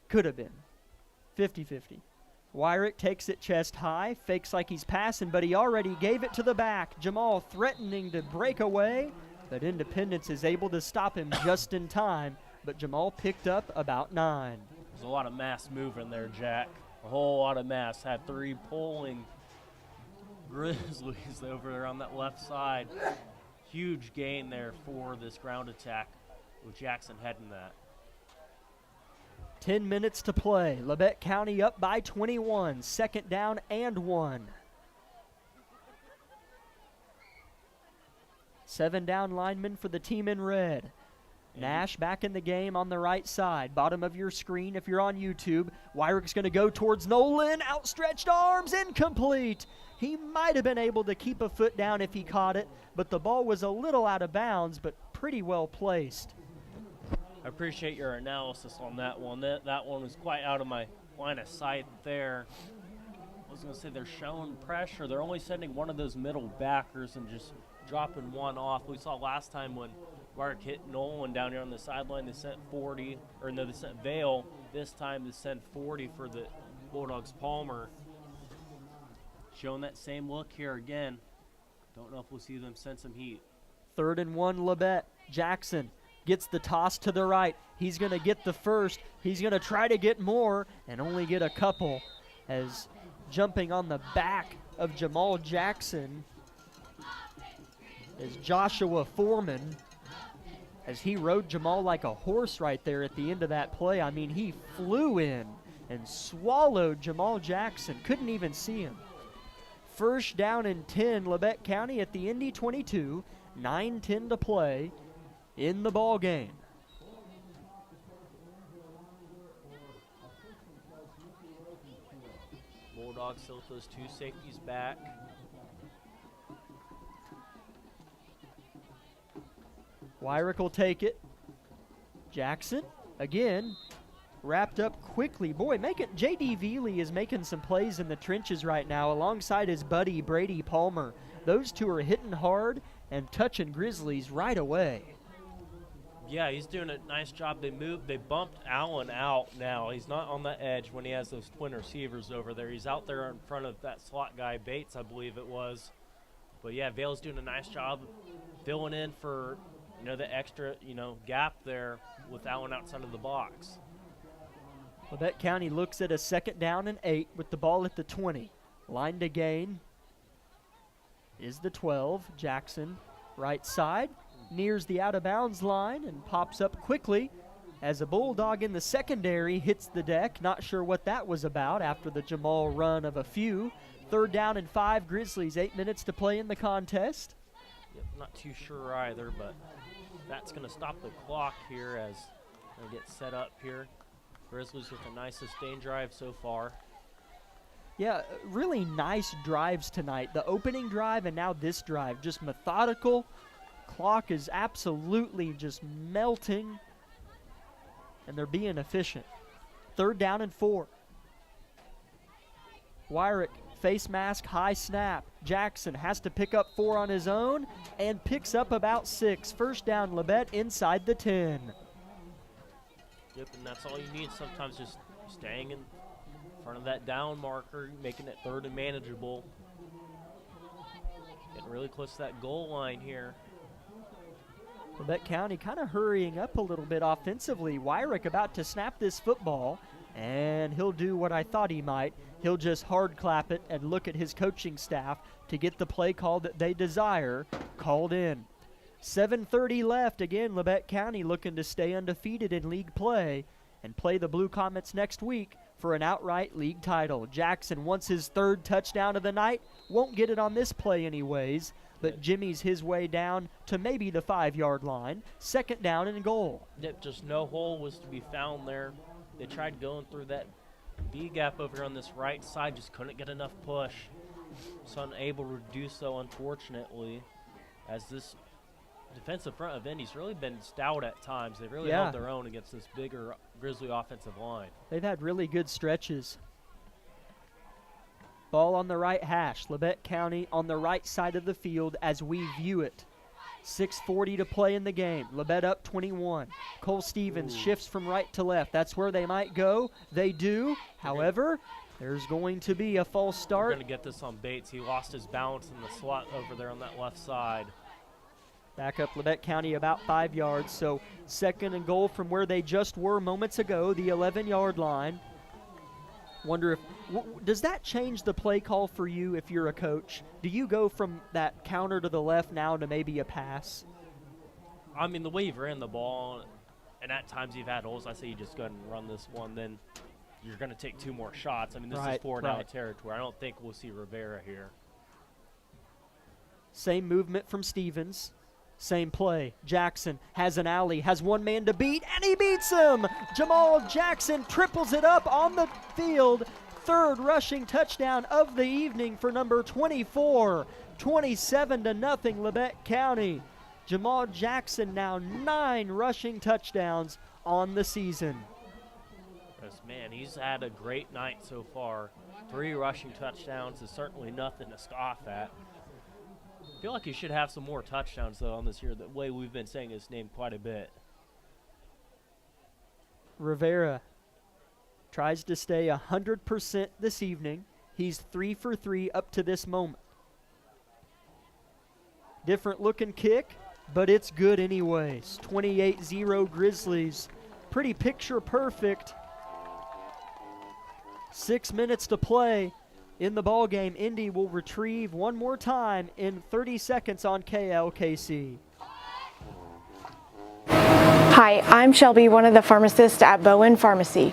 Could have been. 50-50. Wyrick takes it chest high, fakes like he's passing, but he already gave it to the back. Jamal threatening to break away, but Independence is able to stop him just in time, but Jamal picked up about 9. There's a lot of mass moving there, Jack. A whole lot of mass. Had 3 pulling Grizzlies over there on that left side. Huge gain there for this ground attack with Jackson heading that. 10 minutes to play. Labette County up by 21. 2nd down and 1. 7 down linemen for the team in red. Nash back in the game on the right side. Bottom of your screen if you're on YouTube. Wyrick's going to go towards Nolan. Outstretched arms, incomplete. He might have been able to keep a foot down if he caught it, but the ball was a little out of bounds, but pretty well placed. I appreciate your analysis on that one. That one was quite out of my line of sight there. I was going to say they're showing pressure. They're only sending one of those middle backers and just dropping one off. We saw last time when Wyrick hit Nolan down here on the sideline, they sent 40, or no, they sent Vale. This time they sent 40 for the Bulldogs Palmer. Showing that same look here again. Don't know if we'll see them send some heat. 3rd and 1, Labette. Jackson gets the toss to the right. He's going to get the first. He's going to try to get more and only get a couple, as jumping on the back of Jamal Jackson is Joshua Foreman, as he rode Jamal like a horse right there at the end of that play. I mean, he flew in and swallowed Jamal Jackson. Couldn't even see him. 1st down and 10, Labette County at the Indy 22. 9:10 to play in the ball game. Bulldogs still with those 2 safeties back. Wyrick will take it. Jackson, again, wrapped up quickly. Boy, J.D. Veely is making some plays in the trenches right now alongside his buddy Brady Palmer. Those two are hitting hard and touching Grizzlies right away. Yeah, he's doing a nice job. They bumped Allen out now. He's not on the edge when he has those twin receivers over there. He's out there in front of that slot guy, Bates, I believe it was. But yeah, Vale's doing a nice job filling in for, the extra, gap there with Allen outside of the box. Labette County looks at a 2nd down and 8 with the ball at the 20. Line to gain is the 12. Jackson, right side, nears the out-of-bounds line and pops up quickly as a Bulldog in the secondary hits the deck. Not sure what that was about after the Jamal run of a few. 3rd down and 5, Grizzlies, 8 minutes to play in the contest. Yep, not too sure either, but that's going to stop the clock here as they get set up here. Grizzlies with a nice sustained drive so far. Yeah, really nice drives tonight. The opening drive and now this drive, just methodical. Clock is absolutely just melting, and they're being efficient. 3rd down and 4. Wyrick, face mask, high snap. Jackson has to pick up 4 on his own and picks up about 6. 1st down, Labette inside the 10. Yep, and that's all you need sometimes, just staying in front of that down marker, making it 3rd and manageable. Getting really close to that goal line here. Labette County kind of hurrying up a little bit offensively. Wyrick about to snap this football, And he'll do what I thought he might. He'll just hard clap it and look at his coaching staff to get the play call that they desire called in. 7:30 left. Again, Labette County looking to stay undefeated in league play and play the Blue Comets next week for an outright league title. Jackson wants his 3rd touchdown of the night. Won't get it on this play anyways, but Jimmy's his way down to maybe the 5-yard line. 2nd down and goal. Yep, just no hole was to be found there. They tried going through that B gap over here on this right side, just couldn't get enough push. So unable to do so, unfortunately, as this defensive front of Indy's really been stout at times. They've really held their own against this bigger Grizzly offensive line. They've had really good stretches. Ball on the right hash. Labette County on the right side of the field as we view it. 6:40 to play in the game. Labette up 21. Cole Stevens shifts from right to left. That's where they might go. They do. However, there's going to be a false start. We're going to get this on Bates. He lost his balance in the slot over there on that left side. Back up Labette County about 5 yards. So 2nd and goal from where they just were moments ago, the 11-yard line. Wonder if does that change the play call for you if you're a coach? Do you go from that counter to the left now to maybe a pass? I mean, the way you've ran the ball, and at times you've had holes, I say you just go ahead and run this one, then you're going to take 2 more shots. I mean, this is 4-down territory. I don't think we'll see Rivera here. Same movement from Stevens. Same play. Jackson has an alley, has one man to beat, and he beats him! Jamal Jackson triples it up on the field. 3rd rushing touchdown of the evening for number 24. 27-0 Labette County. Jamal Jackson now 9 rushing touchdowns on the season. Yes, man, he's had a great night so far. 3 rushing touchdowns is certainly nothing to scoff at. I feel like he should have some more touchdowns, though, on this year, the way we've been saying his name quite a bit. Rivera tries to stay 100% this evening. He's 3 for 3 up to this moment. Different looking kick, but it's good anyways. 28-0 Grizzlies. Pretty picture perfect. 6 minutes to play in the ball game. Indy will retrieve one more time in 30 seconds on KLKC. Hi, I'm Shelby, one of the pharmacists at Bowen Pharmacy.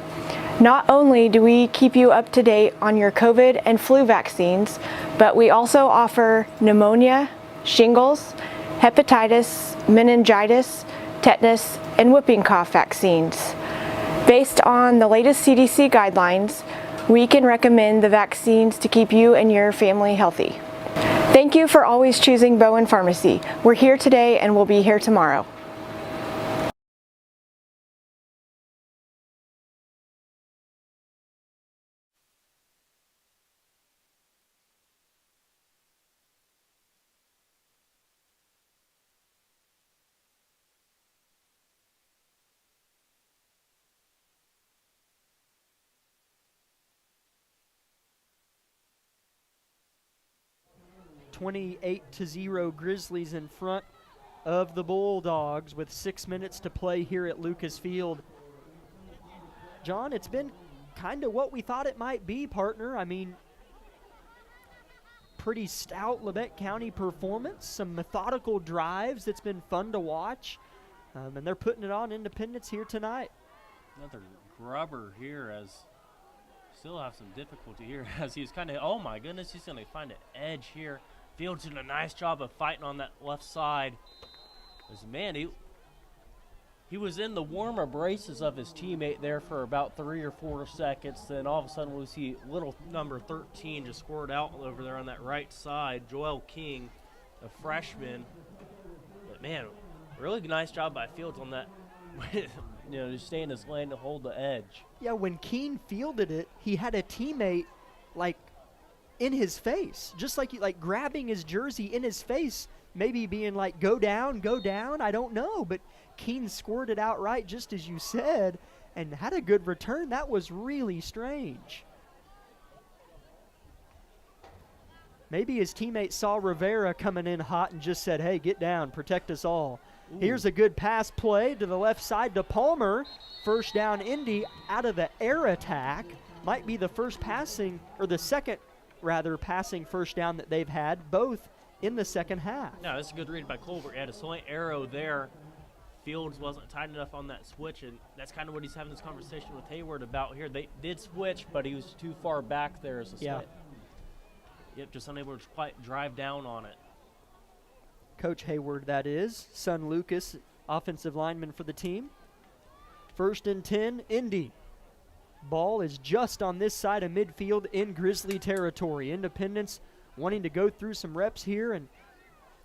Not only do we keep you up to date on your COVID and flu vaccines, but we also offer pneumonia, shingles, hepatitis, meningitis, tetanus, and whooping cough vaccines. Based on the latest CDC guidelines, we can recommend the vaccines to keep you and your family healthy. Thank you for always choosing Bowen Pharmacy. We're here today and we'll be here tomorrow. (28-0) Grizzlies in front of the Bulldogs with 6 minutes to play here at Lucas Field. John, it's been kind of what we thought it might be, partner. I mean, pretty stout Labette County performance, some methodical drives that's been fun to watch, and they're putting it on Independence here tonight. Another grubber here, as still have some difficulty here as he's kind of, oh my goodness, he's going to find an edge here. Fields did a nice job of fighting on that left side. As man, he was in the warm embraces of his teammate there for about 3 or 4 seconds. Then all of a sudden we see little number 13 just scored out over there on that right side. Joel King, a freshman. But man, really nice job by Fields on that. Just stay in his lane to hold the edge. Yeah, when Keene fielded it, he had a teammate like in his face, just like grabbing his jersey in his face, maybe being like, go down, I don't know. But Keene scored it outright, just as you said, and had a good return. That was really strange. Maybe his teammate saw Rivera coming in hot and just said, hey, get down, protect us all. Here's a good pass play to the left side to Palmer. First down, Indy out of the air attack. Might be the second passing first down that they've had, both in the second half. No, that's a good read by Colbert. He had a slant arrow there. Fields wasn't tight enough on that switch, and that's kind of what he's having this conversation with Hayward about here. They did switch, but he was too far back there as a split. Yep, just unable to quite drive down on it. Coach Hayward, that is. Son Lucas, offensive lineman for the team. 1st and 10, Indy. Ball is just on this side of midfield in Grizzly territory. Independence wanting to go through some reps here and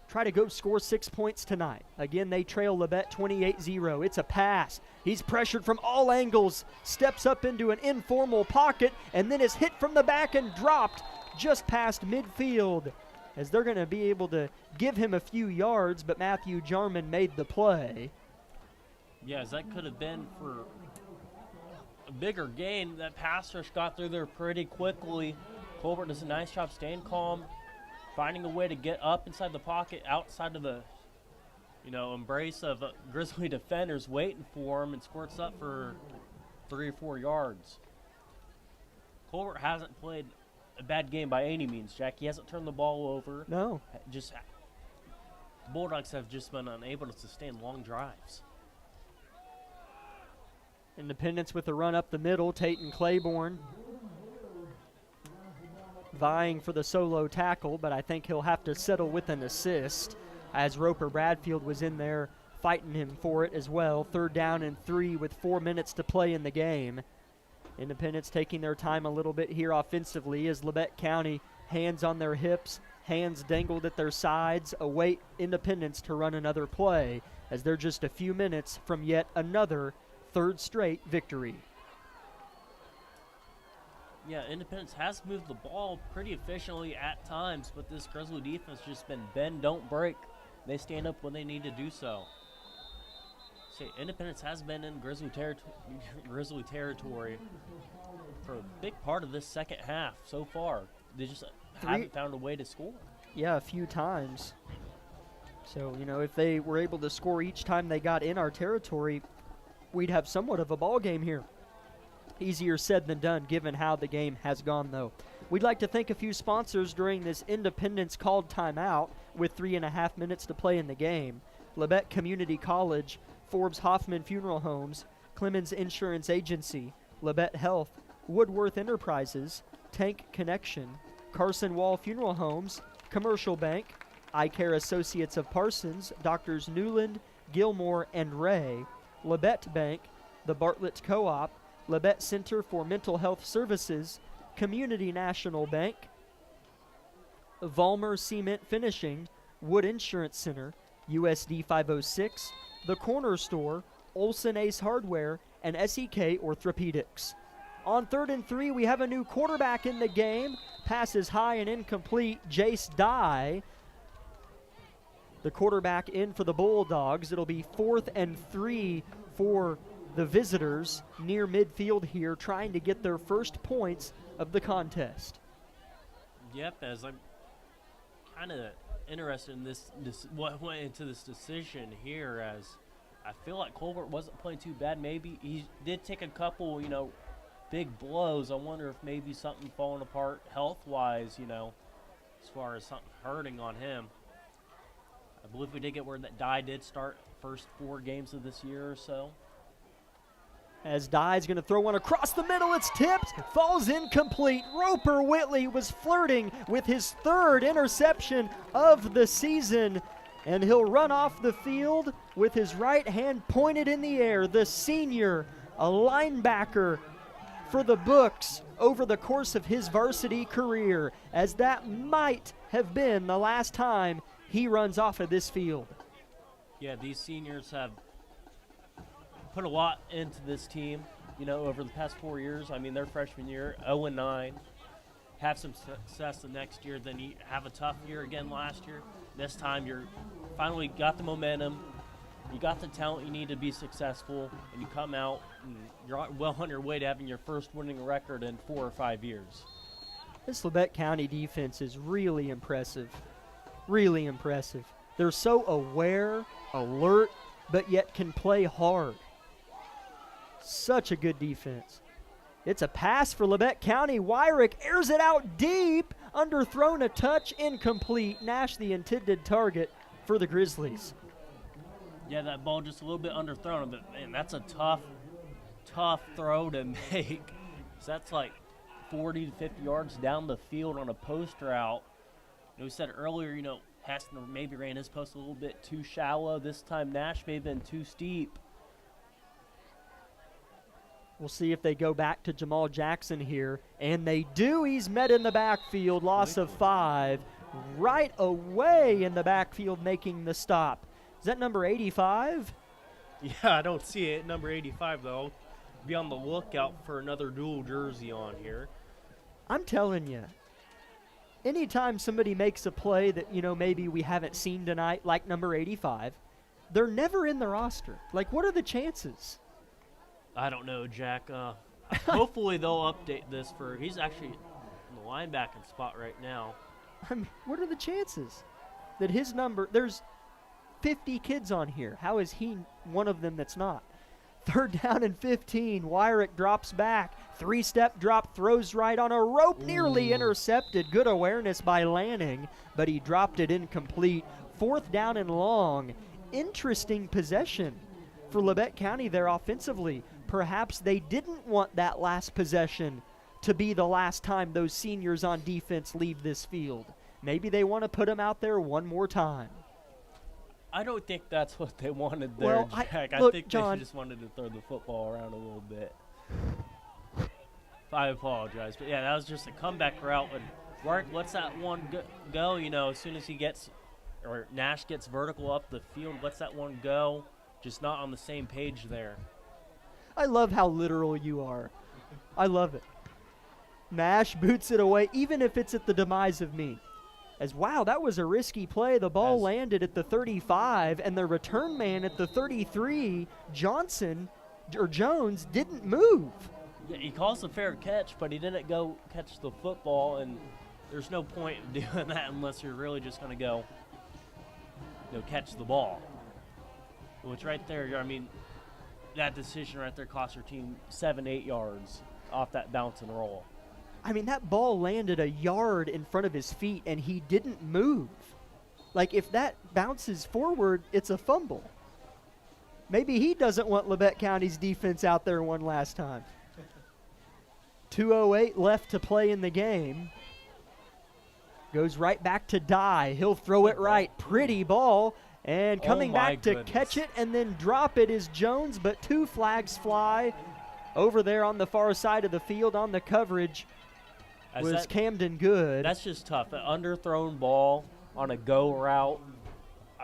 try to go score 6 points tonight. Again, they trail Labette 28-0. It's a pass. He's pressured from all angles, steps up into an informal pocket, and then is hit from the back and dropped just past midfield, as they're going to be able to give him a few yards, but Matthew Jarman made the play. Yes, that could have been for a bigger gain. That pass rush got through there pretty quickly. Colbert does a nice job staying calm, finding a way to get up inside the pocket, outside of the embrace of Grizzly defenders waiting for him, and squirts up for 3 or 4 yards. Colbert hasn't played a bad game by any means, Jack. He hasn't turned the ball over. No. The Bulldogs have just been unable to sustain long drives. Independence with a run up the middle. Tayton Claiborne vying for the solo tackle, but I think he'll have to settle with an assist, as Roper Bradfield was in there fighting him for it as well. 3rd down and 3 with 4 minutes to play in the game. Independence taking their time a little bit here offensively as Labette County, hands on their hips, hands dangled at their sides, await Independence to run another play, as they're just a few minutes from yet another 3rd straight victory. Yeah, Independence has moved the ball pretty efficiently at times, but this Grizzly defense just been bend, don't break. They stand up when they need to do so. Independence has been in Grizzly territory for a big part of this second half so far. They just haven't found a way to score. Yeah, a few times. So, if they were able to score each time they got in our territory, we'd have somewhat of a ball game here. Easier said than done, given how the game has gone, though. We'd like to thank a few sponsors during this Independence called timeout with 3.5 minutes to play in the game. Labette Community College, Forbes Hoffman Funeral Homes, Clemens Insurance Agency, Labette Health, Woodworth Enterprises, Tank Connection, Carson Wall Funeral Homes, Commercial Bank, Eye Care Associates of Parsons, Doctors Newland, Gilmore, and Ray, Labette Bank, the Bartlett Co-op, Labette Center for Mental Health Services, Community National Bank, Vollmer Cement Finishing, Wood Insurance Center, USD 506, The Corner Store, Olson Ace Hardware, and SEK Orthopedics. On 3rd and 3, we have a new quarterback in the game. Pass is high and incomplete. Jace Dye, the quarterback in for the Bulldogs. It'll be 4th and 3 for the visitors near midfield here, trying to get their first points of the contest. Yep, as I'm kind of interested in this what went into this decision here, as I feel like Colbert wasn't playing too bad. Maybe he did take a couple, big blows. I wonder if maybe something falling apart health-wise, as far as something hurting on him. I believe we did get word that Dye did start first 4 games of this year or so. As Dye's going to throw one across the middle, it's tipped, falls incomplete. Roper Whitley was flirting with his 3rd interception of the season, and he'll run off the field with his right hand pointed in the air. The senior, a linebacker for the books over the course of his varsity career, as that might have been the last time he runs off of this field. Yeah, these seniors have put a lot into this team, over the past 4 years. I mean, their freshman year, 0-9, have some success the next year, then you have a tough year again last year. This time you're finally got the momentum, you got the talent you need to be successful, and you come out and you're well on your way to having your first winning record in 4 or 5 years. This Labette County defense is really impressive. Really impressive. They're so aware, alert, but yet can play hard. Such a good defense. It's a pass for Labette County. Wyrick airs it out deep. Underthrown a touch, incomplete. Nash the intended target for the Grizzlies. Yeah, that ball just a little bit underthrown, but man, that's a tough throw to make. So that's like 40 to 50 yards down the field on a post route. We said earlier, Hessner maybe ran his post a little bit too shallow. This time Nash may have been too steep. We'll see if they go back to Jamal Jackson here. And they do. He's met in the backfield. Loss of 5. Right away in the backfield making the stop. Is that number 85? Yeah, I don't see it. Number 85, though. Be on the lookout for another dual jersey on here. I'm telling you, anytime somebody makes a play that, maybe we haven't seen tonight, like number 85, they're never in the roster. Like, what are the chances? I don't know, Jack. Hopefully they'll update this he's actually in the linebacking spot right now. I mean, what are the chances that his number, there's 50 kids on here. How is he one of them that's not? 3rd down and 15. Wyrick drops back. 3-step drop, throws right on a rope, nearly intercepted. Good awareness by Lanning, but he dropped it incomplete. 4th down and long. Interesting possession for Labette County there offensively. Perhaps they didn't want that last possession to be the last time those seniors on defense leave this field. Maybe they want to put them out there one more time. I don't think that's what they wanted there, well, Jack. Look, I think John, they just wanted to throw the football around a little bit. I apologize. But, yeah, that was just a comeback route. And Mark lets that one go, as soon as Nash gets vertical up the field, lets that one go. Just not on the same page there. I love how literal you are. I love it. Nash boots it away, even if it's at the demise of me. Wow, that was a risky play. The ball landed at the 35, and the return man at the 33, Jones, didn't move. Yeah, he calls a fair catch, but he didn't go catch the football, and there's no point in doing that unless you're really just going to go catch the ball. Which right there, that decision right there cost your team 7-8 yards off that bounce and roll. That ball landed a yard in front of his feet, and he didn't move. Like, if that bounces forward, it's a fumble. Maybe he doesn't want Labette County's defense out there one last time. 2:08 left to play in the game. Goes right back to Dye. He'll throw it right. Pretty ball. And coming back to catch it and then drop it is Jones, but 2 flags fly over there on the far side of the field on the coverage. Was Camden Good. That's just tough. An underthrown ball on a go route.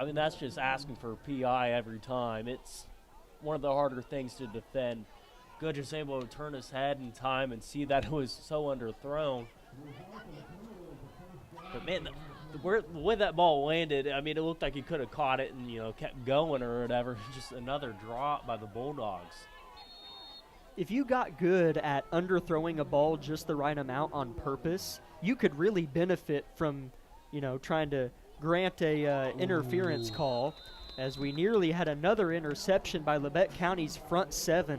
That's just asking for a PI every time. It's one of the harder things to defend. Good just able to turn his head in time and see that it was so underthrown. But, man, the way that ball landed, it looked like he could have caught it and, kept going or whatever. Just another drop by the Bulldogs. If you got good at underthrowing a ball just the right amount on purpose, you could really benefit from, trying to grant a interference call, as we nearly had another interception by Labette County's front 7.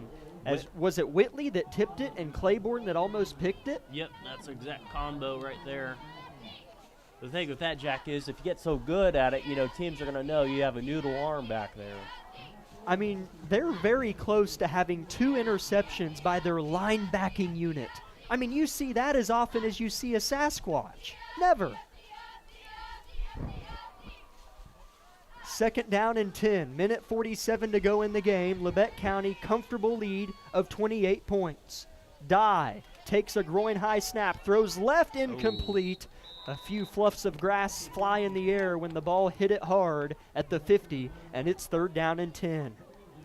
Was it Whitley that tipped it and Claiborne that almost picked it? Yep, that's exact combo right there. The thing with that, Jack, is if you get so good at it, teams are going to know you have a noodle arm back there. They're very close to having 2 interceptions by their linebacking unit. You see that as often as you see a Sasquatch. Never. 2nd down and 10. Minute 47 to go in the game. Labette County, comfortable lead of 28 points. Dye takes a groin-high snap, throws left, incomplete. A few fluffs of grass fly in the air when the ball hit it hard at the 50, and it's 3rd down and 10.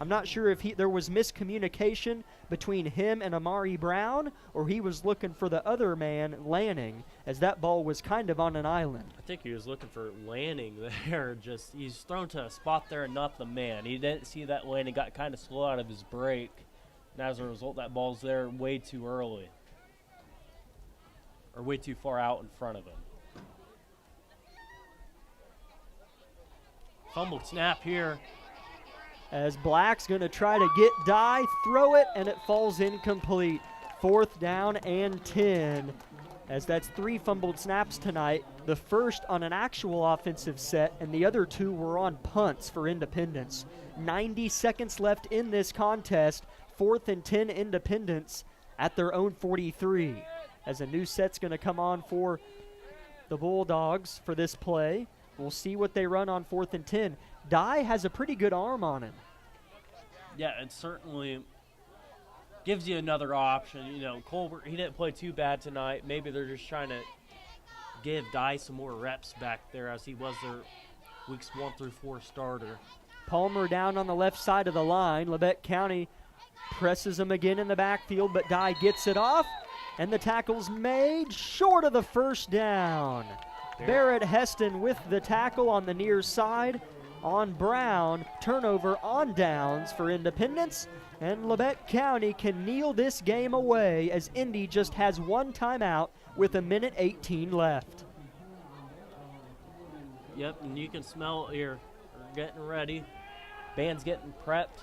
I'm not sure if there was miscommunication between him and Amari Brown, or he was looking for the other man, Lanning, as that ball was kind of on an island. I think he was looking for Lanning there. He's thrown to a spot there and not the man. He didn't see that Lanning got kind of slow out of his break, and as a result, that ball's there way too early, or way too far out in front of him. Fumbled snap here. As Black's going to try to get Dye, throw it, and it falls incomplete. 4th down and 10. As that's 3 fumbled snaps tonight, the first on an actual offensive set, and the other 2 were on punts for Independence. 90 seconds left in this contest. 4th and 10 Independence at their own 43. As a new set's going to come on for the Bulldogs for this play. We'll see what they run on 4th and 10. Dye has a pretty good arm on him. Yeah, it certainly gives you another option. You know, Colbert, he didn't play too bad tonight. Maybe they're just trying to give Dye some more reps back there as he was their weeks 1 through 4 starter. Palmer down on the left side of the line. Labette County presses him again in the backfield, but Dye gets it off, and the tackle's made short of the first down. Barrett Heston with the tackle on the near side on Brown. Turnover on downs for Independence, and Labette County can kneel this game away as Indy just has 1 timeout with 1:18 left. Yep, and you can smell it here. They're getting ready. Band's getting prepped.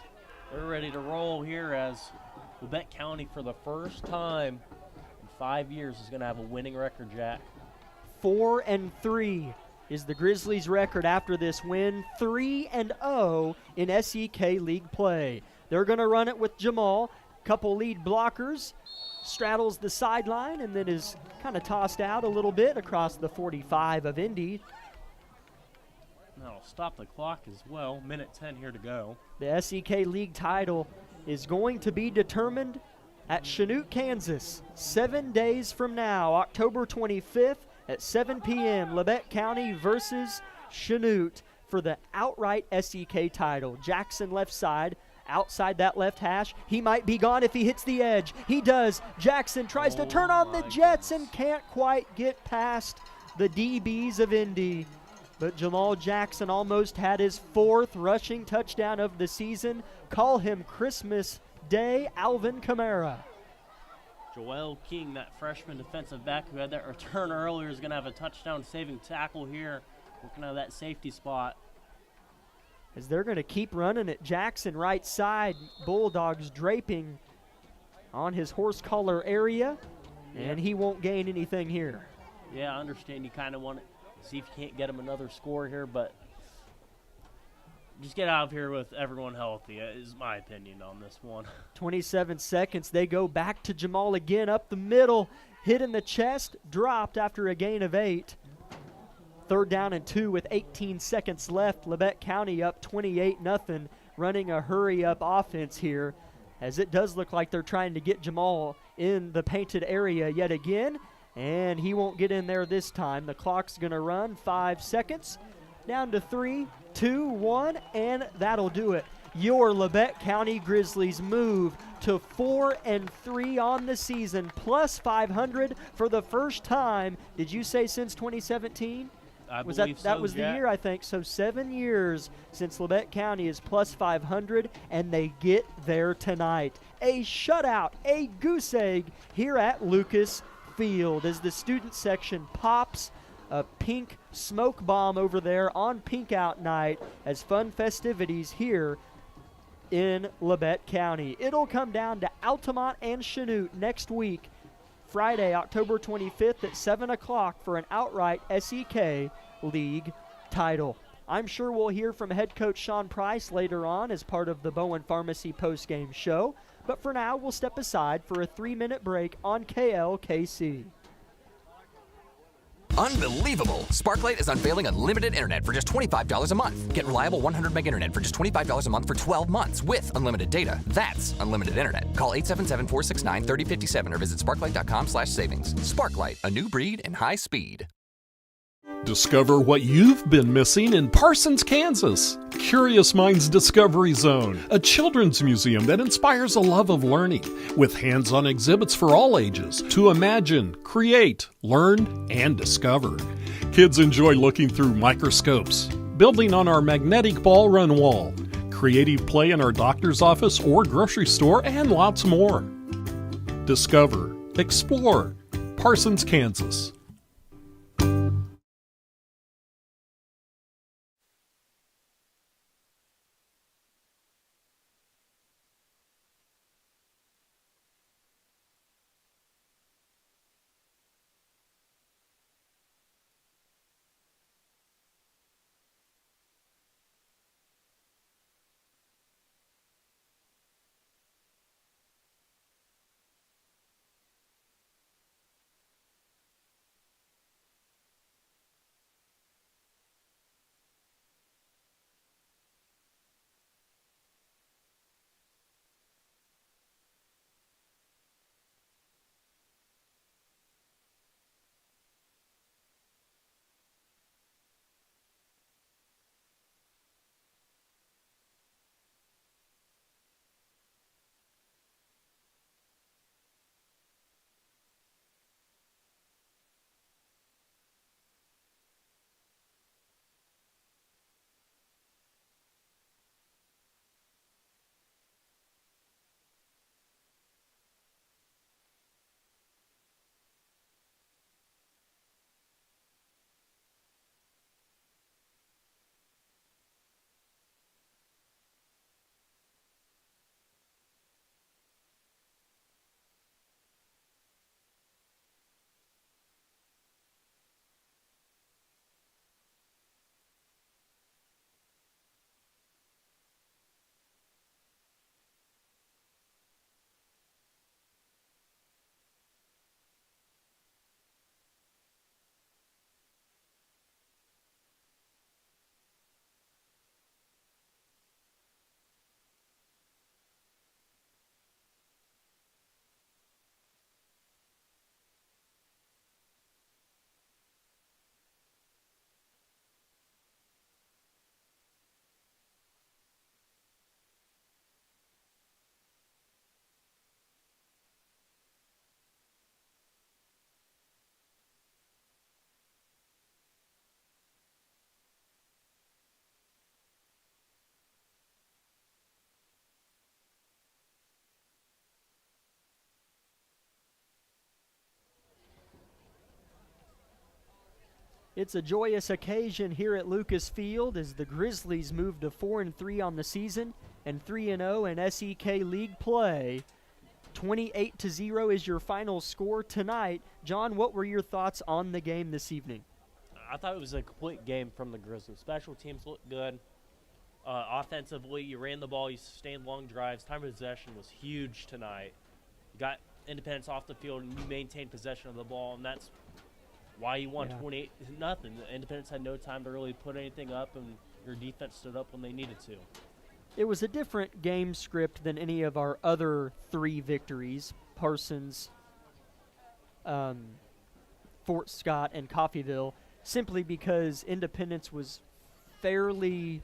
They're ready to roll here as Labette County for the first time in 5 years is going to have a winning record, Jack. 4-3 is the Grizzlies' record after this win. 3-0 in SEK League play. They're going to run it with Jamal. Couple lead blockers. Straddles the sideline and then is kind of tossed out a little bit across the 45 of Indy. That'll stop the clock as well. 1:10 here to go. The SEK League title is going to be determined at Chanute, Kansas, 7 days from now, October 25th at 7 p.m. Labette County versus Chanute for the outright SEK title. Jackson left side, outside that left hash. He might be gone if he hits the edge. He does. Jackson tries to turn on the Jets and can't quite get past the DBs of Indy. But Jamal Jackson almost had his 4th rushing touchdown of the season. Call him Christmas Day Alvin Kamara. Joel King, that freshman defensive back who had that return earlier, is going to have a touchdown-saving tackle here, working out of that safety spot. As they're going to keep running at Jackson right side. Bulldogs draping on his horse collar area, and he won't gain anything here. Yeah, I understand you kind of want to see if you can't get him another score here, but just get out of here with everyone healthy is my opinion on this one. 27 seconds. They go back to Jamal again up the middle. Hit in the chest. Dropped after a gain of 8. 3rd down and 2 with 18 seconds left. Labette County up 28-0. Running a hurry-up offense here, as it does look like they're trying to get Jamal in the painted area yet again. And he won't get in there this time. The clock's going to run 5 seconds. Down to 3, 2, 1, and that'll do it. Your Labette County Grizzlies move to 4-3 on the season, plus 500 for the first time. Did you say since 2017? I believe so, that was Jack. the year, I think. So 7 years since Labette County is plus 500, and they get there tonight. A shutout, a goose egg here at Lucas Field as the student section pops a pink smoke bomb over there on Pink Out Night as fun festivities here in Labette County. It'll come down to Altamont and Chanute next week, Friday, October 25th at 7 o'clock for an outright SEK League title. I'm sure we'll hear from head coach Sean Price later on as part of the Bowen Pharmacy postgame show. But for now, we'll step aside for a 3-minute break on KLKC. Unbelievable! Sparklight is unveiling unlimited internet for just $25 a month. Get reliable 100 meg internet for just $25 a month for 12 months with unlimited data. That's unlimited internet. Call 877-469-3057 or visit sparklight.com/savings. Sparklight, a new breed in high speed. Discover what you've been missing in Parsons, Kansas. Curious Minds Discovery Zone, a children's museum that inspires a love of learning, with hands-on exhibits for all ages to imagine, create, learn, and discover. Kids enjoy looking through microscopes, building on our magnetic ball run wall, creative play in our doctor's office or grocery store, and lots more. Discover, explore, Parsons, Kansas. It's a joyous occasion here at Lucas Field as the Grizzlies move to 4-3 on the season and 3-0 in SEK League play. 28-0 is your final score tonight. John, what were your thoughts on the game this evening? I thought it was a complete game from the Grizzlies. Special teams looked good. Offensively, you ran the ball, you sustained long drives. Time of possession was huge tonight. You got Independence off the field, and you maintained possession of the ball, and that's why you won 28-0. The Independence had no time to really put anything up, and your defense stood up when they needed to. It was a different game script than any of our other 3 victories, Parsons, Fort Scott, and Coffeyville, simply because Independence was fairly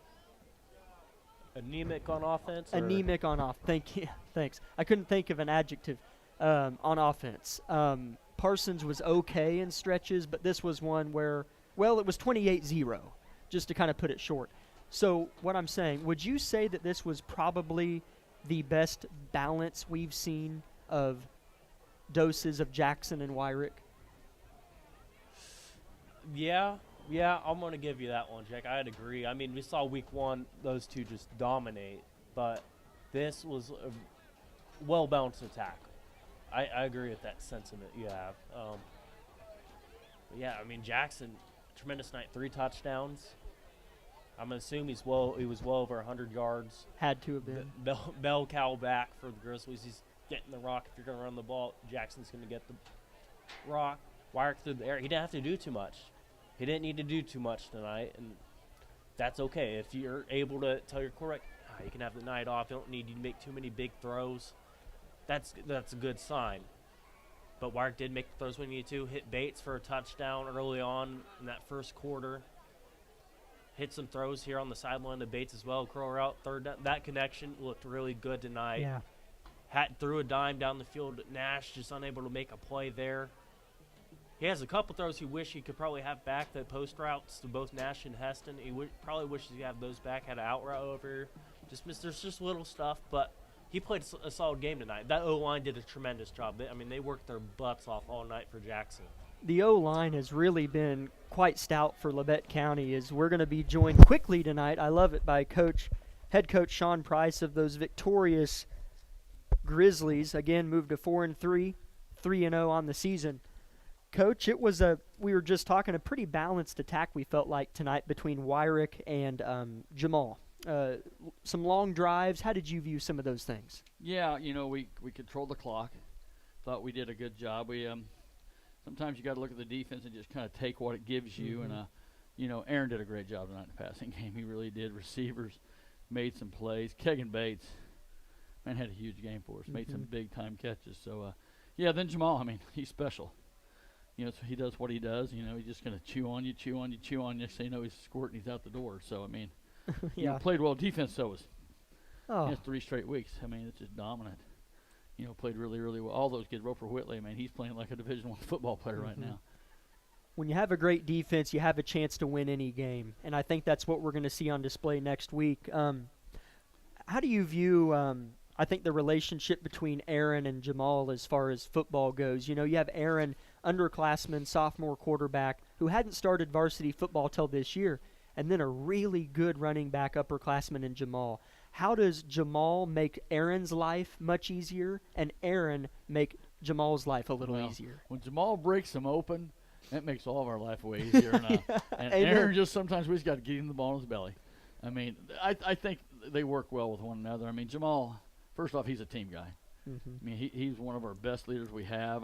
anemic on offense? Anemic on offense. Thank you. Thanks. I couldn't think of an adjective on offense. Parsons was okay in stretches, but this was one where, well, it was 28-0, just to kind of put it short. So what I'm saying, would you say that this was probably the best balance we've seen of doses of Jackson and Wyrick? Yeah, I'm going to give you that one, Jack. I'd agree. I mean, we saw week 1, those two just dominate, but this was a well-balanced attack. I agree with that sentiment you have. Yeah, I mean, Jackson, tremendous night, 3 touchdowns. I'm going to assume he was well over 100 yards. Had to have been. Bell cow back for the Grizzlies. He's getting the rock. If you're going to run the ball, Jackson's going to get the rock. Wyrick through the air. He didn't have to do too much. He didn't need to do too much tonight, and that's okay. If you're able to tell your quarterback, you can have the night off. You don't need to make too many big throws. That's a good sign. But Wyrick did make the throws when he needed to. Hit Bates for a touchdown early on in that first quarter. Hit some throws here on the sideline to Bates as well. Curl out third down. That connection looked really good tonight. Yeah. Threw a dime down the field. Nash just unable to make a play there. He has a couple throws he wish he could probably have back, the post routes to both Nash and Heston. He probably wishes he had those back, had an out route over. There's just little stuff, but he played a solid game tonight. That O-line did a tremendous job. They worked their butts off all night for Jackson. The O-line has really been quite stout for Labette County, as we're going to be joined quickly tonight. I love it, by head coach Sean Price of those victorious Grizzlies. Again, moved to 4-3, 3-0 on the season. Coach, we were just talking, a pretty balanced attack we felt like tonight between Wyrick and Jamal. Some long drives. How did you view some of those things? Yeah, we controlled the clock. Thought we did a good job. We sometimes you got to look at the defense and just kind of take what it gives you. Mm-hmm. And Aaron did a great job tonight in the passing game. He really did. Receivers made some plays. Kegan Bates, man, had a huge game for us. Made some big time catches. So then Jamal. He's special. So he does what he does. He's just going to chew on you. Next thing you know, he's squirting. He's out the door. So played well. Defense was. 3 straight weeks. It's just dominant. Played really, really well. All those kids. Roper Whitley. He's playing like a Division I football player right now. When you have a great defense, you have a chance to win any game, and I think that's what we're going to see on display next week. How do you view? I think the relationship between Aaron and Jamal as far as football goes. You have Aaron, underclassman, sophomore quarterback, who hadn't started varsity football till this year, and then a really good running back upperclassman in Jamal. How does Jamal make Aaron's life much easier, and Aaron make Jamal's life a little easier? When Jamal breaks them open, that makes all of our life way easier. And Aaron just sometimes we just got to get him the ball in his belly. I think they work well with one another. Jamal, first off, he's a team guy. Mm-hmm. He's one of our best leaders we have.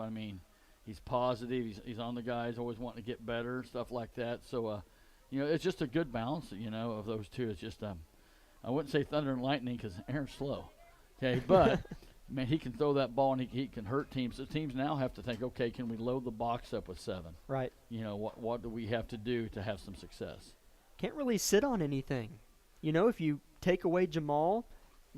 He's positive. He's on the guys, always wanting to get better, stuff like that. So, it's just a good balance, of those two. It's just, I wouldn't say thunder and lightning because Aaron's slow. Okay, but, he can throw that ball and he can hurt teams. So teams now have to think, okay, can we load the box up with 7? Right. What do we have to do to have some success? Can't really sit on anything. If you take away Jamal,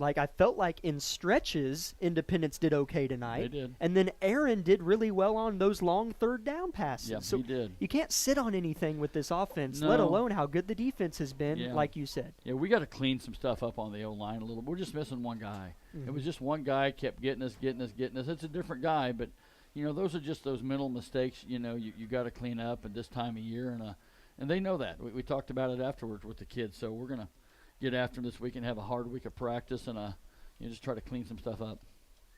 I felt like in stretches, Independence did okay tonight. They did. And then Aaron did really well on those long third down passes. Yeah, so he did. You can't sit on anything with this offense, let alone how good the defense has been, like you said. Yeah, we got to clean some stuff up on the O-line a little. We're just missing one guy. Mm-hmm. It was just one guy kept getting us. It's a different guy, but, those are just those mental mistakes, you got to clean up at this time of year. And, and they know that. We talked about it afterwards with the kids, so we're going to get after them this week and have a hard week of practice and just try to clean some stuff up.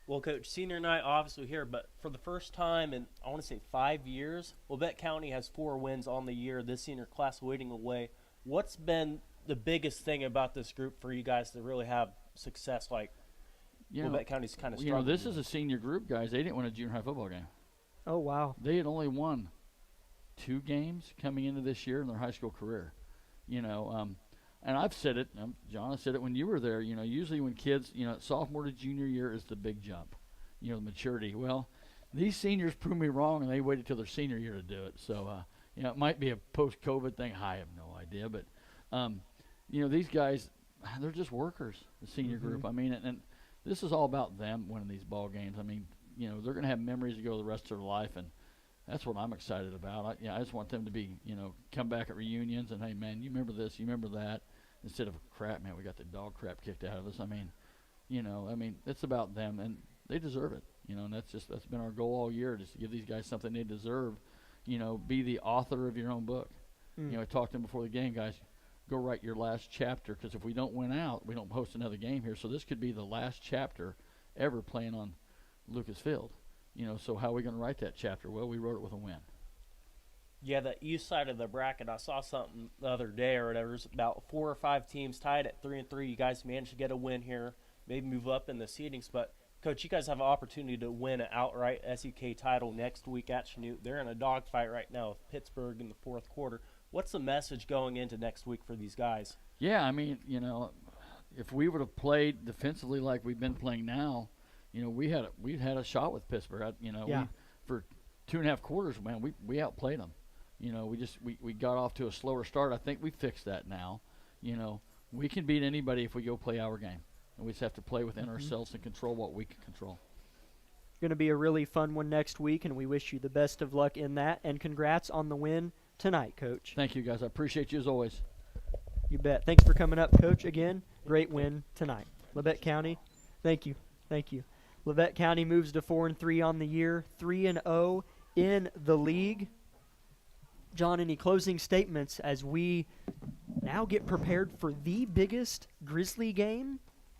Well, Coach, senior night obviously here, but for the first time in, I want to say 5 years, Labette County has 4 wins on the year, this senior class waiting away. What's been the biggest thing about this group for you guys to really have success like Labette County's kind of struggling? This is a senior group, guys. They didn't win a junior high football game. Oh, wow. They had only won 2 games coming into this year in their high school career. And I've said it, John, I said it when you were there, usually when kids, sophomore to junior year is the big jump, the maturity. Well, these seniors proved me wrong, and they waited till their senior year to do it. So, it might be a post-COVID thing. I have no idea. But, these guys, they're just workers, the senior group. I mean, and this is all about them winning these ball games. I mean, they're going to have memories to go the rest of their life, and that's what I'm excited about. I just want them to be, come back at reunions and, hey, man, you remember this, you remember that. Instead of crap, man, we got the dog crap kicked out of us. I mean, it's about them, and they deserve it. And that's been our goal all year, just to give these guys something they deserve. Be the author of your own book. I talked to them before the game, guys. Go write your last chapter, because if we don't win out, we don't host another game here. So this could be the last chapter ever playing on Lucas Field. So how are we going to write that chapter? Well, we wrote it with a win. Yeah, the east side of the bracket, I saw something the other day or whatever. There's about 4 or 5 teams tied at 3-3. You guys managed to get a win here, maybe move up in the seedings. But, Coach, you guys have an opportunity to win an outright SEK title next week at Chanute. They're in a dogfight right now with Pittsburgh in the 4th quarter. What's the message going into next week for these guys? Yeah, I mean, if we would have played defensively like we've been playing now, we'd had a shot with Pittsburgh. For 2.5 quarters, man, we outplayed them. We got off to a slower start. I think we fixed that now. We can beat anybody if we go play our game. And we just have to play within ourselves and control what we can control. Going to be a really fun one next week, and we wish you the best of luck in that. And congrats on the win tonight, Coach. Thank you, guys. I appreciate you as always. You bet. Thanks for coming up, Coach. Again, great win tonight. Labette County, thank you. Labette County moves to 4-3 on the year, 3-0 in the league. John, any closing statements as we now get prepared for the biggest Grizzly game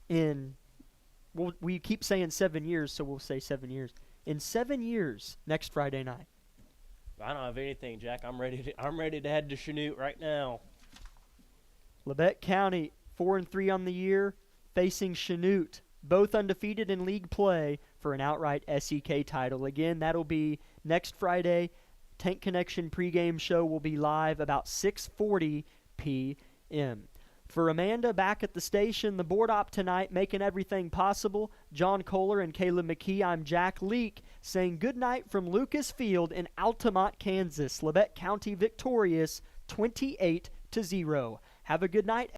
in, well, we keep saying 7 years, so we'll say 7 years. In 7 years, next Friday night. I don't have anything, Jack. I'm ready to head to Chanute right now. Labette County, 4-3 on the year, facing Chanute, both undefeated in league play for an outright SEK title. Again, that'll be next Friday. Tank Connection pregame show will be live about 6:40 p.m. For Amanda back at the station, the board op tonight, making everything possible, John Kohler and Caleb McKee, I'm Jack Leake, saying good night from Lucas Field in Altamont, Kansas. Labette County victorious 28-0. Have a good night.